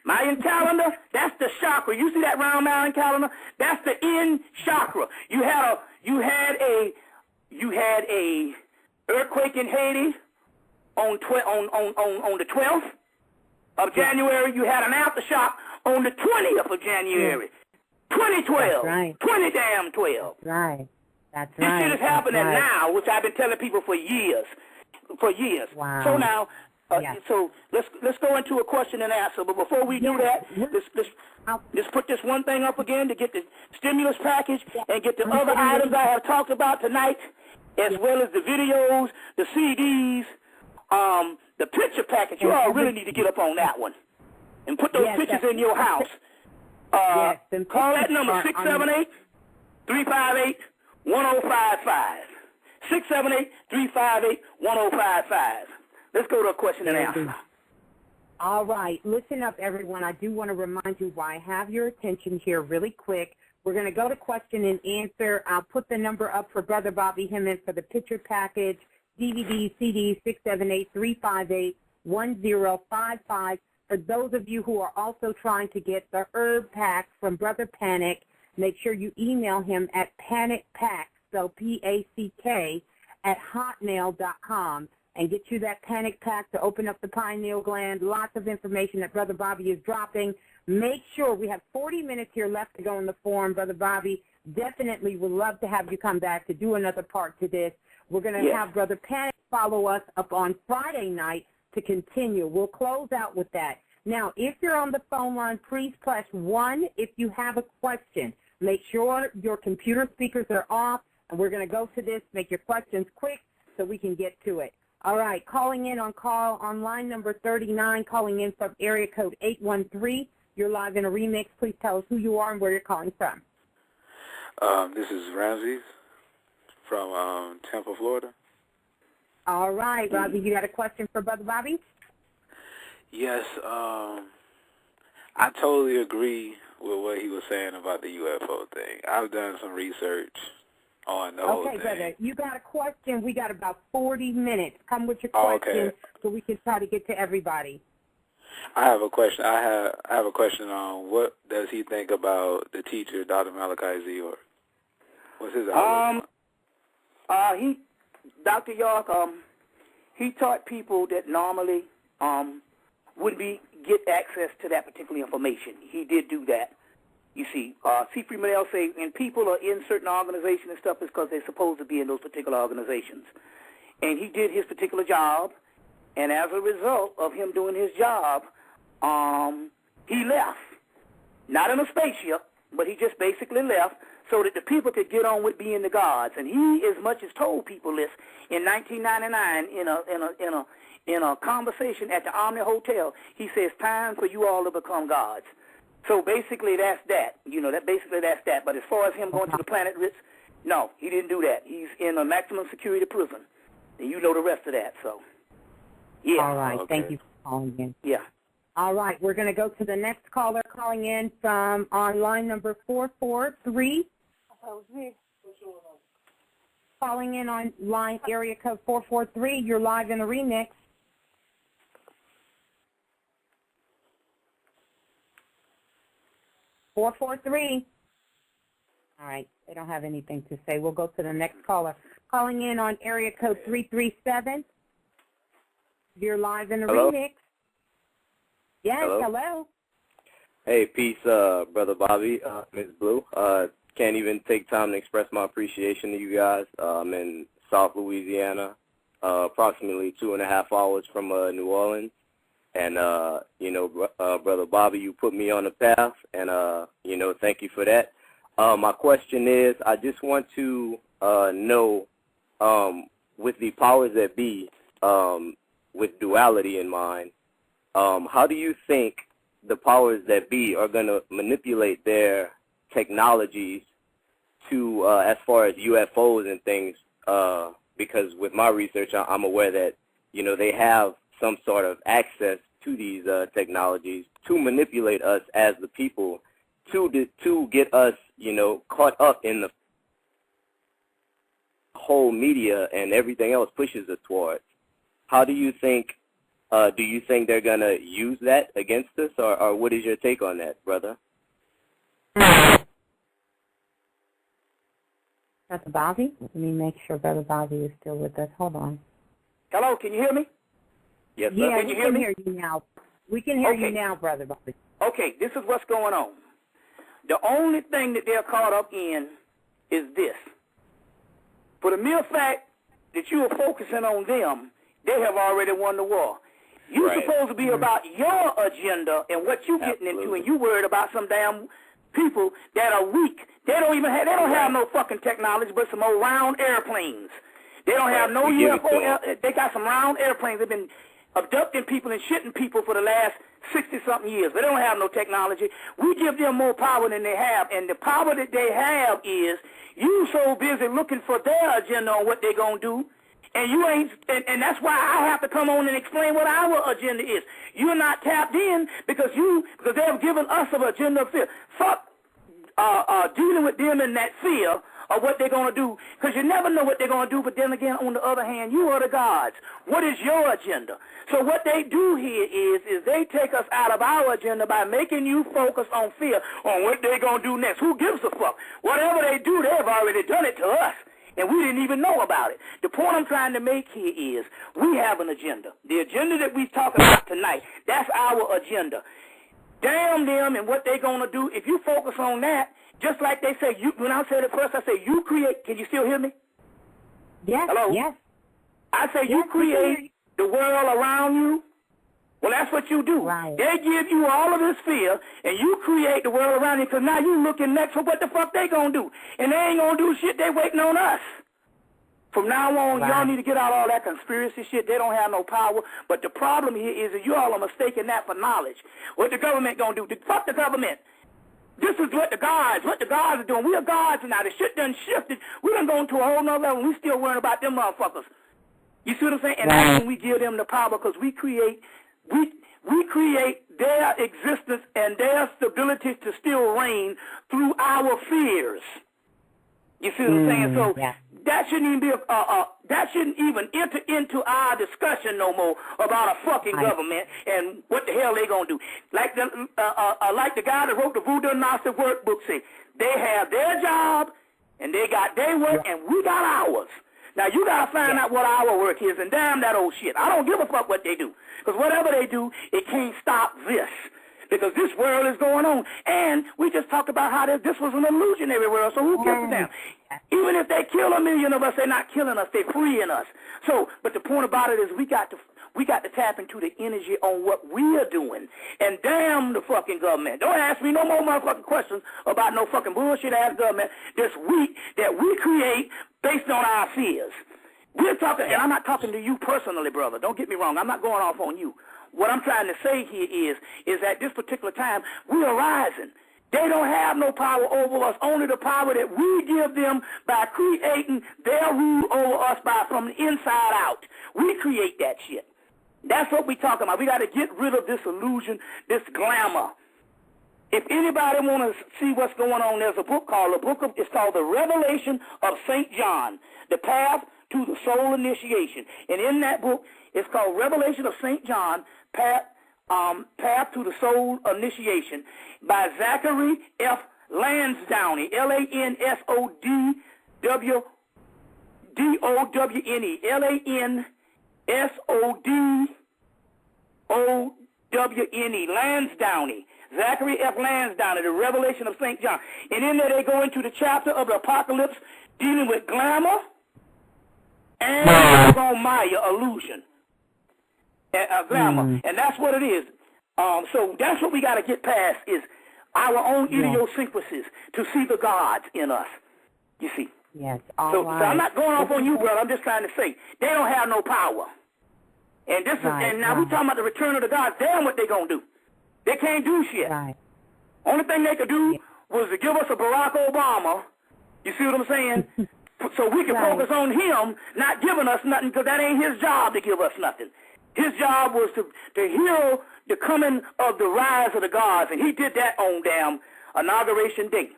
Mayan calendar, that's the chakra. You see that round Mayan calendar? That's the end chakra. You had a earthquake in Haiti on the 12th of January. You had an aftershock on the 20th of January. 2012. That's right. 20 damn 12. That's right. That's This right. shit is happening now, which I've been telling people for years. Wow. So now, so let's go into a question and answer. But before we do that, let's put this one thing up again to get the stimulus package and get the other items I have talked about tonight, as well as the videos, the CDs, the picture package. You all really need to get up on that one and put those pictures in your house. Call that number 678-358-1055. 678-358-1055. Let's go to a question and answer. All right. Listen up, everyone. I do want to remind you why I have your attention here really quick. We're going to go to question and answer. I'll put the number up for Brother Bobby Hemmitt for the picture package, DVD, CD, 678-358-1055. For those of you who are also trying to get the herb packs from Brother Panic, make sure you email him at panicpack, spelled P-A-C-K, at hotmail.com, and get you that panic pack to open up the pineal gland. Lots of information that Brother Bobby is dropping. Make sure we have 40 minutes here left to go in the forum. Brother Bobby, definitely would love to have you come back to do another part to this. We're going to have Brother Panic follow us up on Friday night to continue. We'll close out with that. Now, if you're on the phone line, please press 1 if you have a question. Make sure your computer speakers are off, and we're going to go to this. Make your questions quick so we can get to it. All right, calling in on line number 39, calling in from area code 813. You're live in a remix. Please tell us who you are and where you're calling from. This is Ramses from Tampa, Florida. All right, Robbie, you got a question for Brother Bobby? Yes, I totally agree with what he was saying about the UFO thing. I've done some research on the whole thing. Okay, brother, you got a question. We got about 40 minutes. Come with your question so we can try to get to everybody. I have a question. I have a question on what does he think about the teacher, Dr. Malachi Z. What's his outlook? Dr. York, he taught people that normally wouldn't get access to that particular information. He did do that. You see, C. Freeman L. say when people are in certain organizations and stuff, it's because they're supposed to be in those particular organizations. And he did his particular job, and as a result of him doing his job, he left. Not in a spaceship, but he just basically left so that the people could get on with being the gods. And he as much as told people this in 1999 in a conversation at the Omni Hotel. He says, time for you all to become gods. So basically that's that. That's that. But as far as him going to the planet Ritz, no, he didn't do that. He's in a maximum security prison. And you know the rest of that, so. Yeah. All right. Thank you for calling in. Yeah. All right. We're going to go to the next caller calling in from on line number 443. Calling in on line area code 443. You're live in the remix. All right. They don't have anything to say. We'll go to the next caller. Calling in on area code 337. You're live in the remix. Yes, hello. Hey, peace, Brother Bobby, Ms. Blue. Can't even take time to express my appreciation to you guys. I'm in South Louisiana, approximately 2.5 hours from New Orleans. And, Brother Bobby, you put me on the path, and, thank you for that. My question is, I just want to know, with the powers that be, with duality in mind, how do you think the powers that be are going to manipulate their technologies to, as far as UFOs and things, because with my research, I'm aware that, they have some sort of access to these technologies to manipulate us as the people, to get us, caught up in the whole media and everything else pushes us towards. How do you think they're going to use that against us, or what is your take on that, brother? Brother Bobby? Let me make sure Brother Bobby is still with us. Hold on. Hello, can you hear me? Yes, sir. Yeah, Can you we hear can me? hear you now. We can hear you now, Brother Bobby. Okay, this is what's going on. The only thing that they're caught up in is this. For the mere fact that you are focusing on them, they have already won the war. You're supposed to be about your agenda and what you're getting into, and you worried about some damn people that are weak. They don't even have, have no fucking technology but some old round airplanes. They don't have no UFO. They got some round airplanes. They've been abducting people and shitting people for the last 60-something years. But they don't have no technology. We give them more power than they have, and the power that they have is you so busy looking for their agenda on what they're going to do, and you ain't, and that's why I have to come on and explain what our agenda is. You're not tapped in because they've given us an agenda of fear. Fuck dealing with them in that fear of what they're going to do, because you never know what they're going to do. But then again, on the other hand, you are the gods. What is your agenda? So what they do here is they take us out of our agenda by making you focus on fear, on what they're going to do next. Who gives a fuck? Whatever they do, they've already done it to us, and we didn't even know about it. The point I'm trying to make here is we have an agenda. The agenda that we're talking about tonight, that's our agenda. Damn them and what they're going to do. If you focus on that, just like they say, when I said it first, I say you create. Can you still hear me? Yes. Hello? Yes. I say you create the world around you. Well, that's what you do. Right. They give you all of this fear, and you create the world around you, because now you looking next for what the fuck they going to do. And they ain't going to do shit. They waiting on us. From now on, y'all need to get out all that conspiracy shit. They don't have no power. But the problem here is that you all are mistaking that for knowledge. What the government going to do? Fuck the government. This is what the gods are doing. We are gods now. The shit done shifted. We done gone to a whole nother level. We still worrying about them motherfuckers. You see what I'm saying? And that's when we give them the power, because we create their existence and their stability to still reign through our fears. You see what I'm saying? So that shouldn't even enter into our discussion no more about a fucking government and what the hell they gonna do. Like the guy that wrote the Voodoo Gnostic workbook say, they have their job and they got their work and we got ours. Now you gotta find out what our work is, and damn that old shit. I don't give a fuck what they do, because whatever they do, it can't stop this. Because this world is going on. And we just talked about how this was an illusionary world, so who gives a damn? Even if they kill 1 million of us, they're not killing us, they're freeing us. So, but the point about it is we got to tap into the energy on what we are doing. And damn the fucking government. Don't ask me no more motherfucking questions about no fucking bullshit-ass government that's weak, that we create based on our fears. We're talking, and I'm not talking to you personally, brother. Don't get me wrong. I'm not going off on you. What I'm trying to say here is at this particular time, we are rising. They don't have no power over us, only the power that we give them by creating their rule over us from the inside out. We create that shit. That's what we're talking about. We got to get rid of this illusion, this glamour. If anybody want to see what's going on, there's a book it's called The Revelation of St. John, The Path to the Soul Initiation. And in that book, it's called Revelation of St. John, Path to the Soul Initiation, by Zachary F. Lansdowne, Lansodowne, Lansodowne, Lansdowne, Zachary F. Lansdowne, The Revelation of St. John. And in there they go into the chapter of the Apocalypse dealing with glamour and Maya, illusion. Glamour. And that's what it is. So that's what we got to get past, is our own idiosyncrasies, to see the gods in us. You see? Yes. So I'm not going off on you, brother. I'm just trying to say they don't have no power. And this is, and now we're talking about the return of the gods. Damn what they gonna do. They can't do shit. Right. Only thing they could do was to give us a Barack Obama. You see what I'm saying? So we can focus on him not giving us nothing, because that ain't his job to give us nothing. His job was to herald the coming of the rise of the gods, and he did that on damn Inauguration Day.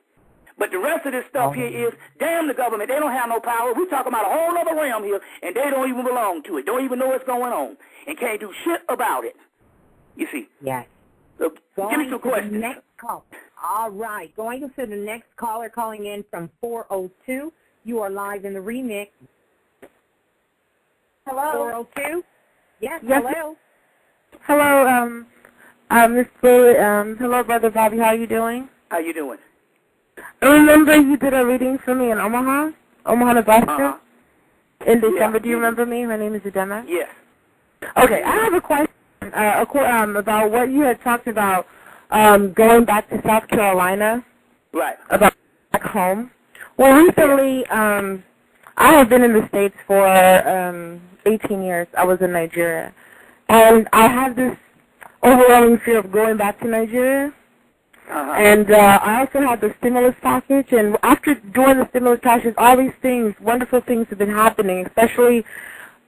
But the rest of this stuff here is, damn the government, they don't have no power. We're talking about a whole other realm here, and they don't even belong to it, don't even know what's going on, and can't do shit about it. You see? Yes. So give me some questions. Next call. All right. Going to the next caller calling in from 402. You are live in the remix. Hello? 402? Yes, Yes. hello. Hello, Miss Blue. Hello, Brother Bobby. How are you doing? How you doing? I remember you did a reading for me in Omaha, Nebraska, in December. Yeah. Do you remember me? My name is Adema. Yes. Okay, I have a question about what you had talked about going back to South Carolina. Right. About back home. Well, recently, I have been in the States for 18 years. I was in Nigeria. And I have this overwhelming fear of going back to Nigeria. And I also have the stimulus package. And after doing the stimulus package, all these things, wonderful things have been happening, especially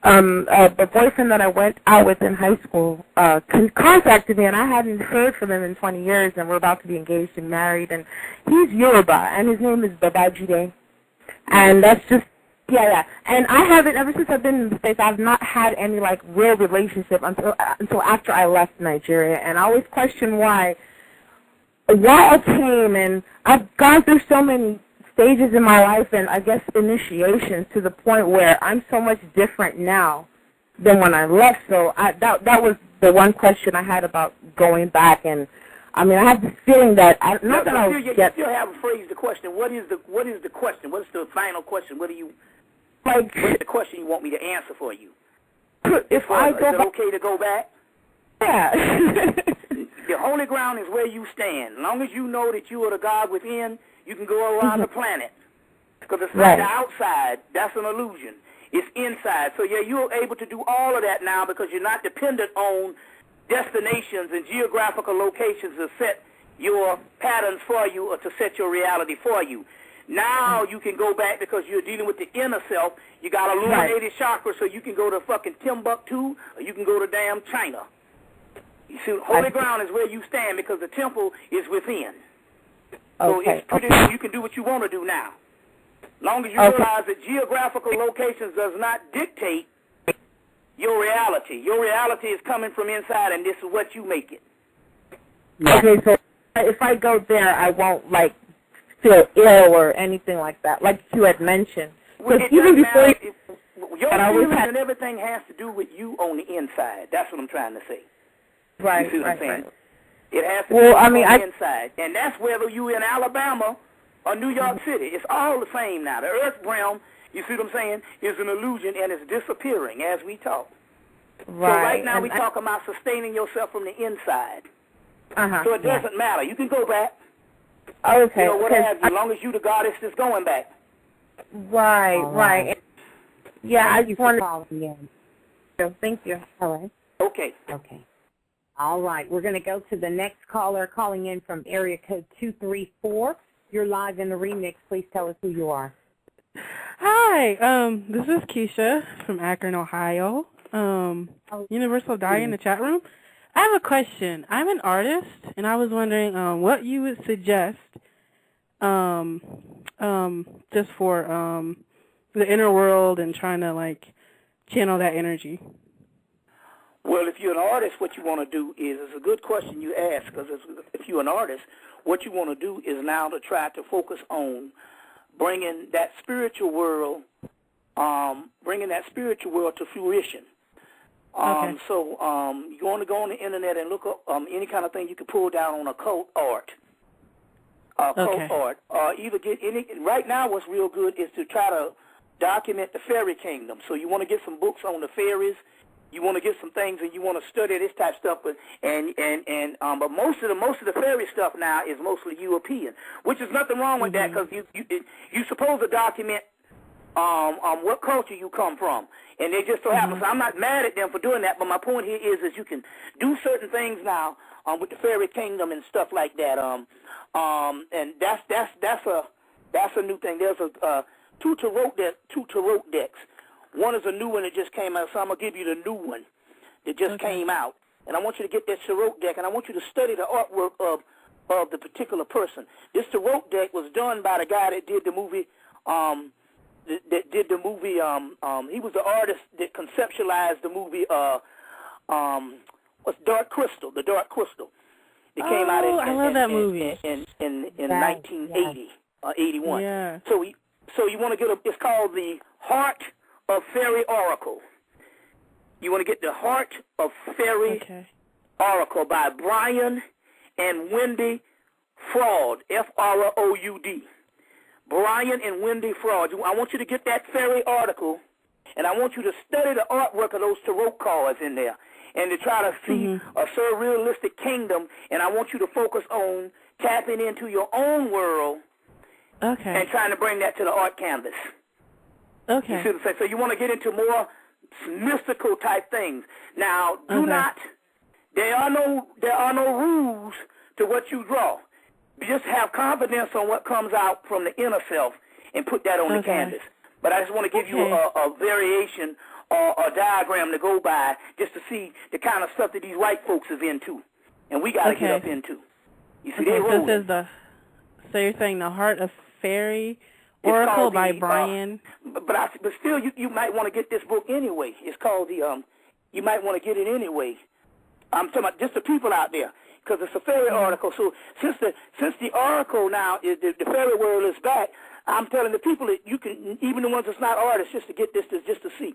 the boyfriend that I went out with in high school contacted me, and I hadn't heard from him in 20 years, and we're about to be engaged and married. And he's Yoruba, and his name is Babajide. And that's just, yeah. And I haven't, ever since I've been in the States, I've not had any, like, real relationship until after I left Nigeria. And I always question why I came, and I've gone through so many stages in my life and, I guess, initiations to the point where I'm so much different now than when I left. So that was the one question I had about going back. And, I mean, I have this feeling that, you still haven't phrased the question. What is the question? What's the final question? What's the question you want me to answer for you? If I go is it okay to go back? Yeah. The holy ground is where you stand. As long as you know that you are the God within, you can go around the planet. Because it's not the outside. That's an illusion. It's inside. So, yeah, you're able to do all of that now because you're not dependent on destinations and geographical locations to set your patterns for you or to set your reality for you. Now you can go back because you're dealing with the inner self. You got illuminated chakra, so you can go to fucking Timbuktu or you can go to damn China. You see, holy ground is where you stand because the temple is within. So it's pretty, you can do what you want to do now. Long as you realize that geographical locations does not dictate your reality. Your reality is coming from inside, and this is what you make it. Okay, so if I go there, I won't, like, feel ill or anything like that, like you had mentioned. Well, even before your feelings and everything has to do with you on the inside. That's what I'm trying to say. Right, you see what I'm saying? Right. It has to be on the inside. And that's whether you're in Alabama or New York City. It's all the same now. The earth realm, you see what I'm saying, is an illusion, and it's disappearing as we talk. Right. So right now we're talking about sustaining yourself from the inside. So it doesn't matter. You can go back. Okay. You know, what have you, as long as you the goddess that's going back. Right, right. Yeah, I just wanted to thank you. Hello. Okay. All right. We're going to go to the next caller calling in from area code 234. You're live in the remix. Please tell us who you are. Hi. This is Keisha from Akron, Ohio. Universal Dye in the chat room. I have a question. I'm an artist, and I was wondering what you would suggest just for the inner world and trying to, like, channel that energy. Well, if you're an artist, what you want to do is, it's a good question you ask, because if you're an artist, what you want to do is now to try to focus on bringing that spiritual world to fruition. So you want to go on the internet and look up any kind of thing you can pull down on occult art. Occult art. Either get any. Right now, what's real good is to try to document the fairy kingdom. So you want to get some books on the fairies. You want to get some things, and you want to study this type of stuff. But most of the fairy stuff now is mostly European, which is nothing wrong with that, because you're supposed to document what culture you come from, and they just so happen. So I'm not mad at them for doing that, but my point here is you can do certain things now with the fairy kingdom and stuff like that. And that's a new thing. There's two tarot decks. One is a new one that just came out, so I'm going to give you the new one that just came out. And I want you to get that tarot deck, and I want you to study the artwork of the particular person. This tarot deck was done by the guy that did the movie, he was the artist that conceptualized the movie, Dark Crystal, The Dark Crystal. It came out I love that movie. In 1980, 81. Yeah. So you want to get it's called the Heart of Fairy Oracle. You want to get the Heart of Fairy Oracle by Brian and Wendy Fraud, F-R-O-U-D. Brian and Wendy Fraud. I want you to get that fairy article, and I want you to study the artwork of those tarot cards in there, and to try to see a surrealistic kingdom, and I want you to focus on tapping into your own world and trying to bring that to the art canvas. Okay. You see what I'm saying? So you want to get into more mystical type things. Now, do not, there are no rules to what you draw. Just have confidence on what comes out from the inner self and put that on the canvas. But I just want to give you a variation or a diagram to go by just to see the kind of stuff that these white folks is into. And we got to get up into. You see, so you're saying The Heart of Fairy Oracle by Brian? But still, you might want to get this book anyway. It's called you might want to get it anyway. I'm talking about just the people out there, because it's a fairy article. So since the oracle now, the fairy world is back, I'm telling the people that you can, even the ones that's not artists, just to get this, just to see.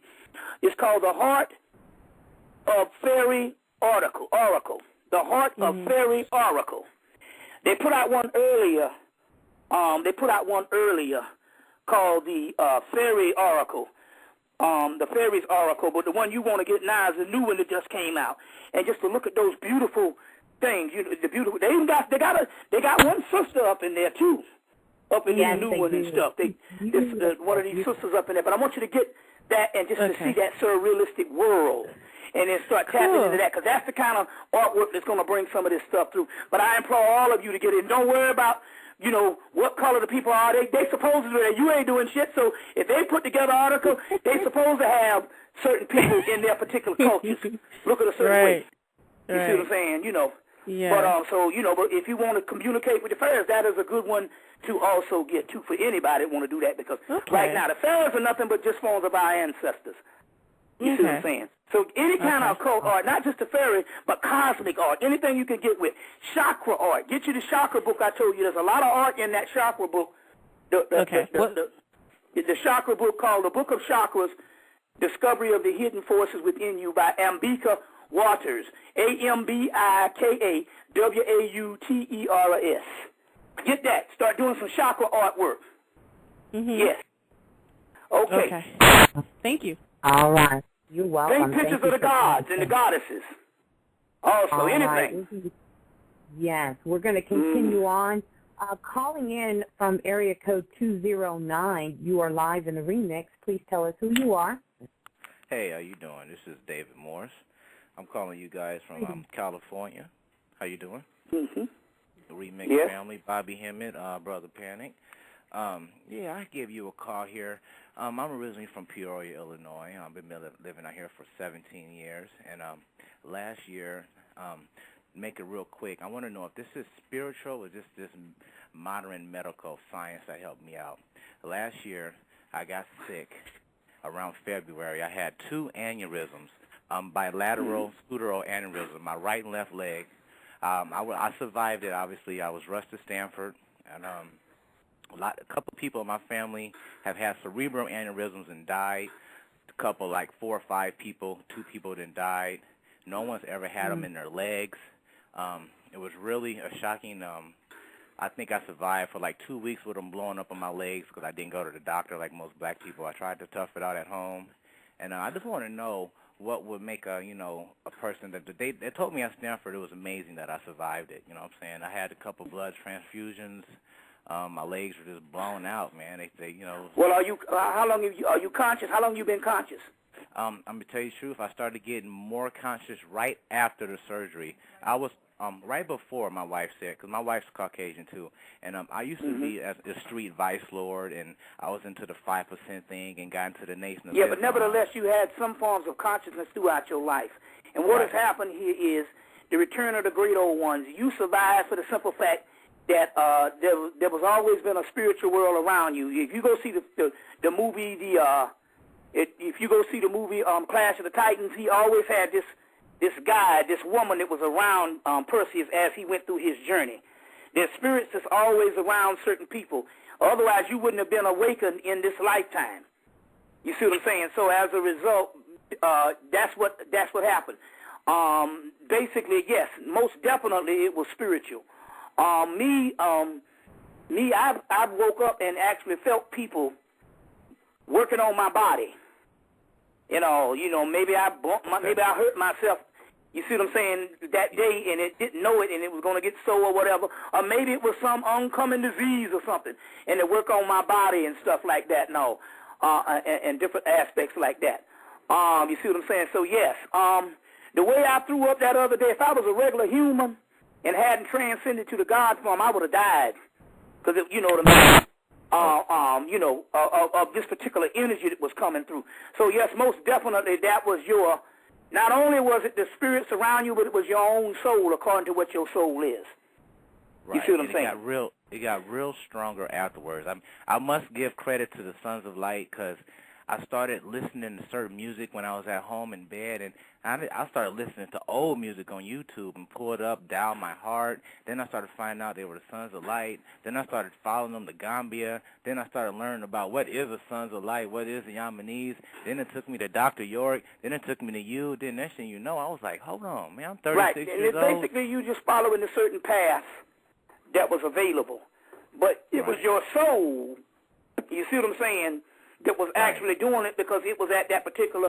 It's called The Heart of Fairy Oracle. The Heart of Fairy Oracle. They put out one earlier. Called the Fairy Oracle. The Fairies Oracle, but the one you want to get now is the new one that just came out. And just to look at those beautiful things, the beautiful. They even got one sister up in there too, up in the new one and stuff. One of these sisters up in there. But I want you to get that and just to see that surrealistic world, and then start tapping into that, because that's the kind of artwork that's going to bring some of this stuff through. But I implore all of you to get in. Don't worry about what color the people are. They supposed to do that. You ain't doing shit. So if they put together an article, they supposed to have certain people in their particular cultures look at a certain way. You see what I'm saying? Yeah. But if you want to communicate with the fairies, that is a good one to also get to for anybody that want to do that, because right now the fairies are nothing but just forms of our ancestors. You see what I'm saying? So any kind of occult art, not just the fairy, but cosmic art, anything you can get with. Chakra art. Get you the chakra book I told you. There's a lot of art in that chakra book. The chakra book called The Book of Chakras, Discovery of the Hidden Forces Within You by Ambika Waters. AMBIKA WAUTERS. Get that. Start doing some chakra artwork. Yes. Okay. Thank you. All right. You're welcome. Take pictures of the gods and the goddesses. Also, anything. Right. Yes, we're going to continue on. Calling in from area code 209, you are live in the remix. Please tell us who you are. Hey, how you doing? This is David Morris. I'm calling you guys from California. How you doing? The remix family, Bobby Hemmitt, Brother Panic. I gave you a call here. I'm originally from Peoria, Illinois. I've been living out here for 17 years. And last year, make it real quick, I want to know if this is spiritual or just this modern medical science that helped me out. Last year, I got sick around February. I had 2 aneurysms, bilateral scleral aneurysm, my right and left leg. I survived it, obviously. I was rushed to Stanford, and a couple people in my family have had cerebral aneurysms and died. A couple, like 4 or 5 people, 2 people then died. No one's ever had them in their legs. It was really a shocking, I think I survived for like 2 weeks with them blowing up on my legs because I didn't go to the doctor like most black people. I tried to tough it out at home. And I just want to know what would make a person that they told me at Stanford it was amazing that I survived it. You know what I'm saying? I had a couple blood transfusions. My legs were just blown out, man. Well, how long are you conscious? How long have you been conscious? I'm gonna tell you the truth. I started getting more conscious right after the surgery. I was right before my wife said, because my wife's Caucasian too, and I used to be a street vice lord, and I was into the 5% thing and got into the Nation of Islam. But nevertheless, you had some forms of consciousness throughout your life. And what has happened here is the return of the great old ones. You survived for the simple fact that there was always been a spiritual world around you. If you go see the movie, if you go see the movie Clash of the Titans, he always had this guy, this woman that was around Perseus as he went through his journey. There's spirits that's always around certain people. Otherwise, you wouldn't have been awakened in this lifetime. You see what I'm saying? So as a result, that's what happened. Basically, yes, most definitely it was spiritual. Me, I woke up and actually felt people working on my body. You know, maybe I hurt myself. You see what I'm saying? That day, and it didn't know it, and it was going to get sore or whatever. Or maybe it was some oncoming disease or something, and it work on my body and stuff like that. No, and different aspects like that. You see what I'm saying? So yes, the way I threw up that other day, if I was a regular human and hadn't transcended to the God form, I would have died. Because you know what I mean? Of this particular energy that was coming through. So yes, most definitely that was your. Not only was it the spirits around you, but it was your own soul, according to what your soul is. Right. You see what I'm saying? It got real stronger afterwards. I must give credit to the Sons of Light because I started listening to certain music when I was at home in bed, and I started listening to old music on YouTube and pulled up Dial My Heart. Then I started finding out they were the Sons of Light. Then I started following them to Gambia. Then I started learning about what is the Sons of Light, what is the Yamanese. Then it took me to Dr. York. Then it took me to you. Then next thing you know, I was like, hold on, man, I'm 36 years old. Right, basically you just following a certain path that was available. But it was your soul, you see what I'm saying, that was actually doing it because it was at that particular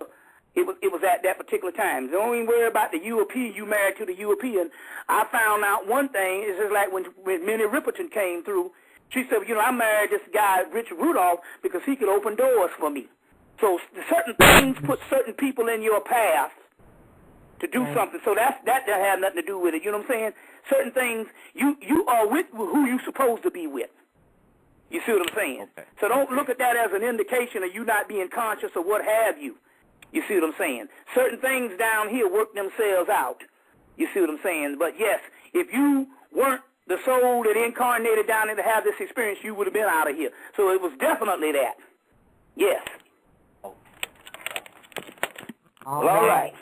at that particular time. Don't even worry about the European. You married to the European. I found out one thing. It's just like when Minnie Riperton came through. She said, I married this guy, Richard Rudolph, because he could open doors for me. So certain things put certain people in your path to do something. So that had nothing to do with it. You know what I'm saying? Certain things, you are with who you're supposed to be with. You see what I'm saying? Okay. So don't look at that as an indication of you not being conscious or what have you. You see what I'm saying? Certain things down here work themselves out. You see what I'm saying? But yes, if you weren't the soul that incarnated down here to have this experience, you would have been out of here. So it was definitely that. Yes. All right.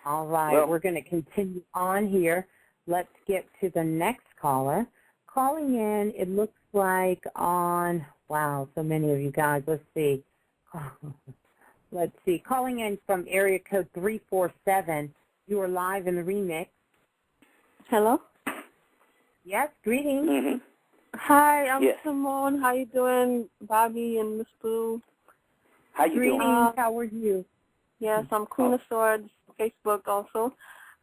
All right. Well, we're going to continue on here. Let's get to the next caller. Calling in, it looks like on, wow, so many of you guys. Let's see. Let's see. Calling in from area code 347. You are live in the remix. Hello? Yes, greetings. Mm-hmm. Hi, I'm Simone. How you doing, Bobby and Miss Blue? How you doing? How are you? Yes, I'm Queen of Swords, Facebook also.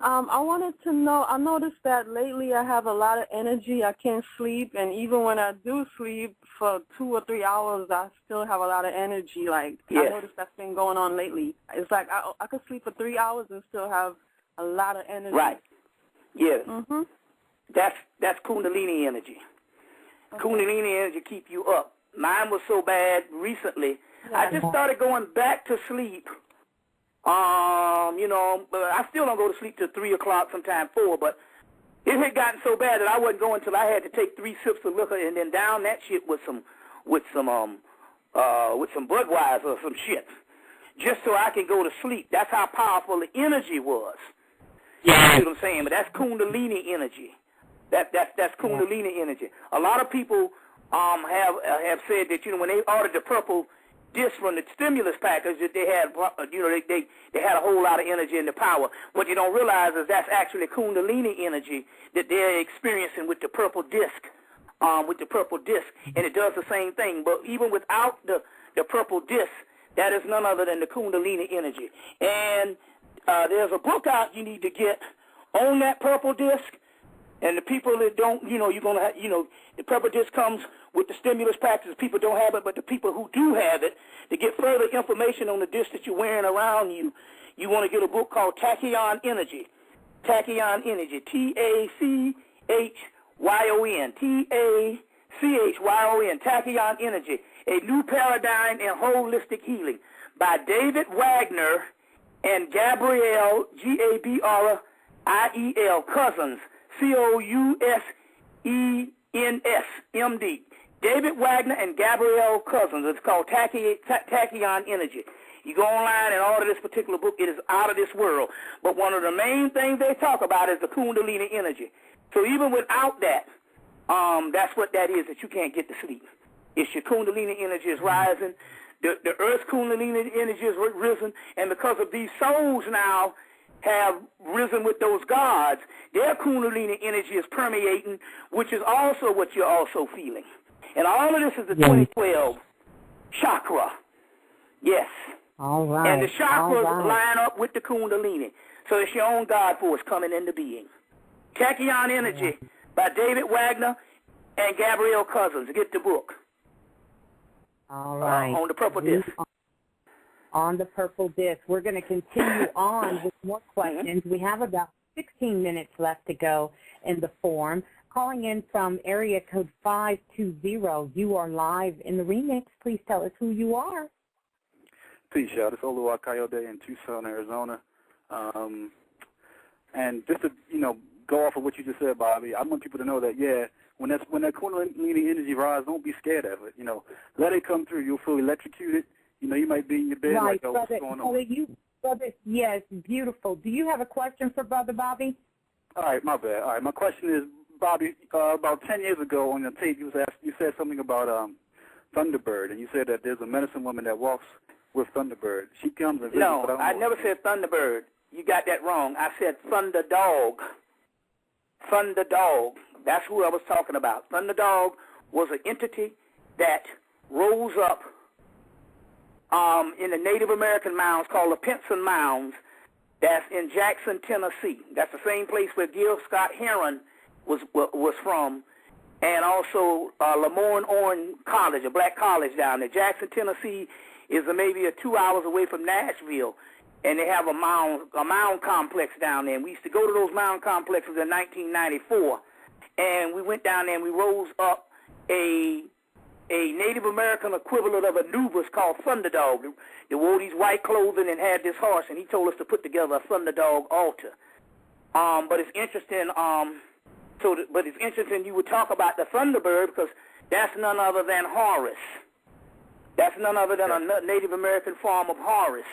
I wanted to know, I noticed that lately I have a lot of energy. I can't sleep, and even when I do sleep for 2 or 3 hours, I still have a lot of energy. Like, I noticed that's been going on lately. It's like I could sleep for 3 hours and still have a lot of energy. Right. Yeah. Mm-hmm. That's Kundalini energy. Okay. Kundalini energy keep you up. Mine was so bad recently. Yeah. I just started going back to sleep. But I still don't go to sleep till 3 o'clock, sometimes 4. But it had gotten so bad that I wasn't going till I had to take 3 sips of liquor and then down that shit with some Budweiser or some shit, just so I can go to sleep. That's how powerful the energy was. You see what I'm saying? But that's Kundalini energy. That's Kundalini energy. A lot of people have said that when they ordered the purple disc from the stimulus package, that they had they had a whole lot of energy and the power. What you don't realize is that's actually Kundalini energy that they're experiencing with the purple disc. And it does the same thing. But even without the purple disc, that is none other than the Kundalini energy. And there's a book out you need to get on that purple disc. And the people that don't, you're going to have, the purple disc comes with the stimulus package. People don't have it, but the people who do have it, to get further information on the disc that you're wearing around you, you want to get a book called Tachyon Energy. Tachyon Energy, Tachyon, Tachyon, Tachyon Energy, A New Paradigm in Holistic Healing by David Wagner and Gabrielle, Gabriel, Cousins, Cousens, MD. David Wagner and Gabrielle Cousins. It's called Tachyon Energy. You go online and order this particular book. It is out of this world. But one of the main things they talk about is the Kundalini energy. So even without that, that's what that is, that you can't get to sleep. It's your Kundalini energy is rising. The Earth's Kundalini energy is risen. And because of these souls now have risen with those gods, their Kundalini energy is permeating, which is also what you're also feeling. And all of this is the 2012 chakra. Yes. All right. And the chakras line up with the Kundalini. So it's your own God force coming into being. Tachyon Energy by David Wagner and Gabrielle Cousins. Get the book. All right. On the purple disc. On the purple disc. We're going to continue on with more questions. We have about 16 minutes left to go in the forum. Calling in from area code 520. You are live in the remix. Please tell us who you are. Peace, y'all. This is Oluwa Coyote in Tucson, Arizona. And just to, go off of what you just said, Bobby, I want people to know that, when that Kundalini energy rises, don't be scared of it. Let it come through. You'll feel electrocuted. You might be in your bed like, what's going on? Brother, yes, beautiful. Do you have a question for Brother Bobby? All right, my bad. All right, my question is, Bobby, about 10 years ago on your tape, you said something about Thunderbird, and you said that there's a medicine woman that walks with Thunderbird. She comes and visits. No, but I never said Thunderbird. You got that wrong. I said Thunderdog. Thunderdog. That's who I was talking about. Thunderdog was an entity that rose up in the Native American mounds called the Pinson Mounds. That's in Jackson, Tennessee. That's the same place where Gil Scott Heron was from, and also Lemoyne-Owen College, a black college down there. Jackson, Tennessee is maybe 2 hours away from Nashville, and they have a mound complex down there. And we used to go to those mound complexes in 1994, and we went down there and we rose up a Native American equivalent of Anubis called Thunderdog. They wore these white clothing and had this horse, and he told us to put together a Thunderdog altar. But it's interesting. But it's interesting you would talk about the Thunderbird because that's none other than Horus. That's none other than a Native American form of Horus.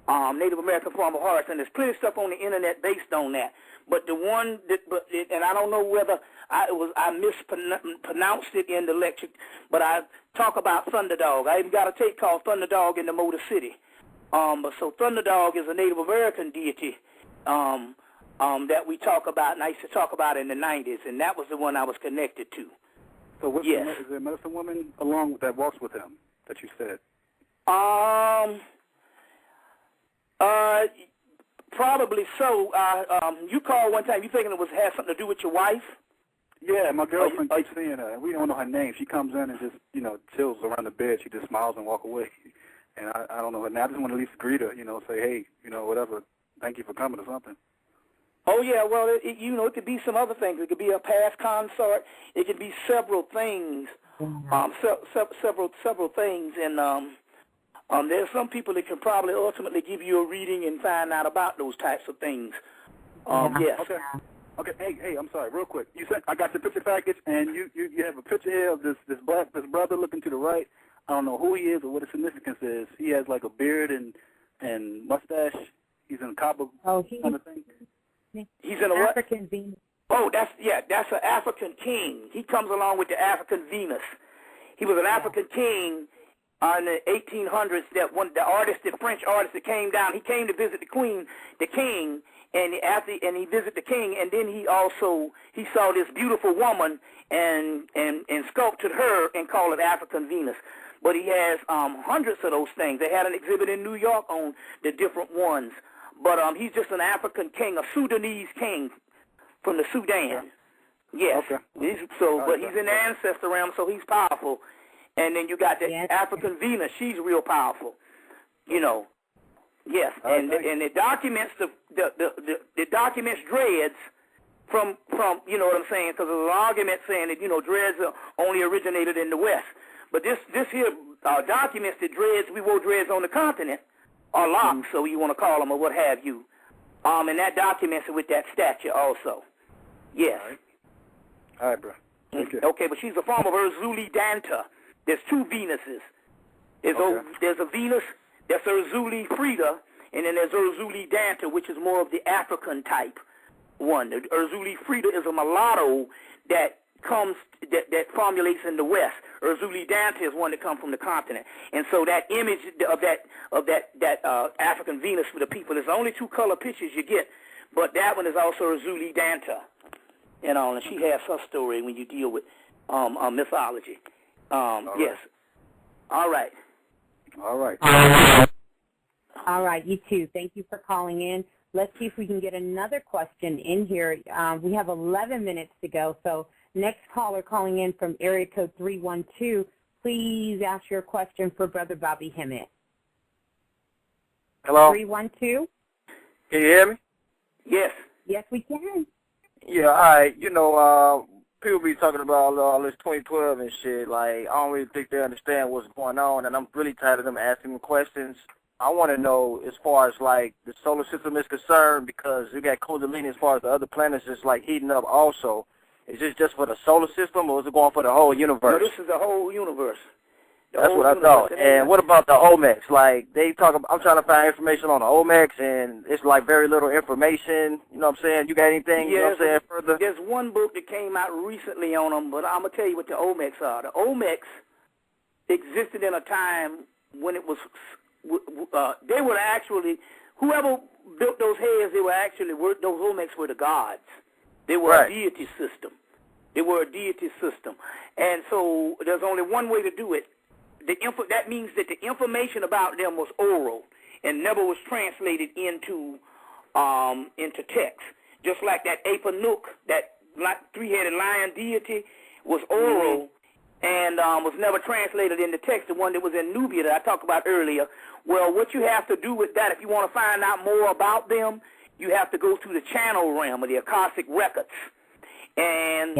Native American form of Horus, and there's plenty of stuff on the internet based on that. But the one and I don't know whether I mispronounced it in the lecture, but I talk about Thunderdog. I even got a tape called Thunderdog in the Motor City. So Thunderdog is a Native American deity. That we talk about, and I used to talk about in the 90s, and that was the one I was connected to. So what's is there a medicine woman along with that walks with him that you said? Probably so. You called one time. You thinking it had something to do with your wife? Yeah, my girlfriend keeps seeing her. We don't know her name. She comes in and just, chills around the bed. She just smiles and walk away. And I don't know her name. I just want to at least greet her, say, hey, whatever. Thank you for coming or something. Oh, yeah, well, it could be some other things. It could be a past consort. It could be several things, several things. And there's some people that can probably ultimately give you a reading and find out about those types of things. Yes. Okay. Hey, I'm sorry, real quick. You said I got the picture package, and you have a picture here of this brother looking to the right. I don't know who he is or what his significance is. He has like a beard and mustache. He's in a copper kind of thing. He's in a what? African Venus. Oh, that's an African king. He comes along with the African Venus. He was an African king in the 1800s. The French artist that came down, he came to visit the king, and he visited the king, and then he saw this beautiful woman and sculpted her and called it African Venus. But he has hundreds of those things. They had an exhibit in New York on the different ones. But he's just an African king, a Sudanese king from the Sudan. Yes. Okay. But he's in the ancestor realm, so he's powerful. And then you got the African Venus. She's real powerful. Yes. And it documents it documents dreads from you know what I'm saying? Because there's an argument saying that dreads are only originated in the West. But this here documents the dreads. We wore dreads on the continent. Or locks, so you want to call them, or what have you. And that documents it with that statue also. Yes. All right, bro. Okay, but she's a form of Urzuli Danta. There's two Venuses. There's a Venus that's Urzuli Frida, and then there's Urzuli Danta, which is more of the African type one. Urzuli Frida is a mulatto that formulates in the West. Urzuli Danta is one that comes from the continent. And so that image of that African Venus for the people, there's only 2 color pictures you get, but that one is also Urzuli Danta. You know, and she has her story when you deal with mythology. Yes. All right. All right. All right, you too. Thank you for calling in. Let's see if we can get another question in here. We have 11 minutes to go, so next caller calling in from area code 312, please ask your question for Brother Bobby Hemmitt. Hello? 312? Can you hear me? Yes. Yes, we can. Yeah, all right. You know, people be talking about all this 2012 and shit. Like, I don't really think they understand what's going on, and I'm really tired of them asking them questions. I want to know as far as, like, the solar system is concerned, because we got Kundalini as far as the other planets is, like, heating up also. Is this just for the solar system, or is it going for the whole universe? No, this is the whole universe. That's what I thought. And what about the Olmecs? Like, they talk about, I'm trying to find information on the Olmecs, and it's, like, very little information. You know what I'm saying? You got anything, you know what I'm saying, further? There's one book that came out recently on them, but I'm going to tell you what the Olmecs are. The Olmecs existed in a time when it was, they were actually, whoever built those heads, those Olmecs were the gods. They were a deity system. They were a deity system. And so there's only one way to do it. That means that the information about them was oral and never was translated into text. Just like that Apanuk, that 3-headed lion deity, was oral and was never translated into text, the one that was in Nubia that I talked about earlier. Well, what you have to do with that, if you want to find out more about them, you have to go through the channel realm of the Akashic records. And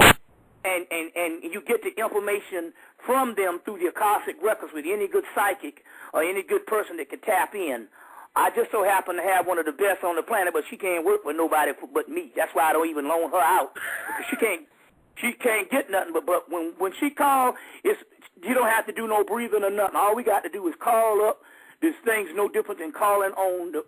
you get the information from them through the Akashic records with any good psychic or any good person that can tap in. I just so happen to have one of the best on the planet, but she can't work with nobody but me. That's why I don't even loan her out, because she can't get nothing. But when she calls, you don't have to do no breathing or nothing. All we got to do is call up. This thing's no different than calling the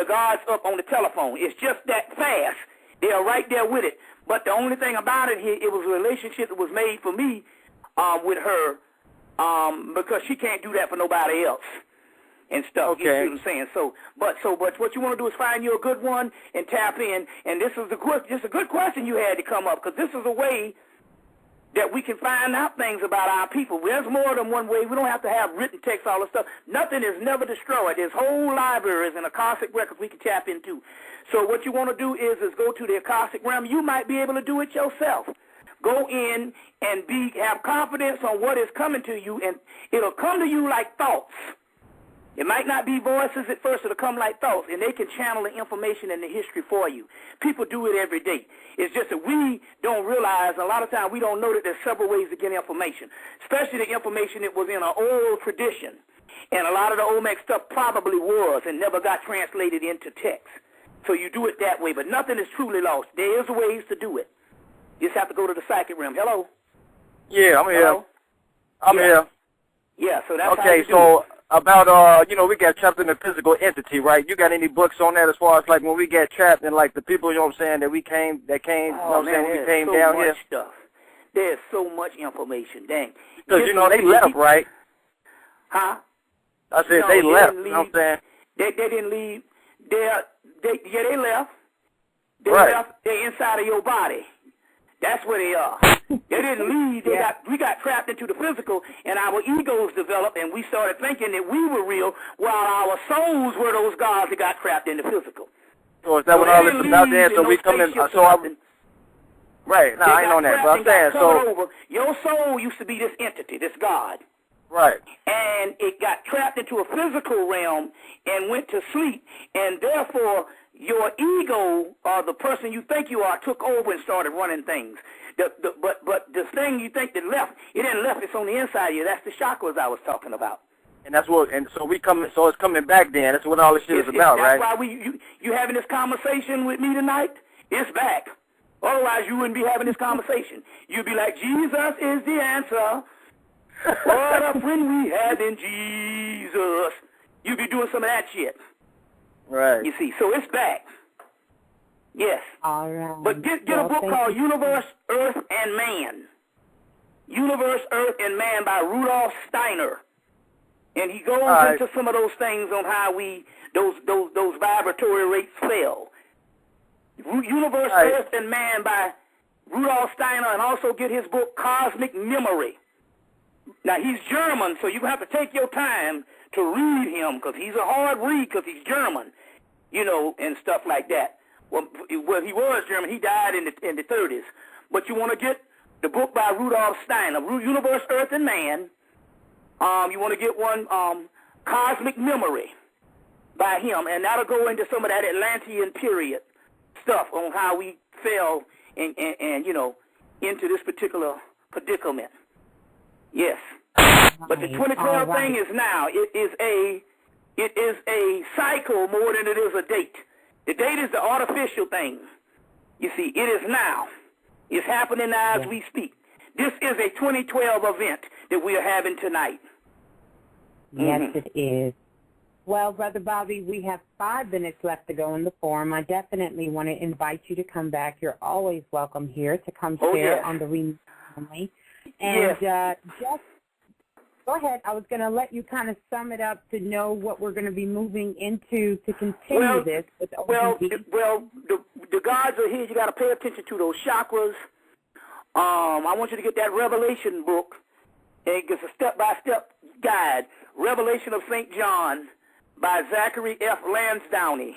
gods up on the telephone. It's just that fast. They're right there with it. But the only thing about it here, it was a relationship that was made for me with her, because she can't do that for nobody else and stuff. Okay. You see what I'm saying? So what you want to do is find you a good one and tap in. And this is a good question you had to come up, because this is a way that we can find out things about our people. There's more than one way. We don't have to have written text, all this stuff. Nothing is never destroyed. There's whole libraries and Akashic records we can tap into. So what you want to do is go to the Akashic realm. You might be able to do it yourself. Go in and have confidence on what is coming to you, and it'll come to you like thoughts. It might not be voices at first. It'll come like thoughts, and they can channel the information and the history for you. People do it every day. It's just that we don't realize, a lot of times we don't know that there's several ways to get information, especially the information that was in an oral tradition. And a lot of the Olmec stuff probably was and never got translated into text. So you do it that way, but nothing is truly lost. There is ways to do it. You just have to go to the psychic realm. Hello? Yeah, I'm here. Hello? I'm here. Yeah, so that's okay, so about, we got trapped in a physical entity, right? You got any books on that as far as, like, when we get trapped and, like, the people, you know what I'm saying, that came, you know what I'm saying, when we came down here? Stuff. There's so much information, dang. Because, they left, right? Huh? I said they left, you know what I'm saying? They didn't leave. They left. They right. left. They're inside of your body. That's where they are. They didn't leave. We got trapped into the physical, and our egos developed, and we started thinking that we were real, while our souls were those gods that got trapped in the physical. So is that what all this is about there? So we come in, right, no, I ain't on that, but I'm saying, so. Your soul used to be this entity, this God. Right. And it got trapped into a physical realm and went to sleep, and therefore your ego, or the person you think you are, took over and started running things. But the thing you think that left, it didn't left. It's on the inside of you. That's the chakras I was talking about. And that's what. And so so it's coming back. Then that's what all this shit is about, right? That's why you having this conversation with me tonight. It's back. Otherwise, you wouldn't be having this conversation. You'd be like, Jesus is the answer. What a friend we have in Jesus. You'd be doing some of that shit. Right. You see, so it's back. Yes. All right. But get a book called Universe, Earth, and Man. Universe, Earth, and Man by Rudolf Steiner. And he goes into some of those things on how those vibratory rates fell. Universe, Earth, and Man by Rudolf Steiner, and also get his book Cosmic Memory. Now, he's German, so you have to take your time to read him, because he's a hard read because he's German, you know, and stuff like that. Well, he was German. He died in the 30s. But you want to get the book by Rudolf Steiner, Universe, Earth, and Man. You want to get one, Cosmic Memory by him, and that'll go into some of that Atlantean period stuff on how we fell and you know, into this particular predicament. Yes. But the 2012 thing is now. It is a cycle more than it is a date. The date is the artificial thing. You see, it is now. It's happening now as we speak. This is a 2012 event that we are having tonight. Yes, it is. Well, Brother Bobby, we have 5 minutes left to go in the forum. I definitely want to invite you to come back. You're always welcome here to come share on the Remix Family. And just go ahead. I was going to let you kind of sum it up to know what we're going to be moving into to continue this. With the gods are here. You got to pay attention to those chakras. I want you to get that Revelation book. And it's a step-by-step guide, Revelation of St. John by Zachary F. Lansdowne.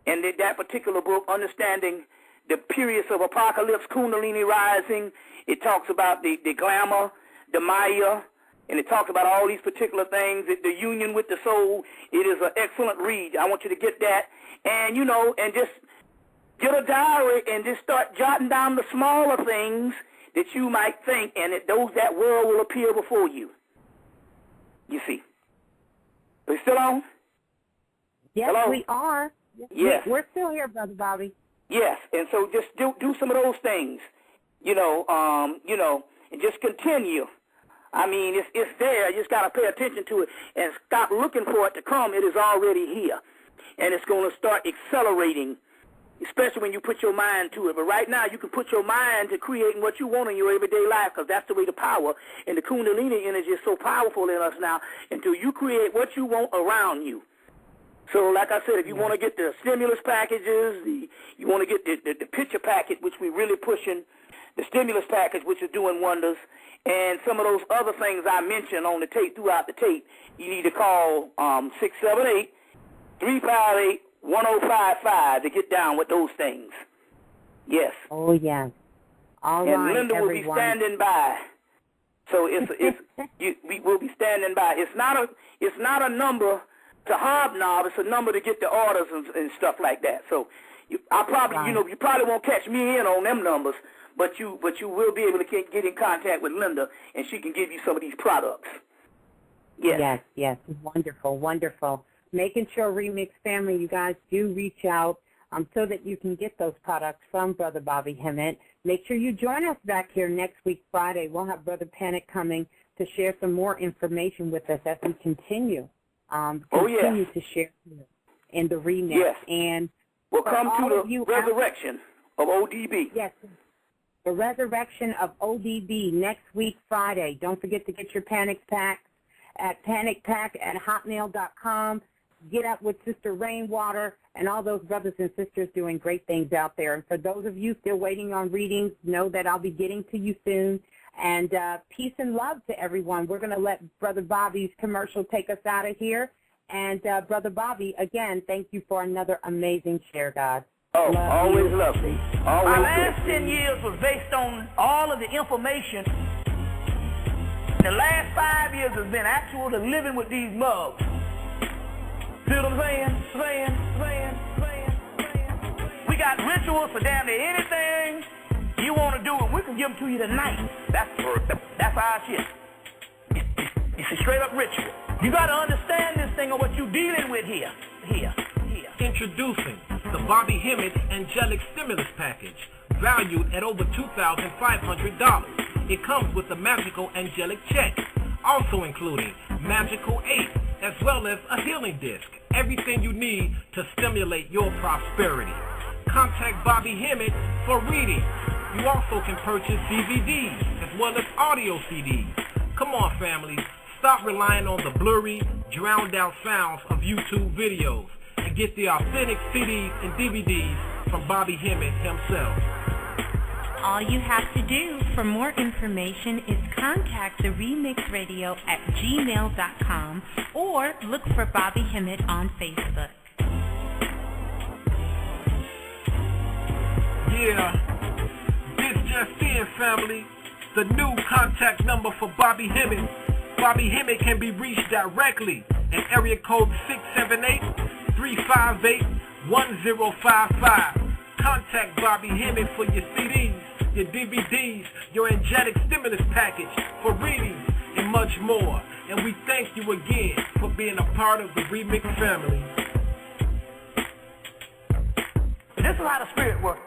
And that particular book, understanding the periods of apocalypse, Kundalini rising, it talks about the glamour, the Maya, and it talks about all these particular things, the union with the soul. It is an excellent read. I want you to get that. And, you know, and just get a diary and just start jotting down the smaller things that you might think, and that world will appear before you. You see. Are we still on? Yes, Hello? we are. Yes. We're still here, Brother Bobby. Yes, and so just do some of those things, you know, and just continue. I mean, it's there. You just got to pay attention to it and stop looking for it to come. It is already here, and it's going to start accelerating, especially when you put your mind to it. But right now, you can put your mind to creating what you want in your everyday life, because that's the way the power and the Kundalini energy is so powerful in us now, until you create what you want around you. So, like I said, if you want to get the stimulus packages, you want to get the picture packet, which we're really pushing, the stimulus package, which is doing wonders, and some of those other things I mentioned on the tape, throughout the tape, you need to call 678-358-1055 to get down with those things. Yes. Oh, yes. All right, and Linda everyone. will be standing by. So we will be standing by. It's not a number to hobnob. It's a number to get the orders and stuff like that. So you probably won't catch me in on them numbers, but you will be able to get in contact with Linda, and she can give you some of these products. Yes. Yes. Wonderful, wonderful. Making sure Remix Family, you guys do reach out so that you can get those products from Brother Bobby Hemmitt. Make sure you join us back here next week, Friday. We'll have Brother Panic coming to share some more information with us as we continue. To share in the remix. Yes. And we'll come to the resurrection of ODB. Yes. The resurrection of ODB next week, Friday. Don't forget to get your Panic Packs at panicpack@hotmail.com. Get up with Sister Rainwater and all those brothers and sisters doing great things out there. And for those of you still waiting on readings, know that I'll be getting to you soon. And peace and love to everyone. We're going to let Brother Bobby's commercial take us out of here. And Brother Bobby, again, thank you for another amazing share, God. Oh, always lovely. My last 10 years was based on all of the information. The last 5 years has been actual to living with these mugs. See what I'm saying? We got rituals for damn near anything you want to do, and we can give them to you tonight. That's our shit. It's a straight up ritual. You got to understand this thing of what you're dealing with here. Introducing the Bobby Hemmitt Angelic Stimulus Package, valued at over $2,500. It comes with a magical angelic check, also including magical 8, as well as a healing disc. Everything you need to stimulate your prosperity. Contact Bobby Hemmitt for reading. You also can purchase DVDs as well as audio CDs. Come on, family. Stop relying on the blurry, drowned-out sounds of YouTube videos and get the authentic CDs and DVDs from Bobby Hemmitt himself. All you have to do for more information is contact the Remix Radio at gmail.com or look for Bobby Hemmitt on Facebook. Yeah, this just in, family. The new contact number for Bobby Hemmitt. Bobby Hemmitt can be reached directly at area code 678-358-1055. Contact Bobby Hemmitt for your CDs, your DVDs, your angelic stimulus package, for readings, and much more. And we thank you again for being a part of the Remix family. There's a lot of spirit work.